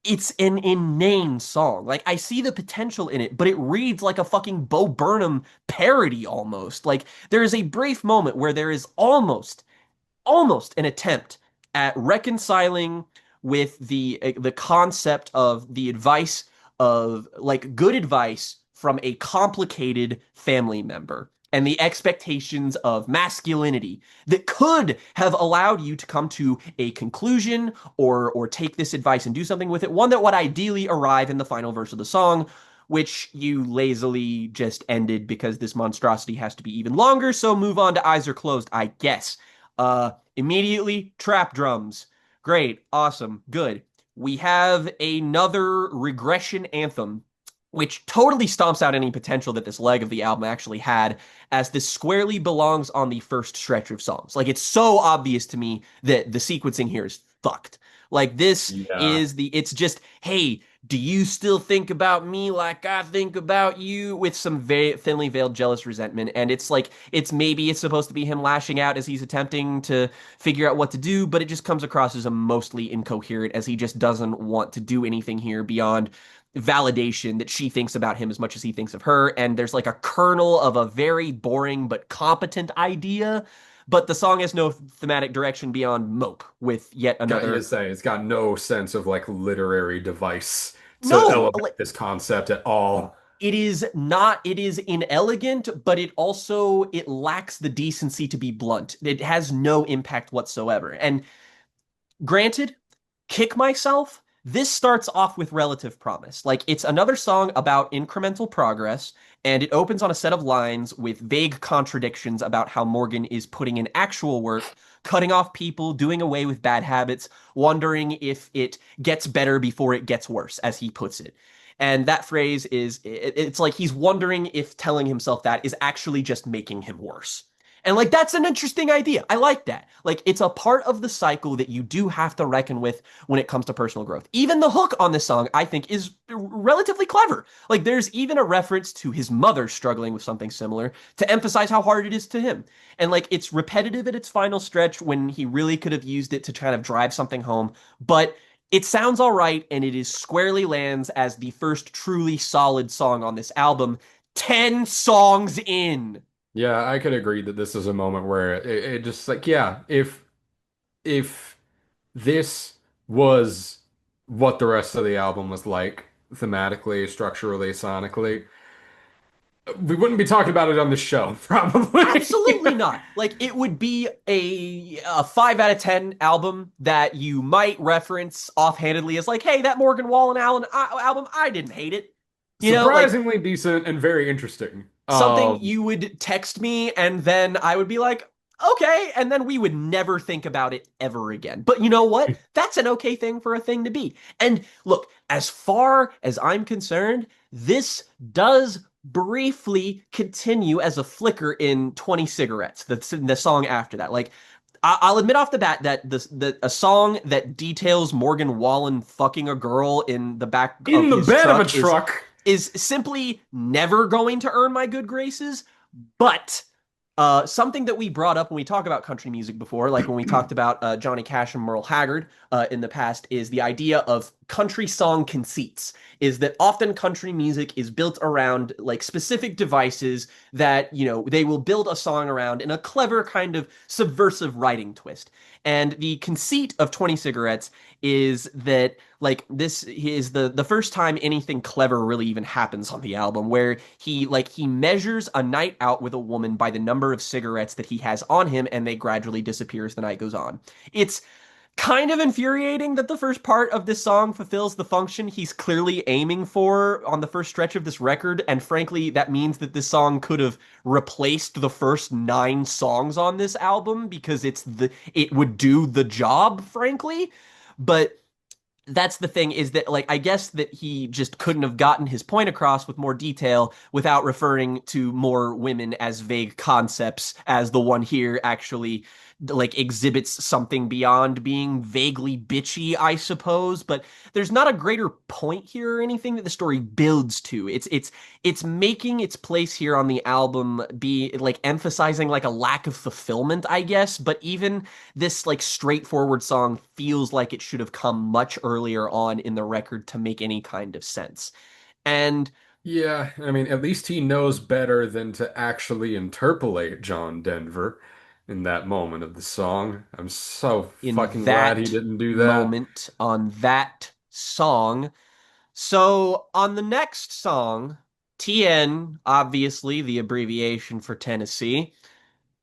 it's an inane song. Like I see the potential in it, but it reads like a fucking Bo Burnham parody almost. Like there is a brief moment where there is almost an attempt at reconciling with the concept of the advice of like good advice from a complicated family member and the expectations of masculinity that could have allowed you to come to a conclusion or take this advice and do something with it, one that would ideally arrive in the final verse of the song, which you lazily just ended because this monstrosity has to be even longer, so move on to Eyes Are Closed, I guess. Immediately, trap drums. Great, awesome, good. We have another regression anthem, which totally stomps out any potential that this leg of the album actually had, as this squarely belongs on the first stretch of songs. Like, it's so obvious to me that the sequencing here is fucked. Like, Yeah. it's just, hey, do you still think about me like I think about you? With some very thinly veiled jealous resentment. And it's like, maybe it's supposed to be him lashing out as he's attempting to figure out what to do, but it just comes across as a mostly incoherent as he just doesn't want to do anything here beyond validation that she thinks about him as much as he thinks of her. And there's like a kernel of a very boring but competent idea, but the song has no thematic direction beyond mope with yet Got you to another. say it's got no sense of like literary device to No, elevate this concept at all. it is not, it is inelegant, but it lacks the decency to be blunt. It has no impact whatsoever. And granted, kick myself. This starts off with Relative Promise. Like, it's another song about incremental progress, and it opens on a set of lines with vague contradictions about how Morgan is putting in actual work, cutting off people, doing away with bad habits, wondering if it gets better before it gets worse, as he puts it. And that phrase is, it's like he's wondering if telling himself that is actually just making him worse. And like, that's an interesting idea. I like that. Like, it's a part of the cycle that you do have to reckon with when it comes to personal growth. Even the hook on this song, I think, is relatively clever. Like, there's even a reference to his mother struggling with something similar to emphasize how hard it is to him. And like, it's repetitive at its final stretch when he really could have used it to kind of drive something home. But it sounds all right, and it is squarely lands as the first truly solid song on this album, 10 songs in. Yeah, I could agree that this is a moment where it just like, yeah, if this was what the rest of the album was like, thematically, structurally, sonically, we wouldn't be talking about it on the show, probably. Absolutely not. Like, it would be a 5 out of 10 album that you might reference offhandedly as like, hey, that Morgan Wallen album, I didn't hate it. You know, like Surprisingly decent and very interesting. something you would text me and then I would be like, okay, and then we would never think about it ever again. But you know what? That's an okay thing for a thing to be. And look, as far as I'm concerned, this does briefly continue as a flicker in 20 Cigarettes, the song after that. Like, I'll admit off the bat that a song that details Morgan Wallen fucking a girl in the back In of the his bed of a truck truck. is simply never going to earn my good graces. But something that we brought up when we talk about country music before, like when we talked about Johnny Cash and Merle Haggard in the past, is the idea of country song conceits. Is that often country music is built around like specific devices that, you know, they will build a song around in a clever kind of subversive writing twist. And the conceit of 20 Cigarettes is that like this is the first time anything clever really even happens on the album, where he measures a night out with a woman by the number of cigarettes that he has on him, and they gradually disappear as the night goes on. It's kind of infuriating that the first part of this song fulfills the function he's clearly aiming for on the first stretch of this record, and frankly, that means that this song could have replaced the first 9 songs on this album because it would do the job, frankly. But that's the thing, is that like I guess that he just couldn't have gotten his point across with more detail without referring to more women as vague concepts, as the one here actually like exhibits something beyond being vaguely bitchy, I suppose. But there's not a greater point here or anything that the story builds to. It's making its place here on the album be like emphasizing like a lack of fulfillment, I guess. But even this like straightforward song feels like it should have come much earlier on in the record to make any kind of sense. And Yeah, I mean, at least he knows better than to actually interpolate John Denver in that moment of the song. I'm so in fucking glad he that didn't do that. moment on that song, so on the next song, TN, obviously the abbreviation for Tennessee,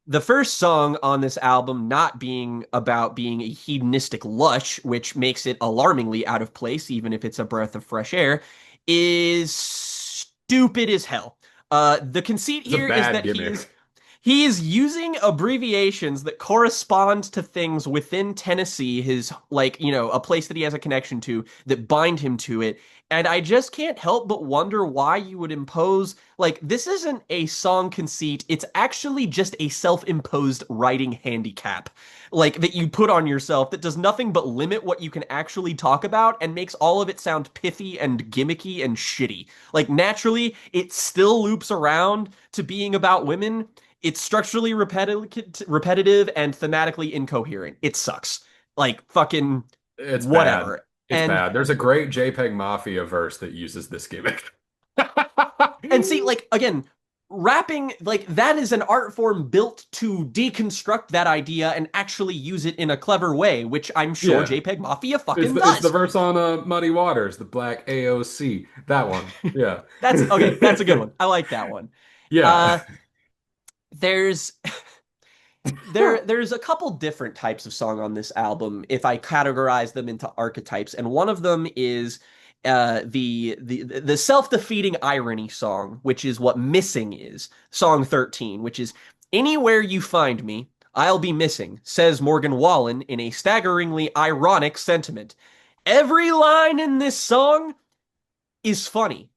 the first song on this album not being about being a hedonistic lush, which makes it alarmingly out of place, even if it's a breath of fresh air, is stupid as hell. The conceit It's a here is bad that he gimmick. he is using abbreviations that correspond to things within Tennessee, his, like, you know, a place that he has a connection to that bind him to it. And I just can't help but wonder why you would impose, like, this isn't a song conceit. It's actually just a self-imposed writing handicap, like, that you put on yourself that does nothing but limit what you can actually talk about and makes all of it sound pithy and gimmicky and shitty. Like, naturally, it still loops around to being about women. It's structurally repetitive and thematically incoherent. It sucks. Like fucking It's bad. whatever. It's And bad. There's a great JPEG Mafia verse that uses this gimmick. and see, like again, rapping, like that is an art form built to deconstruct that idea and actually use it in a clever way, which I'm sure Yeah. JPEG Mafia It's fucking the does. verse on Muddy Waters, the Black AOC. That one. Yeah. That's okay. That's a good one. I like that one. Yeah. Uh, there's There's a couple different types of song on this album if I categorize them into archetypes, and one of them is the self-defeating irony song, which is what Missing is, song 13, which is anywhere you find me, I'll be missing, says Morgan Wallen in a staggeringly ironic sentiment. Every line in this song is funny.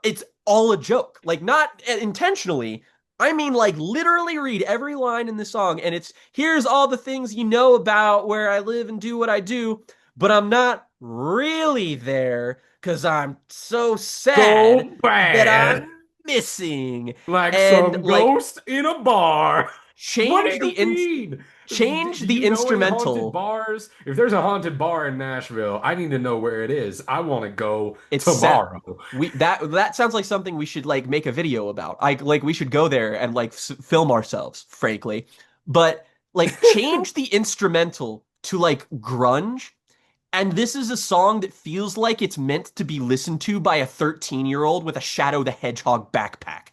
It's all a joke. Like not intentionally. I mean like literally read every line in the song and it's here's all the things you know about where I live and do what I do, but I'm not really there cuz I'm so sad So that I'm bad. missing. Like And some like ghost in a bar. What do change the you mean? change Do the you know any haunted instrumental. bars? If there's a haunted bar in Nashville, I need to know where it is. I want to go It's set. tomorrow. That sounds like something we should like make a video about. I like we should go there and like film ourselves, frankly. But like change the instrumental to like grunge, and this is a song that feels like it's meant to be listened to by a 13-year-old with a Shadow the Hedgehog backpack.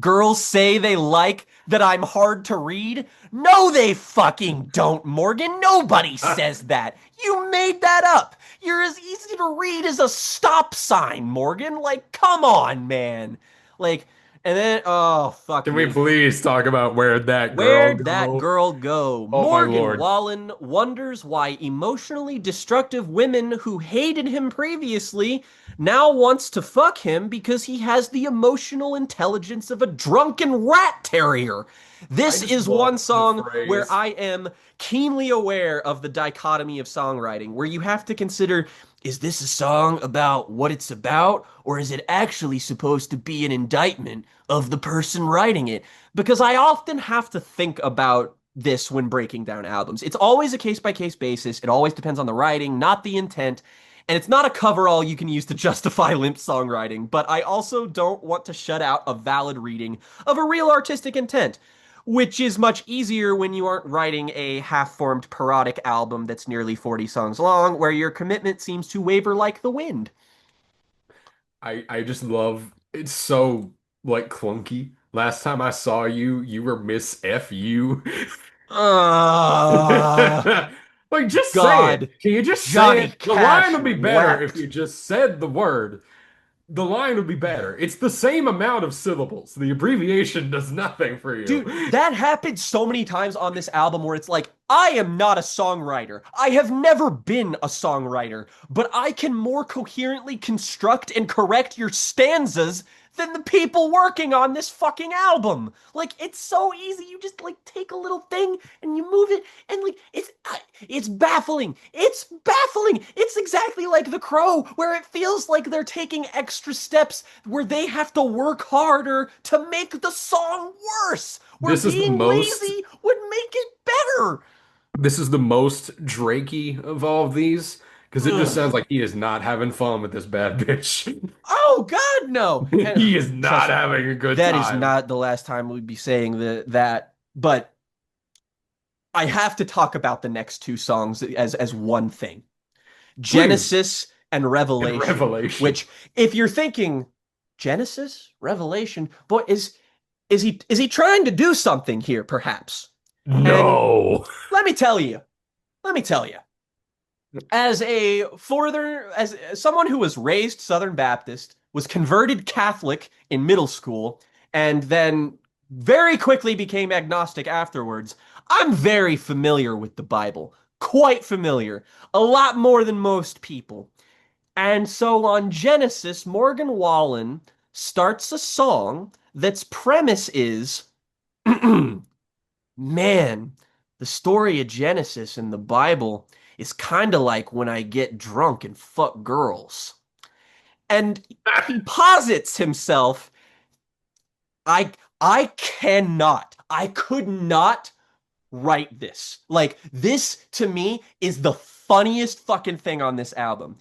Girls say they like that I'm hard to read. No, they fucking don't, Morgan. Nobody says that. You made that up. You're as easy to read as a stop sign, Morgan. Like, come on, man. Like, and then, oh, fuck Can we me. please talk about where that girl Where'd that go? girl go? Oh my Morgan Lord. Wallen wonders why emotionally destructive women who hated him previously now wants to fuck him because he has the emotional intelligence of a drunken rat terrier. I This just is love one the song where phrase. I am keenly aware of the dichotomy of songwriting, where you have to consider, is this a song about what it's about, or is it actually supposed to be an indictment of the person writing it? Because I often have to think about this when breaking down albums. It's always a case by case basis. It always depends on the writing, not the intent. And it's not a coverall you can use to justify limp songwriting, but I also don't want to shut out a valid reading of a real artistic intent, which is much easier when you aren't writing a half-formed parodic album that's nearly 40 songs long, where your commitment seems to waver like the wind. I just love it's so like clunky. Last time I saw you, you were Miss FU. Uh, Like, just say it. God, Can you just say Johnny it? The line Cash would be better if wept. you just said the word. The line would be better. It's the same amount of syllables. The abbreviation does nothing for you. Dude, that happened so many times on this album where it's like, I am not a songwriter. I have never been a songwriter, but I can more coherently construct and correct your stanzas than the people working on this fucking album. Like, it's so easy. You just like take a little thing and you move it, and like it's baffling. It's baffling. It's exactly like The Crow, where it feels like they're taking extra steps where they have to work harder to make the song worse, where This is the being most lazy would make it better. this is the most Drakey of all of these because it just Ugh. sounds like he is not having fun with this bad bitch. Oh God, no. And He is not trust me, having a good that is time. not the last time we'd be saying that. But I have to talk about the next two songs as one thing. Please. Genesis and And Revelation, Revelation. which if you're thinking Genesis, Revelation, boy, is he trying to do something here, perhaps? And No. let me tell you, let me tell you, as someone who was raised Southern Baptist, was converted Catholic in middle school, and then very quickly became agnostic afterwards, I'm very familiar with the Bible. Quite familiar. A lot more than most people. And so on Genesis, Morgan Wallen starts a song that's premise is man, the story of Genesis in the Bible is kind of like when I get drunk and fuck girls. And he posits himself, I cannot, I could not write this. Like this to me is the funniest fucking thing on this album.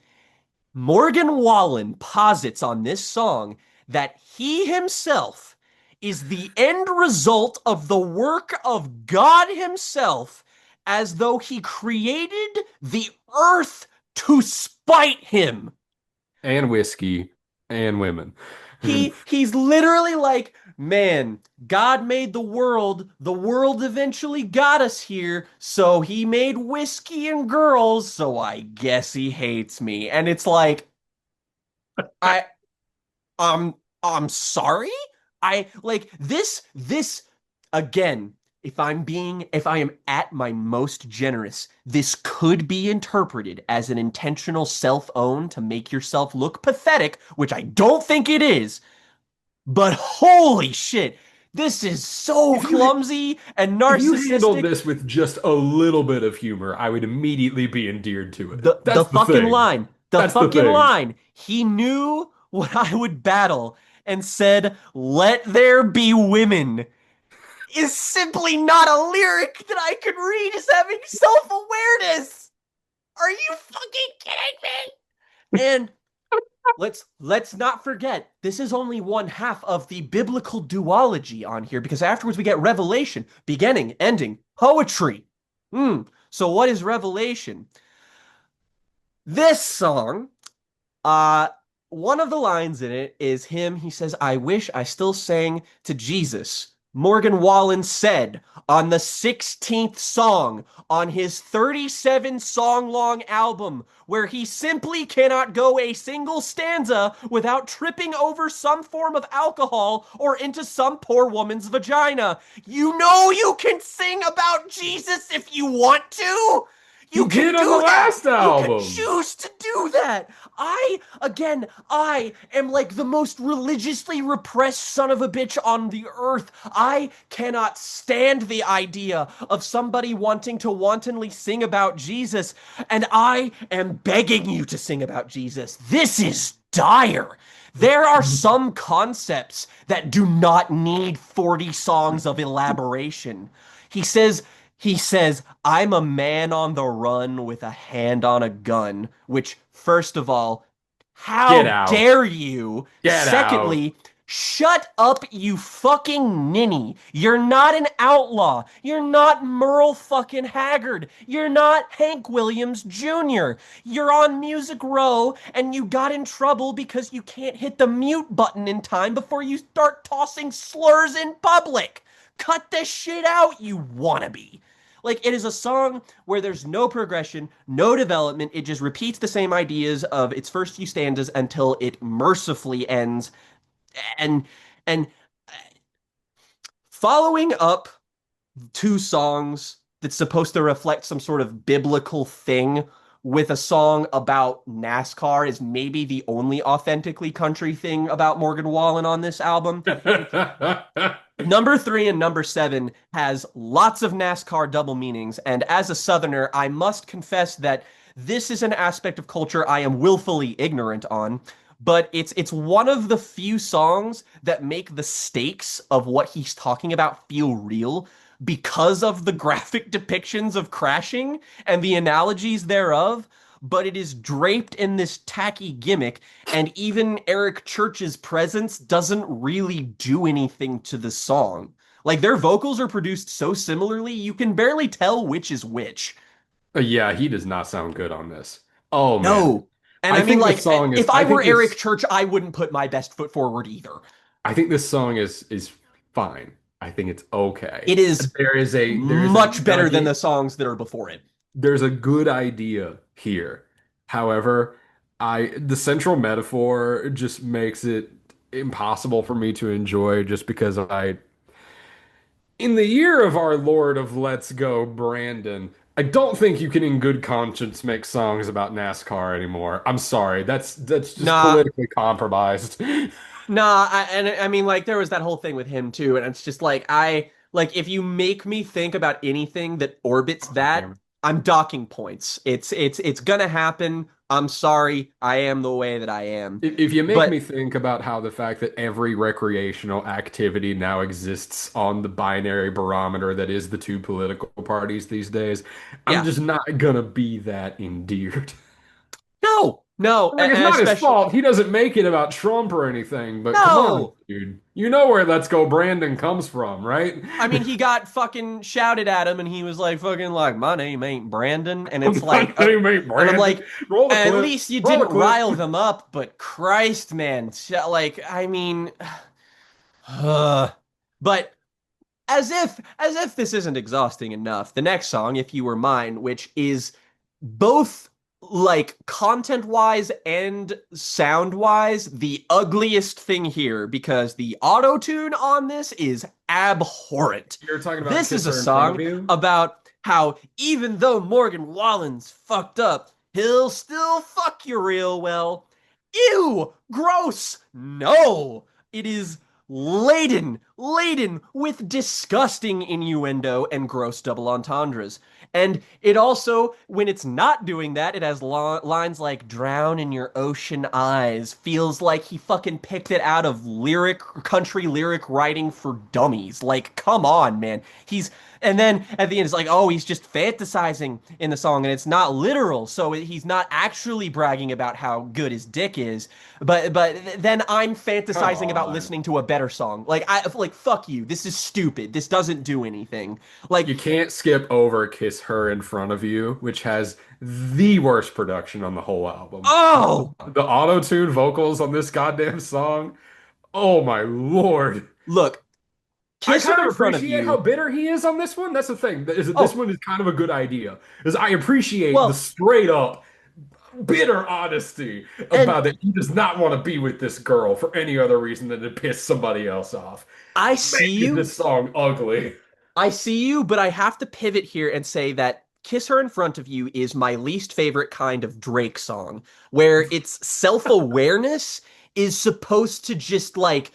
Morgan Wallen posits on this song that he himself is the end result of the work of God himself, as though he created the earth to spite him. And whiskey and women. He's literally like man, God made the world eventually got us here, so he made whiskey and girls, so I guess he hates me. And it's like, I, um, I'm sorry? I, like, this, again, if I am at my most generous, this could be interpreted as an intentional self-own to make yourself look pathetic, which I don't think it is. But holy shit, this is so If you clumsy and if you handled narcissistic. this with just a little bit of humor, I would immediately be endeared to it. The That's the fucking thing. line, the That's the fucking thing. line. He knew what I would battle and said, "Let there be women," is simply not a lyric that I could read as having self-awareness. Are you fucking kidding me? And let's not forget, this is only one half of the biblical duology on here because afterwards we get revelation, beginning, ending, poetry. So what is revelation? This song, uh, one of the lines in it is him. He says, "I wish I still sang to Jesus." Morgan Wallen said on the 16th song on his 37 song long album, where he simply cannot go a single stanza without tripping over some form of alcohol or into some poor woman's vagina. You know you can sing about Jesus if you want to. He You can did on the do that. last You can album. choose to do that. I am like the most religiously repressed son of a bitch on the earth. I cannot stand the idea of somebody wanting to wantonly sing about Jesus, and I am begging you to sing about Jesus. This is dire. There are some concepts that do not need 40 songs of elaboration. He says, he says, "I'm a man on the run with a hand on a gun," which, first of all, Get how out. dare you? Get out. Secondly, shut up, you fucking ninny. You're not an outlaw. You're not Merle fucking Haggard. You're not Hank Williams Jr. You're on Music Row and you got in trouble because you can't hit the mute button in time before you start tossing slurs in public. Cut this shit out, you wannabe. Like, it is a song where there's no progression, no development. It just repeats the same ideas of its first few stanzas until it mercifully ends. And and following up two songs that's supposed to reflect some sort of biblical thing with a song about NASCAR is maybe the only authentically country thing about Morgan Wallen on this album. Number three and number seven has lots of NASCAR double meanings, and as a Southerner, I must confess that this is an aspect of culture I am willfully ignorant on. But it's one of the few songs that make the stakes of what he's talking about feel real because of the graphic depictions of crashing and the analogies thereof. But it is draped in this tacky gimmick, and even Eric Church's presence doesn't really do anything to the song. Like, their vocals are produced so similarly, you can barely tell which is which. Yeah, he does not sound good on this. Oh man. No. And I mean, like, if I I were think Eric this Church, I wouldn't put my best foot forward either. I think this song is fine. I think it's okay. It is There is a much good better than idea. the songs that are before it. There's a good idea here. However, I the central metaphor just makes it impossible for me to enjoy just because I in the year of our Lord of Let's Go, Brandon, I don't think you can in good conscience make songs about NASCAR anymore. I'm sorry. That's just Nah, politically compromised. and I mean, like, there was that whole thing with him too, and it's just like, if you make me think about anything that orbits God that, damn it. I'm docking points. It's gonna happen. I'm sorry, I am the way that I am. If you make me But think about how the fact that every recreational activity now exists on the binary barometer that is the two political parties these days, I'm yeah, just not gonna be that endeared. no, no, Like, it's and not his especially fault. He doesn't make it about Trump or anything, but come on, no. dude. You know where Let's Go Brandon comes from, right? I mean, he got fucking shouted at him, and he was like, "Fucking like, my name ain't Brandon," and it's My like, name ain't and I'm Brandon. like, Roll the at clip. least you Roll the didn't clip. rile them up, but Christ, man, like, I mean, But as if this isn't exhausting enough, the next song, If You Were Mine, which is both like content-wise and sound-wise the ugliest thing here because the auto-tune on this is abhorrent. You're talking about This Kiss is a Her in Front of song You? about how even though Morgan Wallen's fucked up, he'll still fuck you real well. Ew! Gross! No! It is laden with disgusting innuendo and gross double entendres. And it also, when it's not doing that, it has lines like drown in your ocean eyes. Feels like he fucking picked it out of country lyric writing for dummies. Like, come on, man. And then at the end, it's like, oh, he's just fantasizing in the song, and it's not literal. So he's not actually bragging about how good his dick is. But then I'm Come fantasizing about on. listening to a better song. Like fuck you. This is stupid. This doesn't do anything. Like You can't skip over Kiss Her in Front of You, which has the worst production on the whole album. oh, The auto-tune vocals on this goddamn song. Oh my Lord. look, I kiss kind her of in front of appreciate how you. bitter he is on this one. That's the thing. Is that this Oh, one is kind of a good idea. Is I appreciate the well, straight up bitter honesty and about that he does not want to be with this girl for any other reason than to piss somebody else off. I Man, see is you. this song ugly. I see you, but I have to pivot here and say that Kiss Her in Front of You is my least favorite kind of Drake song, where its self-awareness is supposed to just like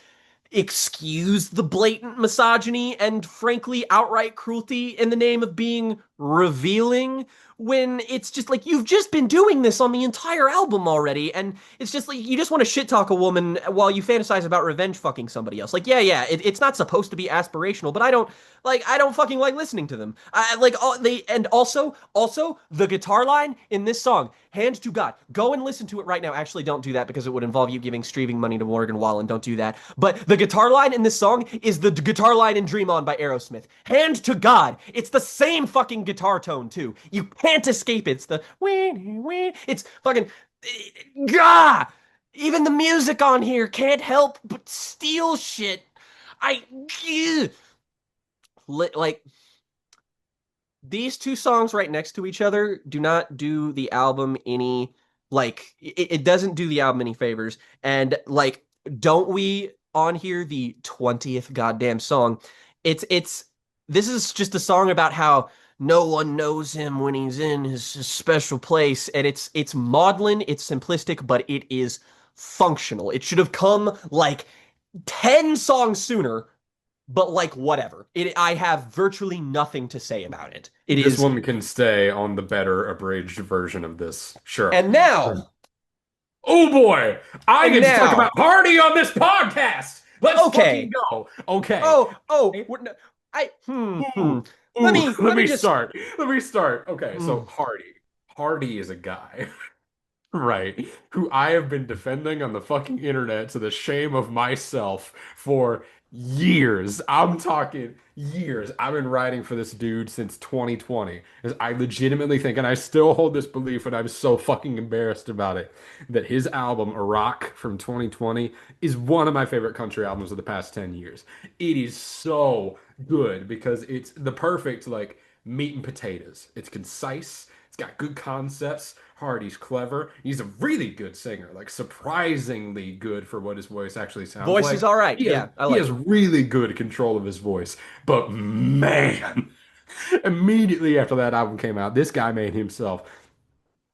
excuse the blatant misogyny and frankly outright cruelty in the name of being revealing when it's just like you've just been doing this on the entire album already and it's just like you just want to shit talk a woman while you fantasize about revenge fucking somebody else. Like yeah, it's not supposed to be aspirational, but I don't fucking like listening to them. I like all they and also the guitar line in this song, hand to God. Go and listen to it right now. Actually, don't do that because it would involve you giving streaming money to Morgan Wallen. Don't do that. But the guitar line in this song is the guitar line in Dream On by Aerosmith. Hand to God. It's the same fucking guitar tone too. You can't escape it. It's the wee wee. It's fucking gah. Even the music on here can't help but steal shit. I like these two songs right next to each other do not do the album any it doesn't do the album any favors. And like, don't we on here the 20th goddamn song? It's this is just a song about how no one knows him when he's in his special place, and it's maudlin, it's simplistic, but it is functional. It should have come like 10 songs sooner, but like whatever. I have virtually nothing to say about it. It This is, one can stay on the better abridged version of this. Sure. and now, Oh boy, I and get to talk now, about party on this podcast. Let's fucking okay. go. Okay. Oh, I, Ooh, let ooh, me, let let me me just, start. Let me start. Okay, so mm, Hardy. Hardy is a guy, right, who I have been defending on the fucking internet to the shame of myself for years. I'm talking years. I've been writing for this dude since 2020. Because I legitimately think, and I still hold this belief, and I'm so fucking embarrassed about it, that his album, Iraq from 2020, is one of my favorite country albums of the past 10 years. It is so good because it's the perfect, like, meat and potatoes. It's concise. It's got good concepts. Hardy's clever. He's a really good singer, like surprisingly good for what his voice actually sounds voice is like. all right. He has Yeah, I he like has it. really good control of his voice. But man, immediately after that album came out, this guy made himself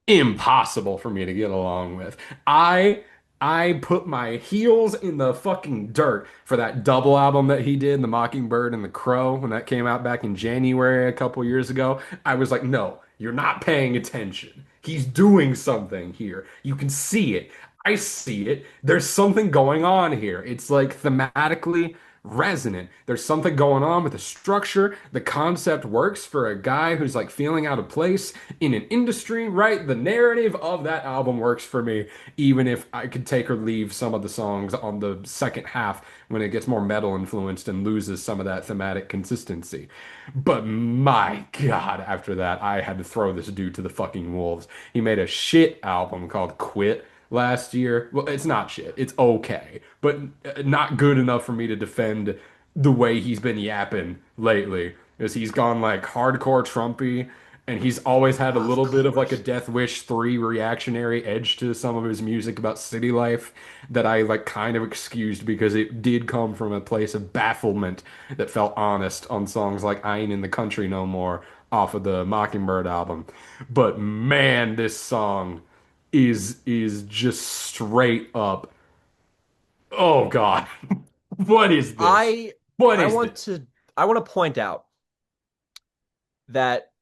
impossible for me to get along with. I I put my heels in the fucking dirt for that double album that he did, The Mockingbird and The Crow, when that came out back in January a couple years ago. I was like, no, you're not paying attention. He's doing something here. You can see it. I see it. There's something going on here. It's like thematically resonant. There's something going on with the structure. The concept works for a guy who's like feeling out of place in an industry, right? The narrative of that album works for me, even if I could take or leave some of the songs on the second half when it gets more metal influenced and loses some of that thematic consistency. But my God, after that, I had to throw this dude to the fucking wolves. He made a shit album called Quit. last year. Well, it's not shit. It's okay, but not good enough for me to defend the way he's been yapping lately. Because he's gone like hardcore Trumpy, and he's always had a Of little bit of like a course. Death Wish 3 reactionary edge to some of his music about city life that I like kind of excused because it did come from a place of bafflement that felt honest on songs like I Ain't in the Country No More off of the Mockingbird album. But man, this song is just straight up. Oh God, what is this? I What I is want this? to I want to point out that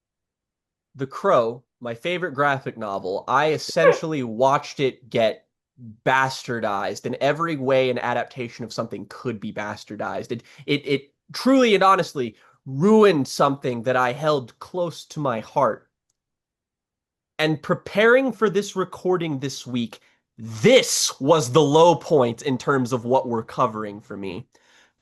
The Crow, my favorite graphic novel, I essentially watched it get bastardized in every way an adaptation of something could be bastardized. It truly and honestly ruined something that I held close to my heart. And preparing for this recording this week, this was the low point in terms of what we're covering for me.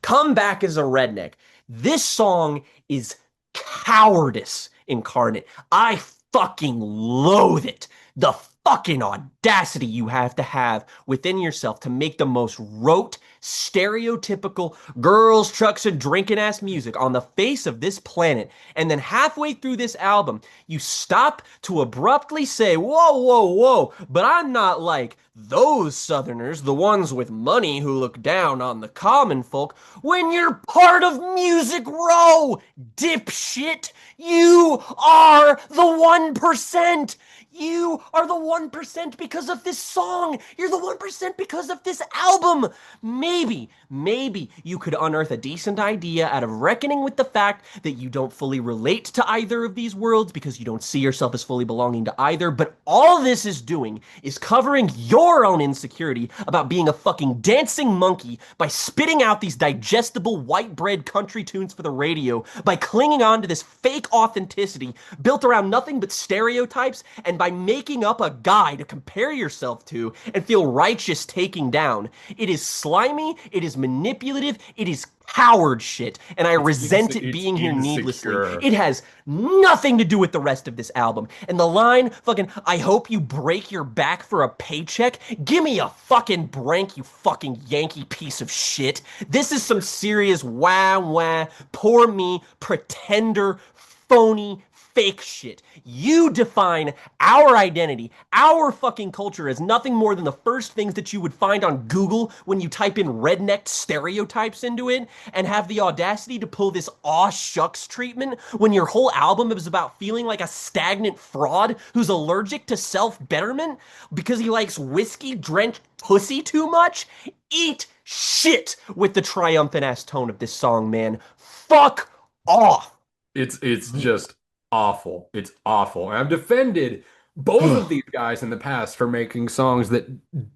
Come Back as a Redneck. This song is cowardice incarnate. I fucking loathe it. The fucking audacity you have to have within yourself to make the most rote, stereotypical girls, trucks, and drinking ass music on the face of this planet. And then halfway through this album, you stop to abruptly say, whoa, whoa, whoa, but I'm not like those Southerners, the ones with money who look down on the common folk, when you're part of Music Row, dipshit. You are the 1%. You are the 1% because of this song. You're the 1% because of this album. Maybe you could unearth a decent idea out of reckoning with the fact that you don't fully relate to either of these worlds because you don't see yourself as fully belonging to either. But all this is doing is covering your own insecurity about being a fucking dancing monkey by spitting out these digestible white bread country tunes for the radio, by clinging on to this fake authenticity built around nothing but stereotypes, and by making up a guy to compare yourself to and feel righteous taking down. It is slimy, it is manipulative, it is coward shit, and I resent it It's being here needlessly. insecure. It has nothing to do with the rest of this album. And the line, fucking, I hope you break your back for a paycheck. Give me a fucking break, you fucking Yankee piece of shit. This is some serious wah wah, poor me, pretender, phony, fake shit. You define our identity, our fucking culture as nothing more than the first things that you would find on Google when you type in redneck stereotypes into it, and have the audacity to pull this aw shucks treatment when your whole album is about feeling like a stagnant fraud who's allergic to self-betterment because he likes whiskey-drenched pussy too much? Eat shit with the triumphant ass tone of this song, man. Fuck off. It's just awful. It's awful. And I've defended both of these guys in the past for making songs that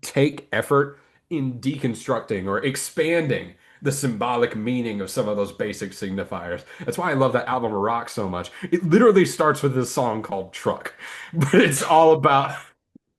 take effort in deconstructing or expanding the symbolic meaning of some of those basic signifiers. That's why I love that album Rock so much. It literally starts with this song called Truck, but it's all about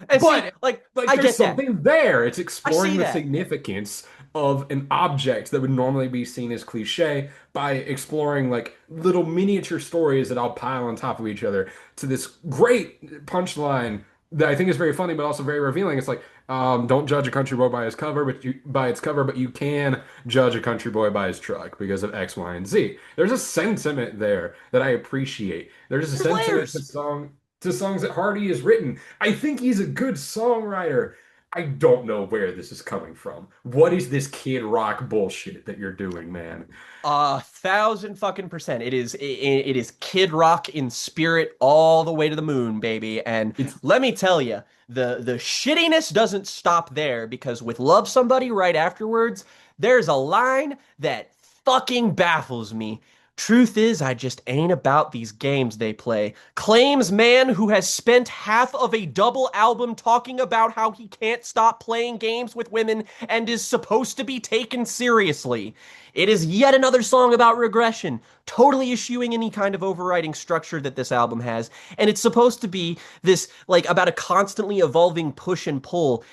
And see, but like, like I there's get that. something there. It's I exploring see the that. significance of an object that would normally be seen as cliche by exploring like little miniature stories that all pile on top of each other to this great punchline that I think is very funny but also very revealing. It's like, don't judge a country boy by his cover, but you by its cover, but you can judge a country boy by his truck because of X, Y, and Z. There's a sentiment there that I appreciate. There's a There's sentiment layers. to songs that Hardy has written. I think he's a good songwriter. I don't know where this is coming from. What is this Kid Rock bullshit that you're doing, man? 1,000 fucking %. It is Kid Rock in spirit all the way to the moon, baby. And It's let me tell you, the shittiness doesn't stop there because with Love Somebody right afterwards, there's a line that fucking baffles me. Truth is, I just ain't about these games they play. Claims man who has spent half of a double album talking about how he can't stop playing games with women and is supposed to be taken seriously. It is yet another song about regression, totally eschewing any kind of overriding structure that this album has. And it's supposed to be this, like, about a constantly evolving push and pull.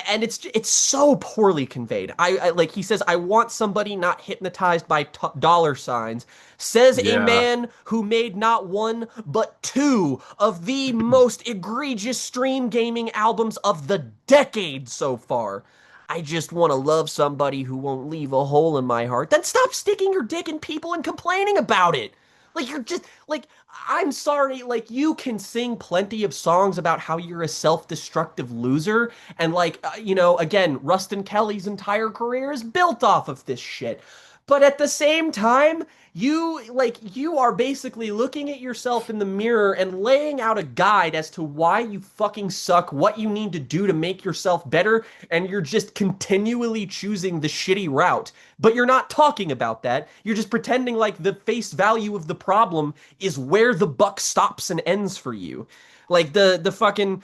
And it's so poorly conveyed. Like he says, I want somebody not hypnotized by dollar signs, Says a Yeah. man who made not one, but two of the most egregious stream gaming albums of the decade so far. I just want to love somebody who won't leave a hole in my heart. Then stop sticking your dick in people and complaining about it. Like, you're just, like, I'm sorry, like, you can sing plenty of songs about how you're a self-destructive loser, and, like, again, Rustin Kelly's entire career is built off of this shit. But at the same time, you are basically looking at yourself in the mirror and laying out a guide as to why you fucking suck, what you need to do to make yourself better, and you're just continually choosing the shitty route. But you're not talking about that. You're just pretending like the face value of the problem is where the buck stops and ends for you. Like the fucking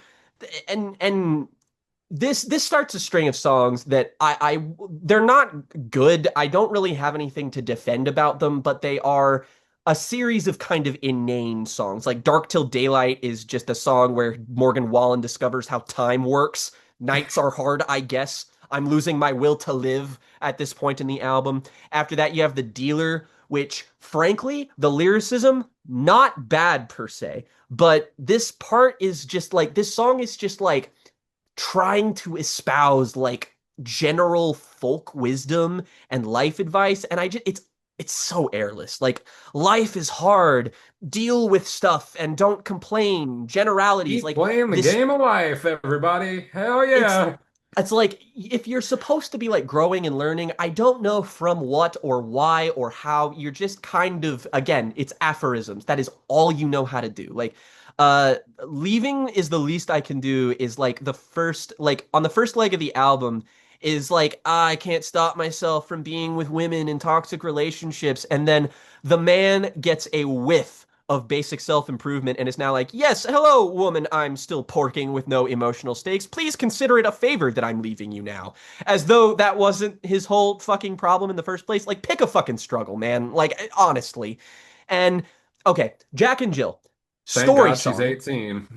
and this starts a string of songs that they're not good. I don't really have anything to defend about them, but they are a series of kind of inane songs. Like Dark Till Daylight is just a song where Morgan Wallen discovers how time works. Nights are hard, I guess. I'm losing my will to live at this point in the album. After that, you have The Dealer, which, frankly, the lyricism, not bad per se. But this part is just like, this song is just like, trying to espouse like general folk wisdom and life advice, and it's so airless. Like, life is hard, deal with stuff and don't complain, generalities. Keep Like, playing the this game of life, everybody. Hell it's yeah. it's like, if you're supposed to be like growing and learning, I don't know from what or why or how. You're just kind of, again, it's aphorisms. That is all you know how to do. Like, leaving is the least I can do is like the first, like on the first leg of the album is like, I can't stop myself from being with women in toxic relationships. And then the man gets a whiff of basic self-improvement and is now like, yes, hello, woman, I'm still porking with no emotional stakes. Please consider it a favor that I'm leaving you now. As though that wasn't his whole fucking problem in the first place. Like, pick a fucking struggle, man. Like, honestly. And, okay, Jack and Jill. Thank Story God she's song. 18.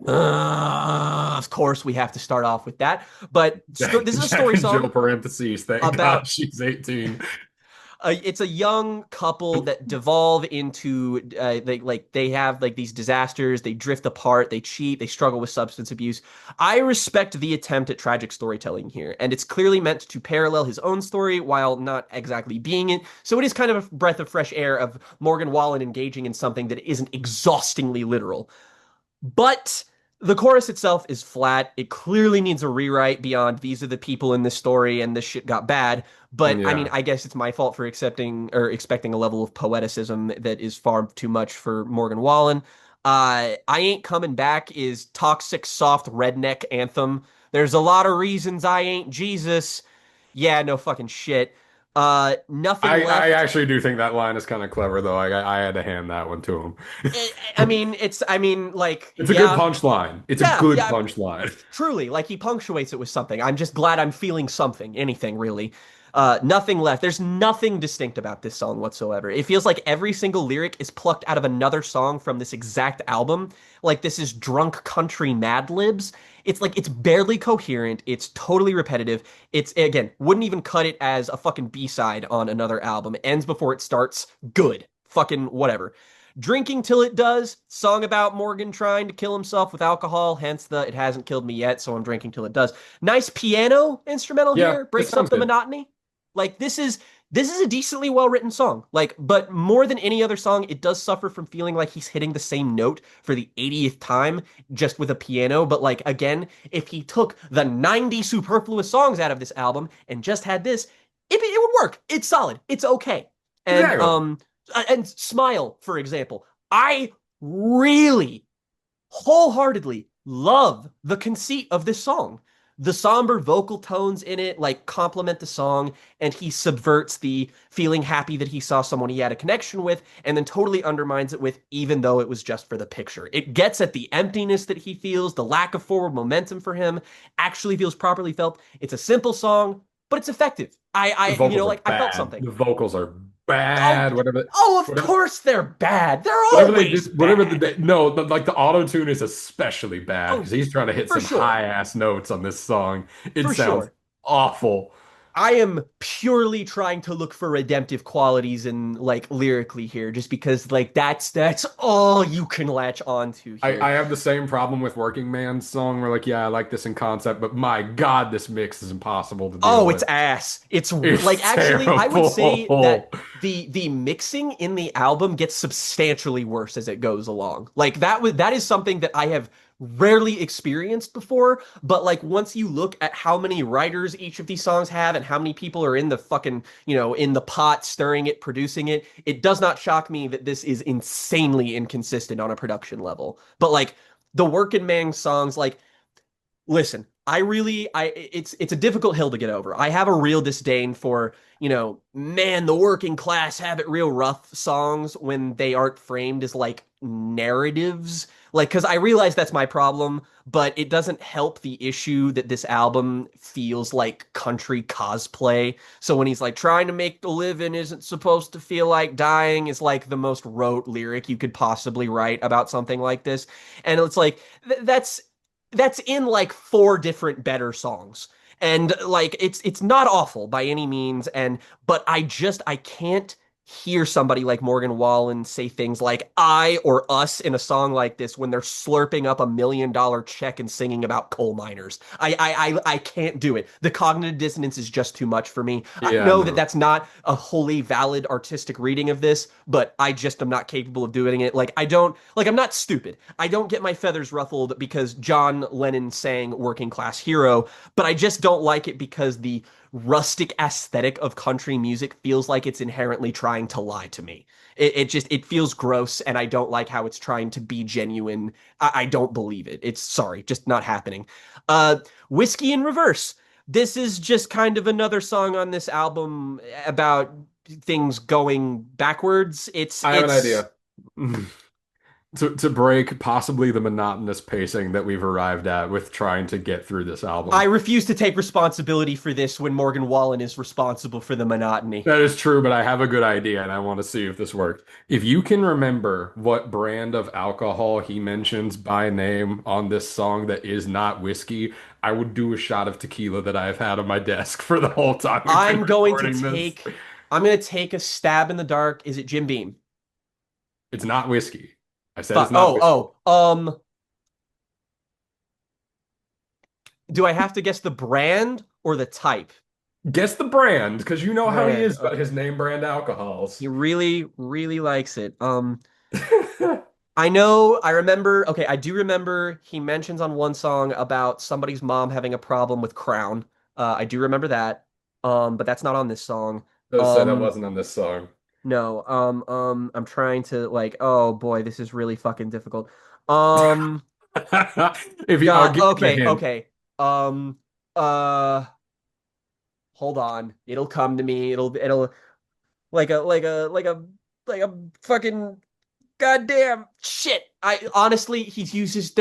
Of course, we have to start off with that. But this is a Jack story and Jill song parentheses. Thank God about she's 18. it's a young couple that devolve into they have like these disasters, they drift apart, they cheat, they struggle with substance abuse. I respect the attempt at tragic storytelling here, and it's clearly meant to parallel his own story while not exactly being it. So it is kind of a breath of fresh air of Morgan Wallen engaging in something that isn't exhaustingly literal. But the chorus itself is flat. It clearly needs a rewrite beyond these are the people in this story and this shit got bad. But I mean, Yeah. I guess it's my fault for accepting or expecting a level of poeticism that is far too much for Morgan Wallen. I Ain't Coming Back is toxic, soft redneck anthem. There's a lot of reasons I ain't Jesus. Yeah, no fucking shit. Nothing I left. actually do think that line is kind of clever, though. I had to hand that one to him. I mean, like, It's a good yeah, punchline. It's a yeah, good yeah. punchline. Truly, like, he punctuates it with something. I'm just glad I'm feeling something, anything really. Nothing left. There's nothing distinct about this song whatsoever. It feels like every single lyric is plucked out of another song from this exact album. Like, this is drunk country Mad Libs. It's like, it's barely coherent. It's totally repetitive. It's, again, wouldn't even cut it as a fucking B-side on another album. It ends before it starts. Good. Fucking whatever. Drinking Till It Does, song about Morgan trying to kill himself with alcohol, hence the it hasn't killed me yet, so I'm drinking till it does. Nice piano instrumental Yeah, here, it breaks up sounds the good. monotony. Like, this is a decently well-written song. Like, but more than any other song, it does suffer from feeling like he's hitting the same note for the 80th time just with a piano. But like, again, if he took the 90 superfluous songs out of this album and just had this, it would work. It's solid. It's okay. And Exactly. Smile, for example. I really wholeheartedly love the conceit of this song. The somber vocal tones in it like complement the song, and he subverts the feeling happy that he saw someone he had a connection with, and then totally undermines it with even though it was just for the picture. It gets at the emptiness that he feels, the lack of forward momentum for him actually feels properly felt. It's a simple song, but it's effective. The vocals are Like, I felt bad. something. The vocals are Oh, bad. of Whatever, course they're bad. They're whatever they always did, whatever bad. no, like the auto tune is especially bad because Oh, he's trying to hit for some sure. high ass notes on this song. It For sounds sure. awful. I am purely trying to look for redemptive qualities in like lyrically here, just because like that's all you can latch onto I here. have the same problem with Working Man's song where like, yeah, I like this in concept, but my God, this mix is impossible to deal Oh, it's with. ass. It's like It's actually I would say that terrible. the mixing in the album gets substantially worse as it goes along. Like that is something that I have rarely experienced before, but like once you look at how many writers each of these songs have and how many people are in the fucking, in the pot stirring it, producing it, it does not shock me that this is insanely inconsistent on a production level. But like the Workin' Man songs like listen, it's a difficult hill to get over. I have a real disdain for, man, the working class have it real rough songs when they aren't framed as like narratives. Like, because I realize that's my problem, but it doesn't help the issue that this album feels like country cosplay. So when he's like trying to make a living isn't supposed to feel like dying is like the most rote lyric you could possibly write about something like this. And it's like that's in like four different better songs. And like it's not awful by any means, and but I can't hear somebody like Morgan Wallen say things like I or us in a song like this when they're slurping up $1 million check and singing about coal miners. I can't do it. The cognitive dissonance is just too much for me. I Yeah, know that no. that's not a wholly valid artistic reading of this, but I just am not capable of doing it. Like I don't like I'm not stupid. I don't get my feathers ruffled because John Lennon sang working class hero, but I just don't like it because the rustic aesthetic of country music feels like it's inherently trying to lie to me. It feels gross, and I don't like how it's trying to be genuine. I don't believe it. It's sorry, just not happening. Uh, Whiskey in Reverse. This is just kind of another song on this album about things going backwards. I have an idea. To break possibly the monotonous pacing that we've arrived at with trying to get through this I album. refuse to take responsibility for this when Morgan Wallen is responsible for the monotony. That is true, but I have a good idea and I want to see if this works. If you can remember what brand of alcohol he mentions by name on this song that is not whiskey, I would do a shot of tequila that I've had on my desk for the whole time we've been I'm going to recording this. take I'm going to take a stab in the dark. Is it Jim Beam? It's not whiskey. I said it's Fuck. not whiskey. Do I have to guess the brand or the type? Guess the brand, because you know how he Brand. is about Okay. his name brand He alcohols. really, really likes it. I know, I remember, okay, I do remember he mentions on one song about somebody's mom having a problem with Crown. I do remember that. But that's not on this song. Does say that Um, wasn't on this song. no, I'm trying to like, oh boy, this is really fucking difficult. Um, I'll God, give you the okay, hint. okay. Um, uh, hold on. It'll come to me. It'll like a fucking goddamn shit. I honestly, he uses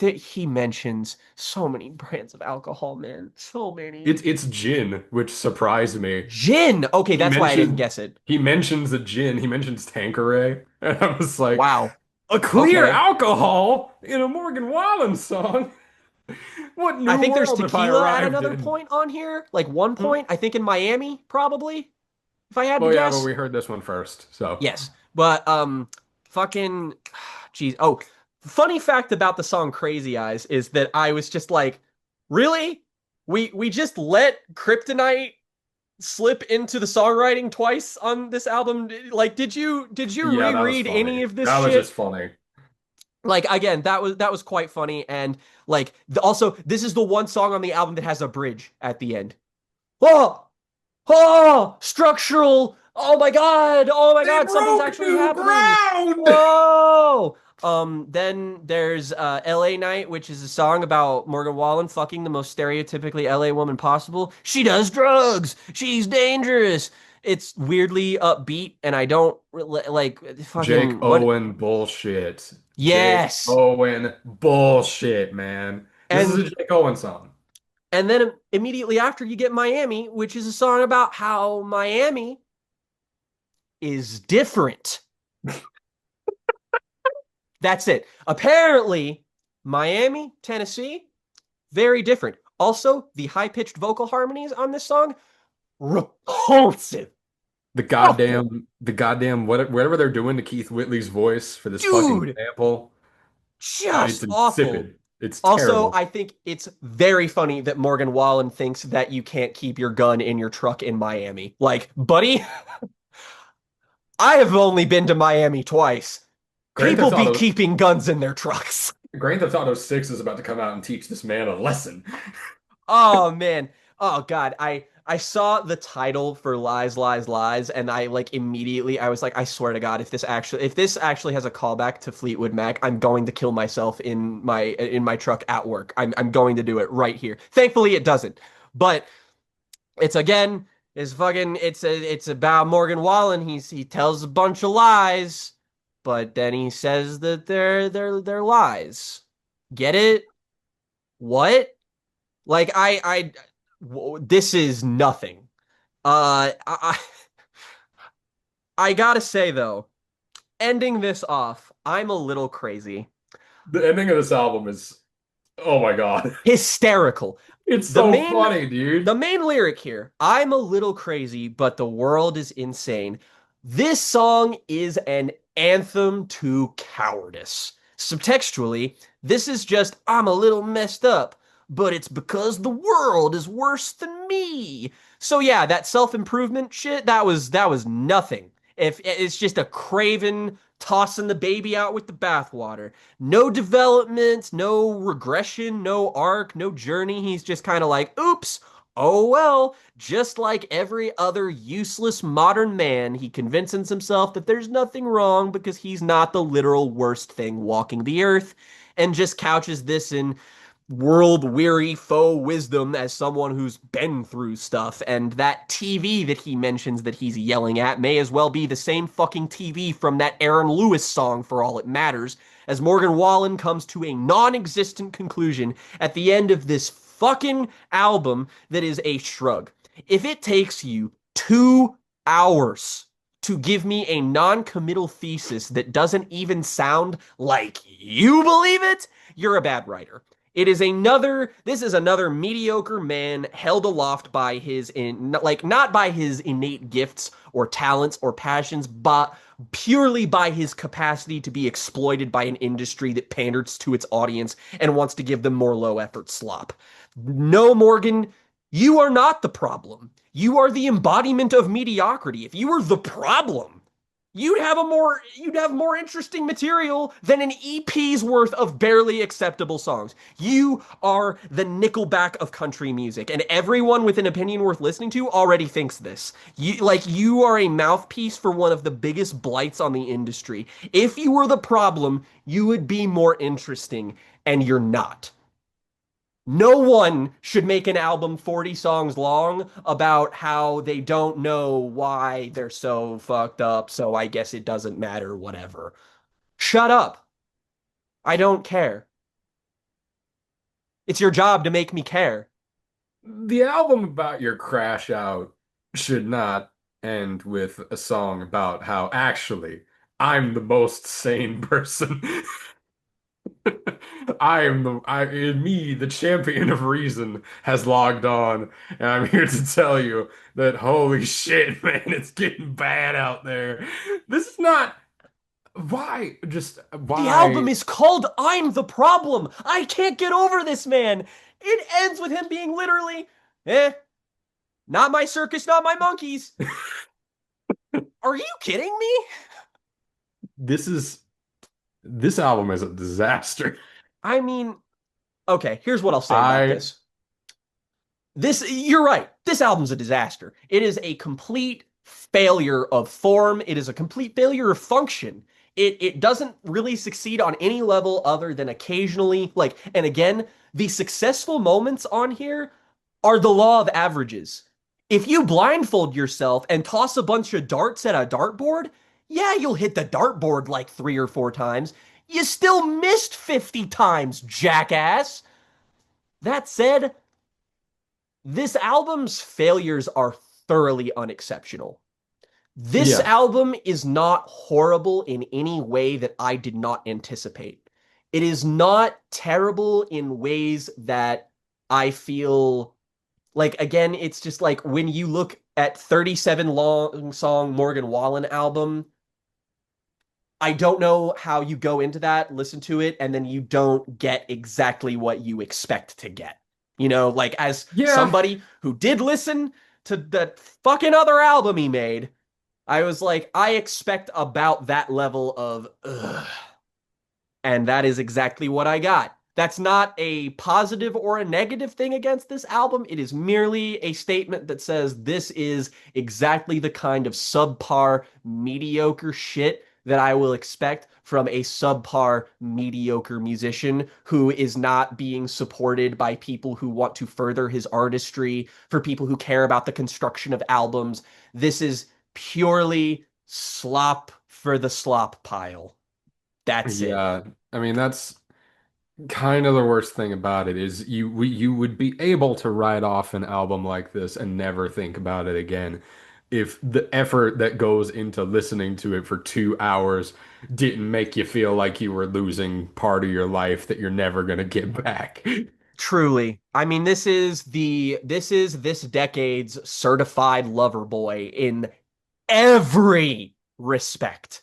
he mentions so many brands of alcohol, man. So many. It's gin, which surprised me. Gin. Okay, He that's why I didn't mentions guess it. he mentions a gin. He mentions Tanqueray, and I was like, Wow. a clear Okay. alcohol in a Morgan Wallen song. What I new think there's world have I tequila at arrived another in? point on here. Like one Hmm? point, I think in Miami, probably, if I had to Well, yeah, but guess. we heard this one first, so Yes. But fucking geez. Oh, funny fact about the song Crazy Eyes is that I was just like, really? We just let Kryptonite slip into the songwriting twice on this album? Like, did you yeah, that was reread any funny. of this That was just shit? funny. Like again, that was quite funny, and like also this is the one song on the album that has a bridge at the end. Oh, structural. Oh my They God, something's broke actually new happening. ground. Whoa. Then there's LA Night, which is a song about Morgan Wallen fucking the most stereotypically LA woman possible. She does drugs. She's dangerous. It's weirdly upbeat, and I don't like Jake fucking what. Owen bullshit. Jake Yes. Owen bullshit, man. This is a And Jake Owen song. and then immediately after you get Miami, which is a song about how Miami is different. That's it. Apparently, Miami, Tennessee, very different. Also, the high-pitched vocal harmonies on this song, repulsive, awful, The goddamn, whatever they're doing to Keith Whitley's voice for this fucking dude, sample, it's just awful. insipid. It's Also, terrible. I think it's very funny that Morgan Wallen thinks that you can't keep your gun in your truck in Miami. Like, buddy, I have only been to Miami twice. Grand People Theft be Auto, keeping guns in their trucks. Grand Theft Auto 6 is about to come out and teach this man a lesson. Oh man. Oh God. I saw the title for Lies, Lies, Lies, and I like immediately I was like, I swear to God, if this actually has a callback to Fleetwood Mac, I'm going to kill myself in my truck at work. I'm going to do it right here. Thankfully it doesn't. But it's again, it's fucking it's about Morgan Wallen. He tells a bunch of lies, but then he says that they're lies. Get it? What? Like this is nothing. I gotta say though, ending this off, I'm a little crazy. The ending of this album is, oh my God. Hysterical. It's The so main funny, dude. the main lyric here, I'm a little crazy, but the world is insane. This song is an anthem to cowardice. Subtextually, this is just I'm a little messed up, but it's because the world is worse than me. So yeah, that self-improvement shit, that was nothing. If it's just a craven tossing the baby out with the bathwater. No development, no regression, no arc, no journey. He's just kind of like, oops, oh well. Just like every other useless modern man, he convinces himself that there's nothing wrong because he's not the literal worst thing walking the earth, and just couches this in world weary faux wisdom as someone who's been through stuff. And that TV that he mentions that he's yelling at may as well be the same fucking TV from that Aaron Lewis song for all it matters, as Morgan Wallen comes to a non-existent conclusion at the end of this fucking album that is a shrug. If it takes you 2 hours to give me a non-committal thesis that doesn't even sound like you believe it, you're a bad writer. This is another mediocre man held aloft by not by his innate gifts or talents or passions, but purely by his capacity to be exploited by an industry that panders to its audience and wants to give them more low effort slop. No, Morgan, you are not the problem. You are the embodiment of mediocrity. If you were the problem, you'd have more interesting material than an EP's worth of barely acceptable songs. You are the Nickelback of country music, and everyone with an opinion worth listening to already thinks this. You are a mouthpiece for one of the biggest blights on the industry. If you were the problem, you would be more interesting, and you're not. No one should make an album 40 songs long about how they don't know why they're so fucked up, so I guess it doesn't matter, whatever. Shut up. I don't care. It's your job to make me care. The album about your crash out should not end with a song about how actually I'm the most sane person. Me, the champion of reason, has logged on, and I'm here to tell you that holy shit, man, it's getting bad out there. This is not The album why is called I'm the Problem. I can't get over this man. It ends with him being literally, not my circus, not my monkeys. Are you kidding me? this is this album is a disaster. I mean, okay, here's what I'll say about I this. You're right. This album's a disaster. It is a complete failure of form. It is a complete failure of function. It doesn't really succeed on any level other than occasionally, like, and again, the successful moments on here are the law of averages. If you blindfold yourself and toss a bunch of darts at a dartboard, yeah, you'll hit the dartboard like 3 or 4 times. You still missed 50 times, jackass. That said, this album's failures are thoroughly unexceptional. This yeah. album is not horrible in any way that I did not anticipate. It is not terrible in ways that I feel like, again, it's just like when you look at 37 long song Morgan Wallen album. I don't know how you go into that, listen to it, and then you don't get exactly what you expect to get. Like as Yeah. somebody who did listen to that fucking other album he made, I was like, I expect about that level of ugh. And that is exactly what I got. That's not a positive or a negative thing against this album. It is merely a statement that says this is exactly the kind of subpar, mediocre shit that I will expect from a subpar, mediocre musician who is not being supported by people who want to further his artistry, for people who care about the construction of albums. This is purely slop for the slop pile. That's it. Yeah. I mean, that's kind of the worst thing about it is you would be able to write off an album like this and never think about it again if the effort that goes into listening to it for 2 hours didn't make you feel like you were losing part of your life that you're never gonna get back. Truly. I mean, this is this decade's certified lover boy in every respect.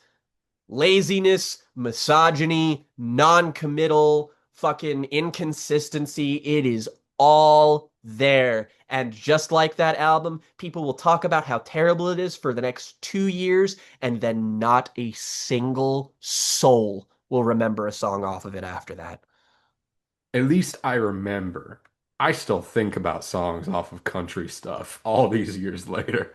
Laziness, misogyny, non-committal, fucking inconsistency. It is all there. And just like that album, people will talk about how terrible it is for the next 2 years, and then not a single soul will remember a song off of it after that. At least I remember. I still think about songs off of country stuff all these years later.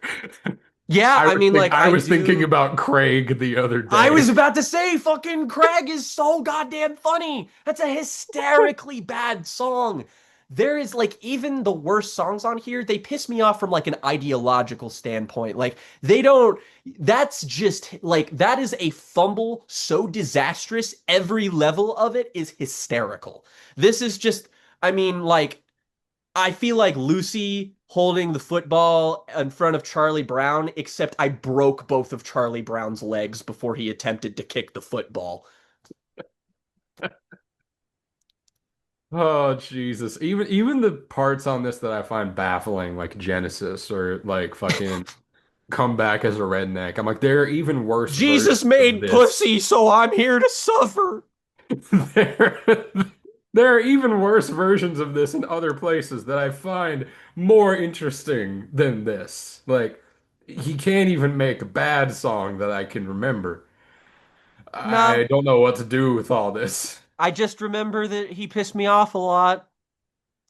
Yeah, I I was mean, like, I I was thinking do. about Craig the other I day. was about to say, fucking Craig is so goddamn funny. That's a hysterically bad song. There is like even the worst songs on here, they piss me off from like an ideological standpoint. Like they don't, that's just like, that is a fumble so disastrous. Every level of it is hysterical. This is just, I mean, like, I feel like Lucy holding the football in front of Charlie Brown, except I broke both of Charlie Brown's legs before he attempted to kick the football. Oh Jesus. Even the parts on this that I find baffling, like Genesis or like fucking come back as a redneck. I'm like, there are even worse Jesus versions of made this. pussy, so I'm here to suffer. There, there are even worse versions of this in other places that I find more interesting than this. Like, he can't even make a bad song that I can remember. Nah, I don't know what to do with all this. I just remember that he pissed me off a lot.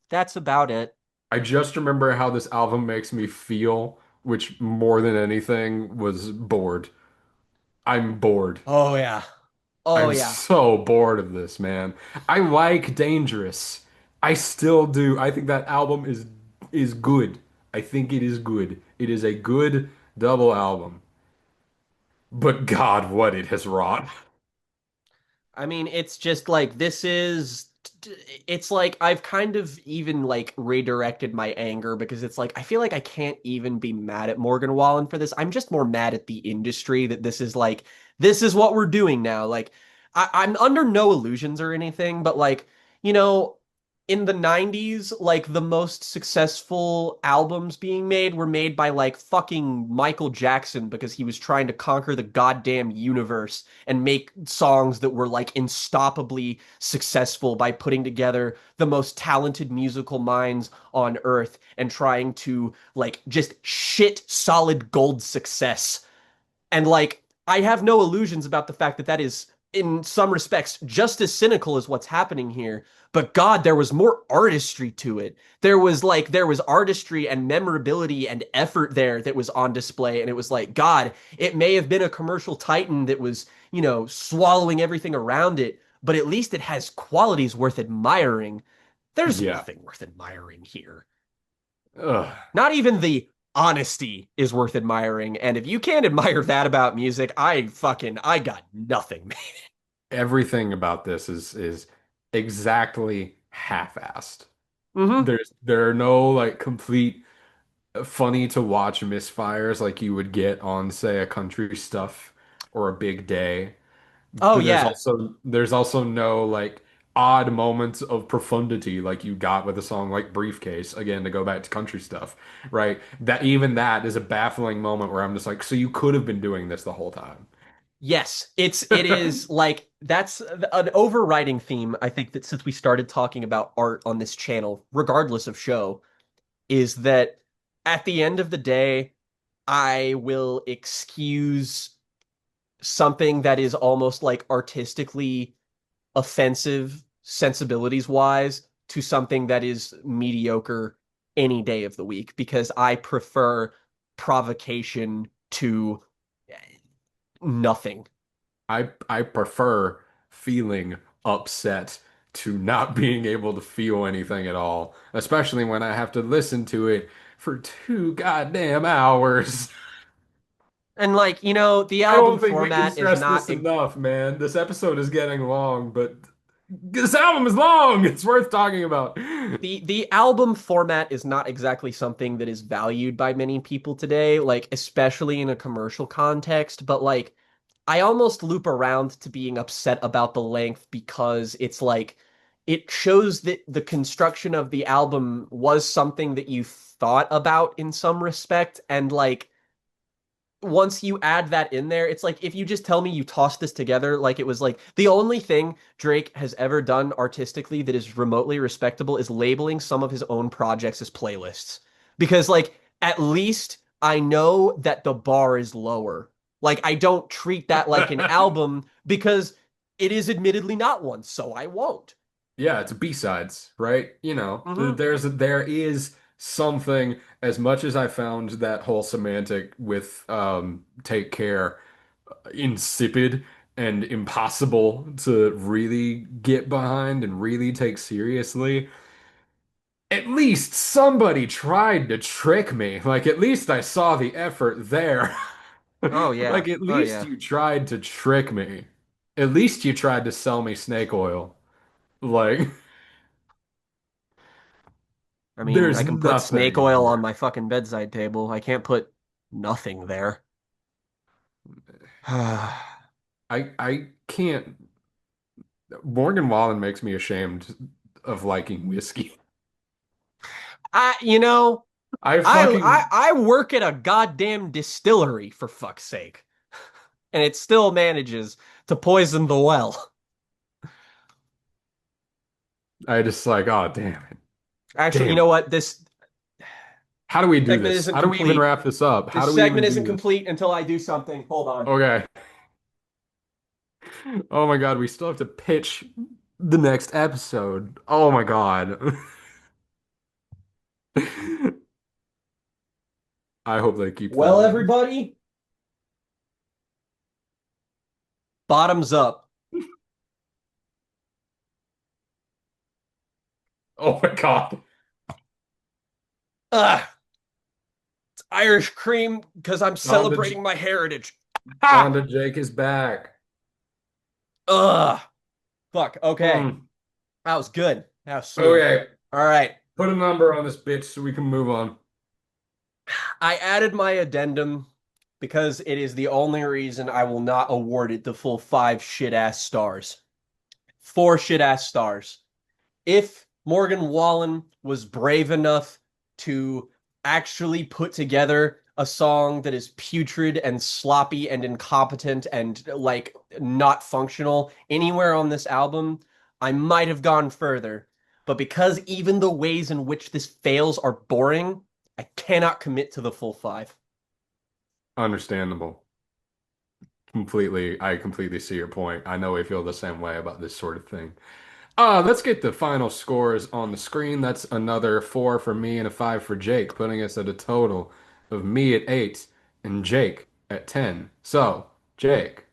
That's about it. I just remember how this album makes me feel, which more than anything was bored. I'm bored. Oh yeah. Oh I'm yeah. so bored of this, man. I like Dangerous. I still do. I think that album is good. I think it is good. It is a good double album. But God, what it has wrought. I mean, it's just like this is it's like I've kind of even like redirected my anger because it's like I feel like I can't even be mad at Morgan Wallen for this. I'm just more mad at the industry that this is like this is what we're doing now. Like I'm under no illusions or anything, but like, you know, in the 90s, like the most successful albums being made were made by like fucking Michael Jackson because he was trying to conquer the goddamn universe and make songs that were like unstoppably successful by putting together the most talented musical minds on earth and trying to like just shit solid gold success. And like, I have no illusions about the fact that that is, in some respects, just as cynical as what's happening here. But God, there was more artistry to it. There was artistry and memorability and effort there that was on display. And it was like, God, it may have been a commercial titan that was, swallowing everything around it, but at least it has qualities worth admiring. There's Yeah. nothing worth admiring here. Ugh. Not even the honesty is worth admiring. And if you can't admire that about music, I got nothing, man. Everything about this is exactly half-assed. Mm-hmm. There are no like complete funny to watch misfires like you would get on, say, a country stuff or a big day. Oh But yeah. there's also no like odd moments of profundity like you got with a song like Briefcase, again, to go back to country stuff, right? That even that is a baffling moment where I'm just like, so you could have been doing this the whole time. Yes, it is like that's an overriding theme. I think that since we started talking about art on this channel, regardless of show, is that at the end of the day, I will excuse something that is almost like artistically offensive sensibilities wise to something that is mediocre any day of the week because I prefer provocation to nothing. I prefer feeling upset to not being able to feel anything at all, especially when I have to listen to it for 2 goddamn hours. And like, the I album don't think we can format is stress not this enough, man. This episode is getting long, but this album is long. It's worth talking about. the album format is not exactly something that is valued by many people today, like especially in a commercial context, but like I almost loop around to being upset about the length because it's like it shows that the construction of the album was something that you thought about in some respect and like once you add that in there, it's like if you just tell me you tossed this together, like it was like the only thing Drake has ever done artistically that is remotely respectable is labeling some of his own projects as playlists. Because, like, at least I know that the bar is lower. Like, I don't treat that like an album because it is admittedly not one, so I won't. Yeah, it's B-sides, right? Hmm. There is something, as much as I found that whole semantic with Take Care insipid and impossible to really get behind and really take seriously. At least somebody tried to trick me. Like, at least I saw the effort there. Oh, yeah. Like, at Oh, least yeah. you tried to trick me. At least you tried to sell me snake oil. Like, I mean, I there's can put snake nothing oil on here. my fucking bedside table. I can't put nothing there. I can't. Morgan Wallen makes me ashamed of liking whiskey. I, you know, I I fucking I I work at a goddamn distillery for fuck's sake, and it still manages to poison the well. I just like, oh damn it. Actually, you Damn know it. what? This How do we do segment this? isn't How do we even complete. wrap this up? How This do we segment even isn't do this? complete until I do something. Hold on. Okay. Oh my God, we still have to pitch the next episode. Oh my God. I hope they keep that Well, in. everybody, bottoms up. Oh my God. Ugh, it's Irish cream because I'm Fonda, celebrating my heritage. Ha! Fonda Jake is back. Ugh. Fuck. Okay. Hmm. That was good. That was smooth. Okay. All right. Put a number on this bitch so we can move on. I added my addendum because it is the only reason I will not award it the full five shit ass stars. Four shit ass stars. If Morgan Wallen was brave enough to actually put together a song that is putrid and sloppy and incompetent and like not functional anywhere on this album, I might have gone further. But because even the ways in which this fails are boring, I cannot commit to the full five. Understandable. I completely see your point. I know we feel the same way about this sort of thing. Let's get the final scores on the screen. That's another 4 for me and a 5 for Jake, putting us at a total of me at 8 and Jake at 10. So, Jake,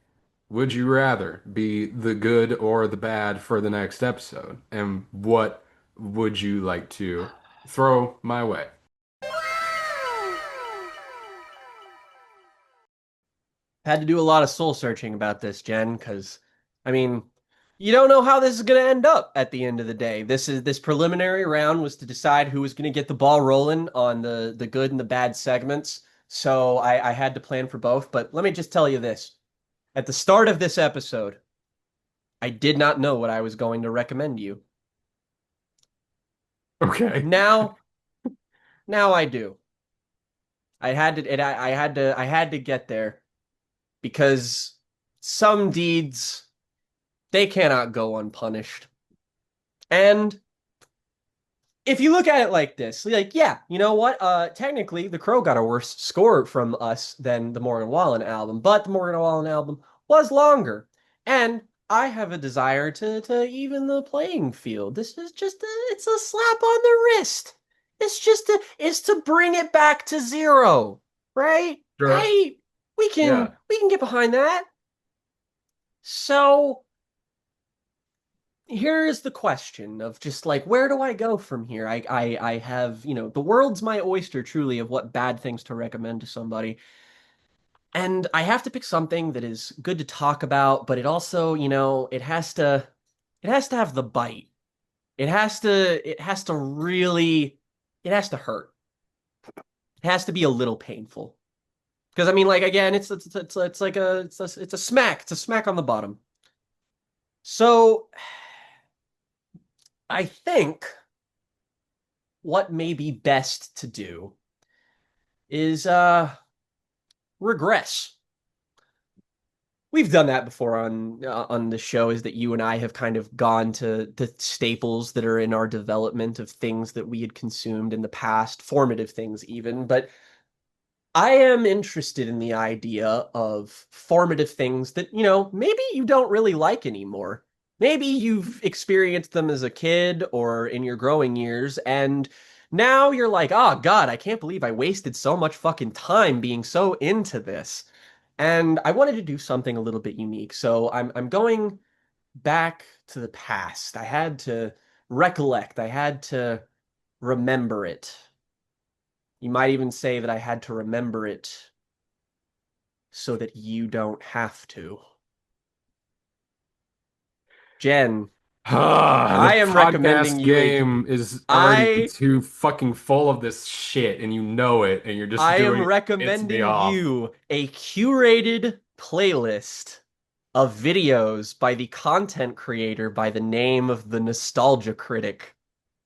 would you rather be the good or the bad for the next episode? And what would you like to throw my way? Had to do a lot of soul searching about this, Jen, because I mean, you don't know how this is going to end up at the end of the day. This preliminary round was to decide who was going to get the ball rolling on the good and the bad segments. So I had to plan for both. But let me just tell you this. At the start of this episode, I did not know what I was going to recommend you. Okay. Now, now I do. I had to, I had to get there because some deeds, they cannot go unpunished. And if you look at it like this, like, yeah, you know what? Technically, The Crow got a worse score from us than the Morgan Wallen album, but the Morgan Wallen album was longer. And I have a desire to even the playing field. This is just it's a slap on the wrist. It's to bring it back to zero, right? Sure. I Yeah. we can get behind that. So here is the question of just like where do I go from here? I have, the world's my oyster truly of what bad things to recommend to somebody. And I have to pick something that is good to talk about, but it also, it has to have the bite. It has to really it has to hurt. It has to be a little painful. Because I mean like again, it's like it's a smack. It's a smack on the bottom. So I think what may be best to do is regress. We've done that before on the show. Is that you and I have kind of gone to the staples that are in our development of things that we had consumed in the past, formative things even. But I am interested in the idea of formative things that, maybe you don't really like anymore. Maybe you've experienced them as a kid or in your growing years, and now you're like, oh God, I can't believe I wasted so much fucking time being so into this. And I wanted to do something a little bit unique. So I'm going back to the past. I had to recollect, I had to remember it. You might even say that I had to remember it so that you don't have to. Jen, The I am recommending podcast you game is already I too fucking full of this shit, and you know it, and you're just I am doing it. It's me recommending off. you a curated playlist of videos by the content creator by the name of the Nostalgia Critic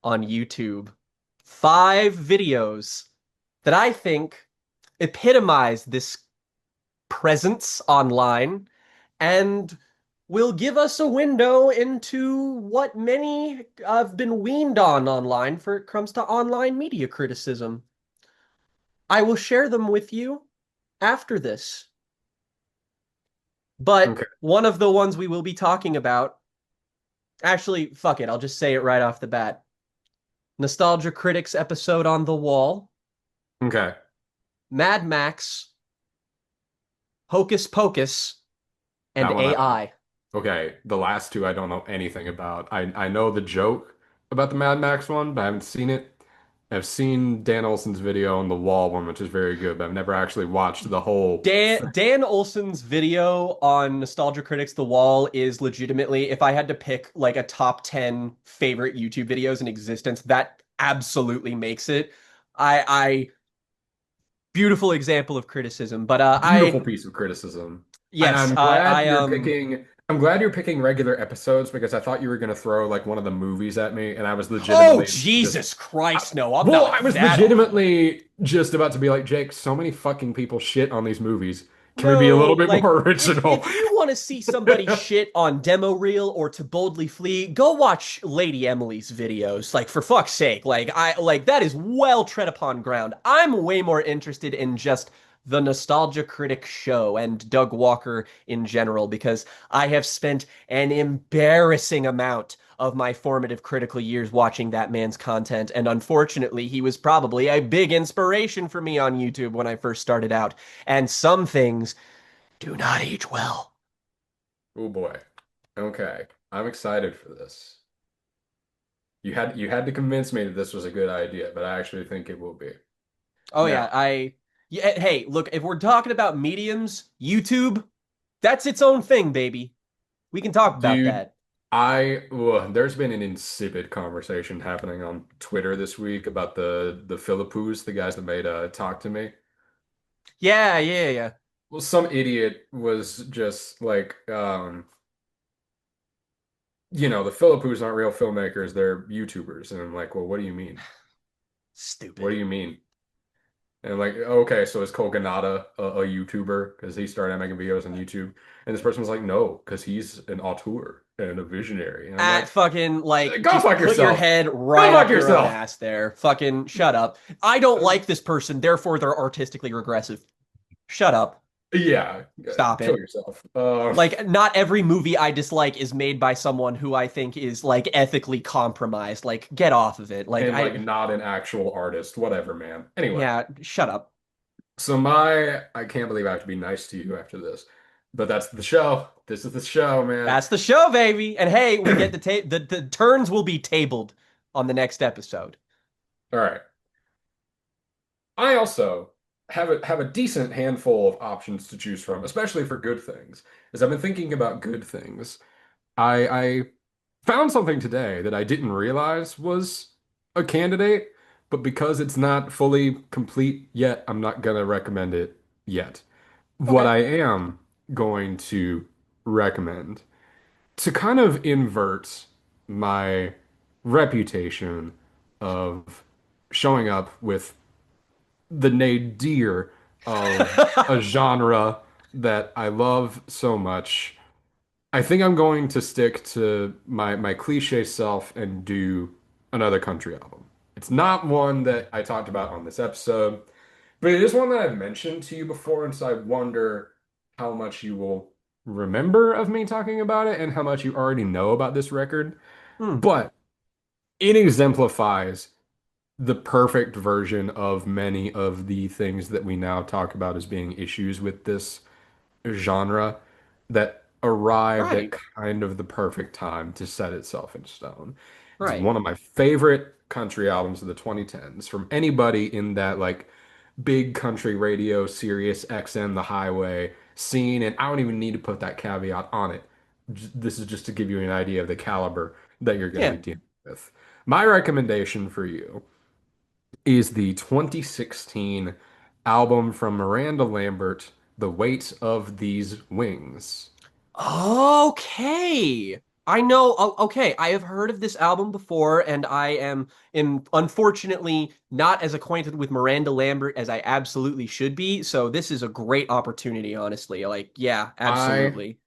on YouTube. 5 videos that I think epitomize this presence online and will give us a window into what many have been weaned on online for it comes to online media criticism. I will share them with you after this. But Okay. one of the ones we will be talking about, actually, fuck it, I'll just say it right off the bat. Nostalgia Critics episode on the wall, Okay. Mad Max, Hocus Pocus, and That one. AI. Okay. The last two I don't know anything about. I know the joke about the Mad Max one, but I haven't seen it. I've seen Dan Olson's video on the wall one, which is very good, but I've never actually watched the whole thing. Dan Olson's video on Nostalgia Critics The Wall is legitimately, if I had to pick like a top 10 favorite YouTube videos in existence, that absolutely makes it. I beautiful example of criticism, but Beautiful piece of criticism. And yes, I I'm glad you're picking regular episodes because I thought you were gonna throw like one of the movies at me and I was oh legitimately just Jesus Christ, no, I'm well, not I was that off. legitimately just about to be like, Jake, so many fucking people shit on these movies. Can we be a little No, bit like more if original? you want to see somebody shit on demo reel or to boldly flee, go watch Lady Emily's videos. Like for fuck's sake, like that is well tread upon ground. I'm way more interested in just the Nostalgia Critic show and Doug Walker in general because I have spent an embarrassing amount of my formative critical years watching that man's content, and unfortunately, he was probably a big inspiration for me on YouTube when I first started out. And some things do not age well. Oh boy. Okay. I'm excited for this. You had to convince me that this was a good idea, but I actually think it will be. Oh Now, yeah, yeah, hey, look, if we're talking about mediums, YouTube, that's its own thing, baby. We can talk about dude, that. there's been an insipid conversation happening on Twitter this week about the Philippus, the guys that made Talk to Me. Yeah, yeah, yeah. Well, some idiot was just like, the Philippines aren't real filmmakers, they're YouTubers. And I'm like, well, what do you mean? What Stupid. do you mean? And like, okay, so is Cole Ganada a YouTuber because he started making videos on YouTube? And this person was like, no, because he's an auteur and a visionary. And I'm At like, fucking like go just fuck put your yourself. head Go right fuck up your own yourself. ass there. Fucking shut up. I don't like this person, therefore they're artistically regressive. Shut up. Yeah, Stop kill it. yourself. Like, not every movie I dislike is made by someone who I think is like ethically compromised. Like, get off of it. Like, And like not an actual artist, whatever, man. Anyway, yeah, shut up. so I can't believe I have to be nice to you after this, but that's the show. This is the show, man. That's the show, baby. And hey, we get the turns will be tabled on the next episode. All right. I also have a decent handful of options to choose from, especially for good things. As I've been thinking about good things, I found something today that I didn't realize was a candidate, but because it's not fully complete yet, I'm not gonna recommend it yet. What Okay. I am going to recommend to kind of invert my reputation of showing up with the nadir of a genre that I love so much. I think I'm going to stick to my cliche self and do another country album. It's not one that I talked about on this episode, but it is one that I've mentioned to you before, and so I wonder how much you will remember of me talking about it and how much you already know about this record. Hmm. But it exemplifies the perfect version of many of the things that we now talk about as being issues with this genre that arrived at Right. kind of the perfect time to set itself in stone. It's Right. one of my favorite country albums of the 2010s from anybody in that like big country radio, Sirius XM, The Highway scene. And I don't even need to put that caveat on it. This is just to give you an idea of the caliber that you're going to Yeah. be dealing with. My recommendation for you is the 2016 album from Miranda Lambert, The Weight of These Wings. Okay. I know. Okay, I have heard of this album before, and I am unfortunately not as acquainted with Miranda Lambert as I absolutely should be. So this is a great opportunity, honestly. Like, yeah, I absolutely.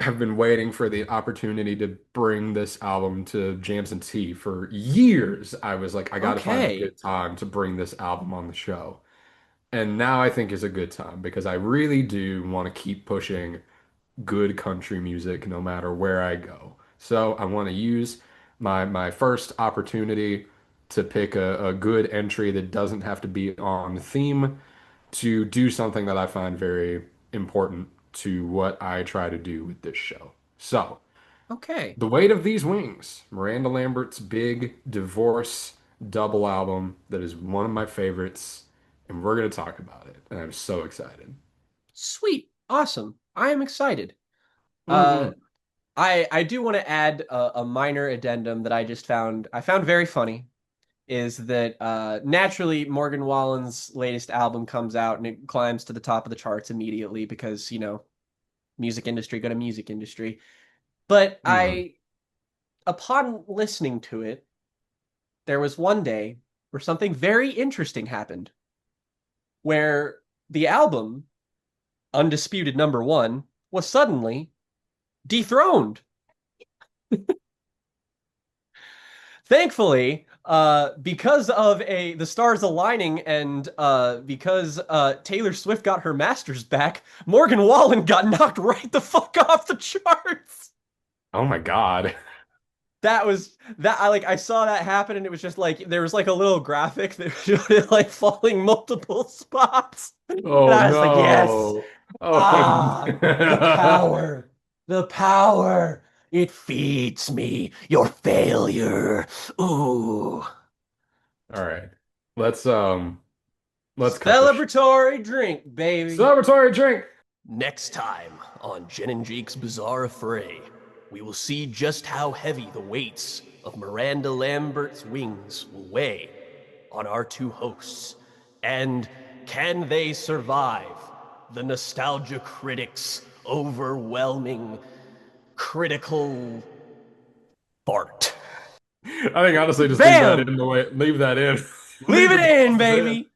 have been waiting for the opportunity to bring this album to Jams and Tea for years. I was like, I got to find a Okay. good time to bring this album on the show. And now I think is a good time because I really do want to keep pushing good country music no matter where I go. So I want to use my first opportunity to pick a good entry that doesn't have to be on theme to do something that I find very important to what I try to do with this show. So, Okay. The Weight of These Wings, Miranda Lambert's big divorce double album that is one of my favorites, and we're going to talk about it. And I'm so excited. Sweet. Awesome. I am excited. Uh, Hmm. I do want to add a minor addendum that I found very funny is that naturally Morgan Wallen's latest album comes out and it climbs to the top of the charts immediately because, music industry, go to music industry. But Hmm. upon listening to it, there was one day where something very interesting happened, where the album, undisputed number one, was suddenly dethroned. Thankfully, because of the stars aligning and because Taylor Swift got her masters back, Morgan Wallen got knocked right the fuck off the charts. Oh my God. That was that I saw that happen and it was just like there was like a little graphic that showed it like falling multiple spots. And Oh I was like, yes. no. Oh Ah, the no. power. The power. It feeds me. Your failure. Ooh. All right. Let's cut this shit. Celebratory drink, baby. Celebratory drink. Next time on Jen and Jake's Bizarre Affray, we will see just how heavy the weights of Miranda Lambert's wings will weigh on our two hosts. And can they survive the nostalgia critics' overwhelming critical fart. I think honestly, just leave that Bam! in the way. Leave that in. Leave Leave it the in, pauses in. baby.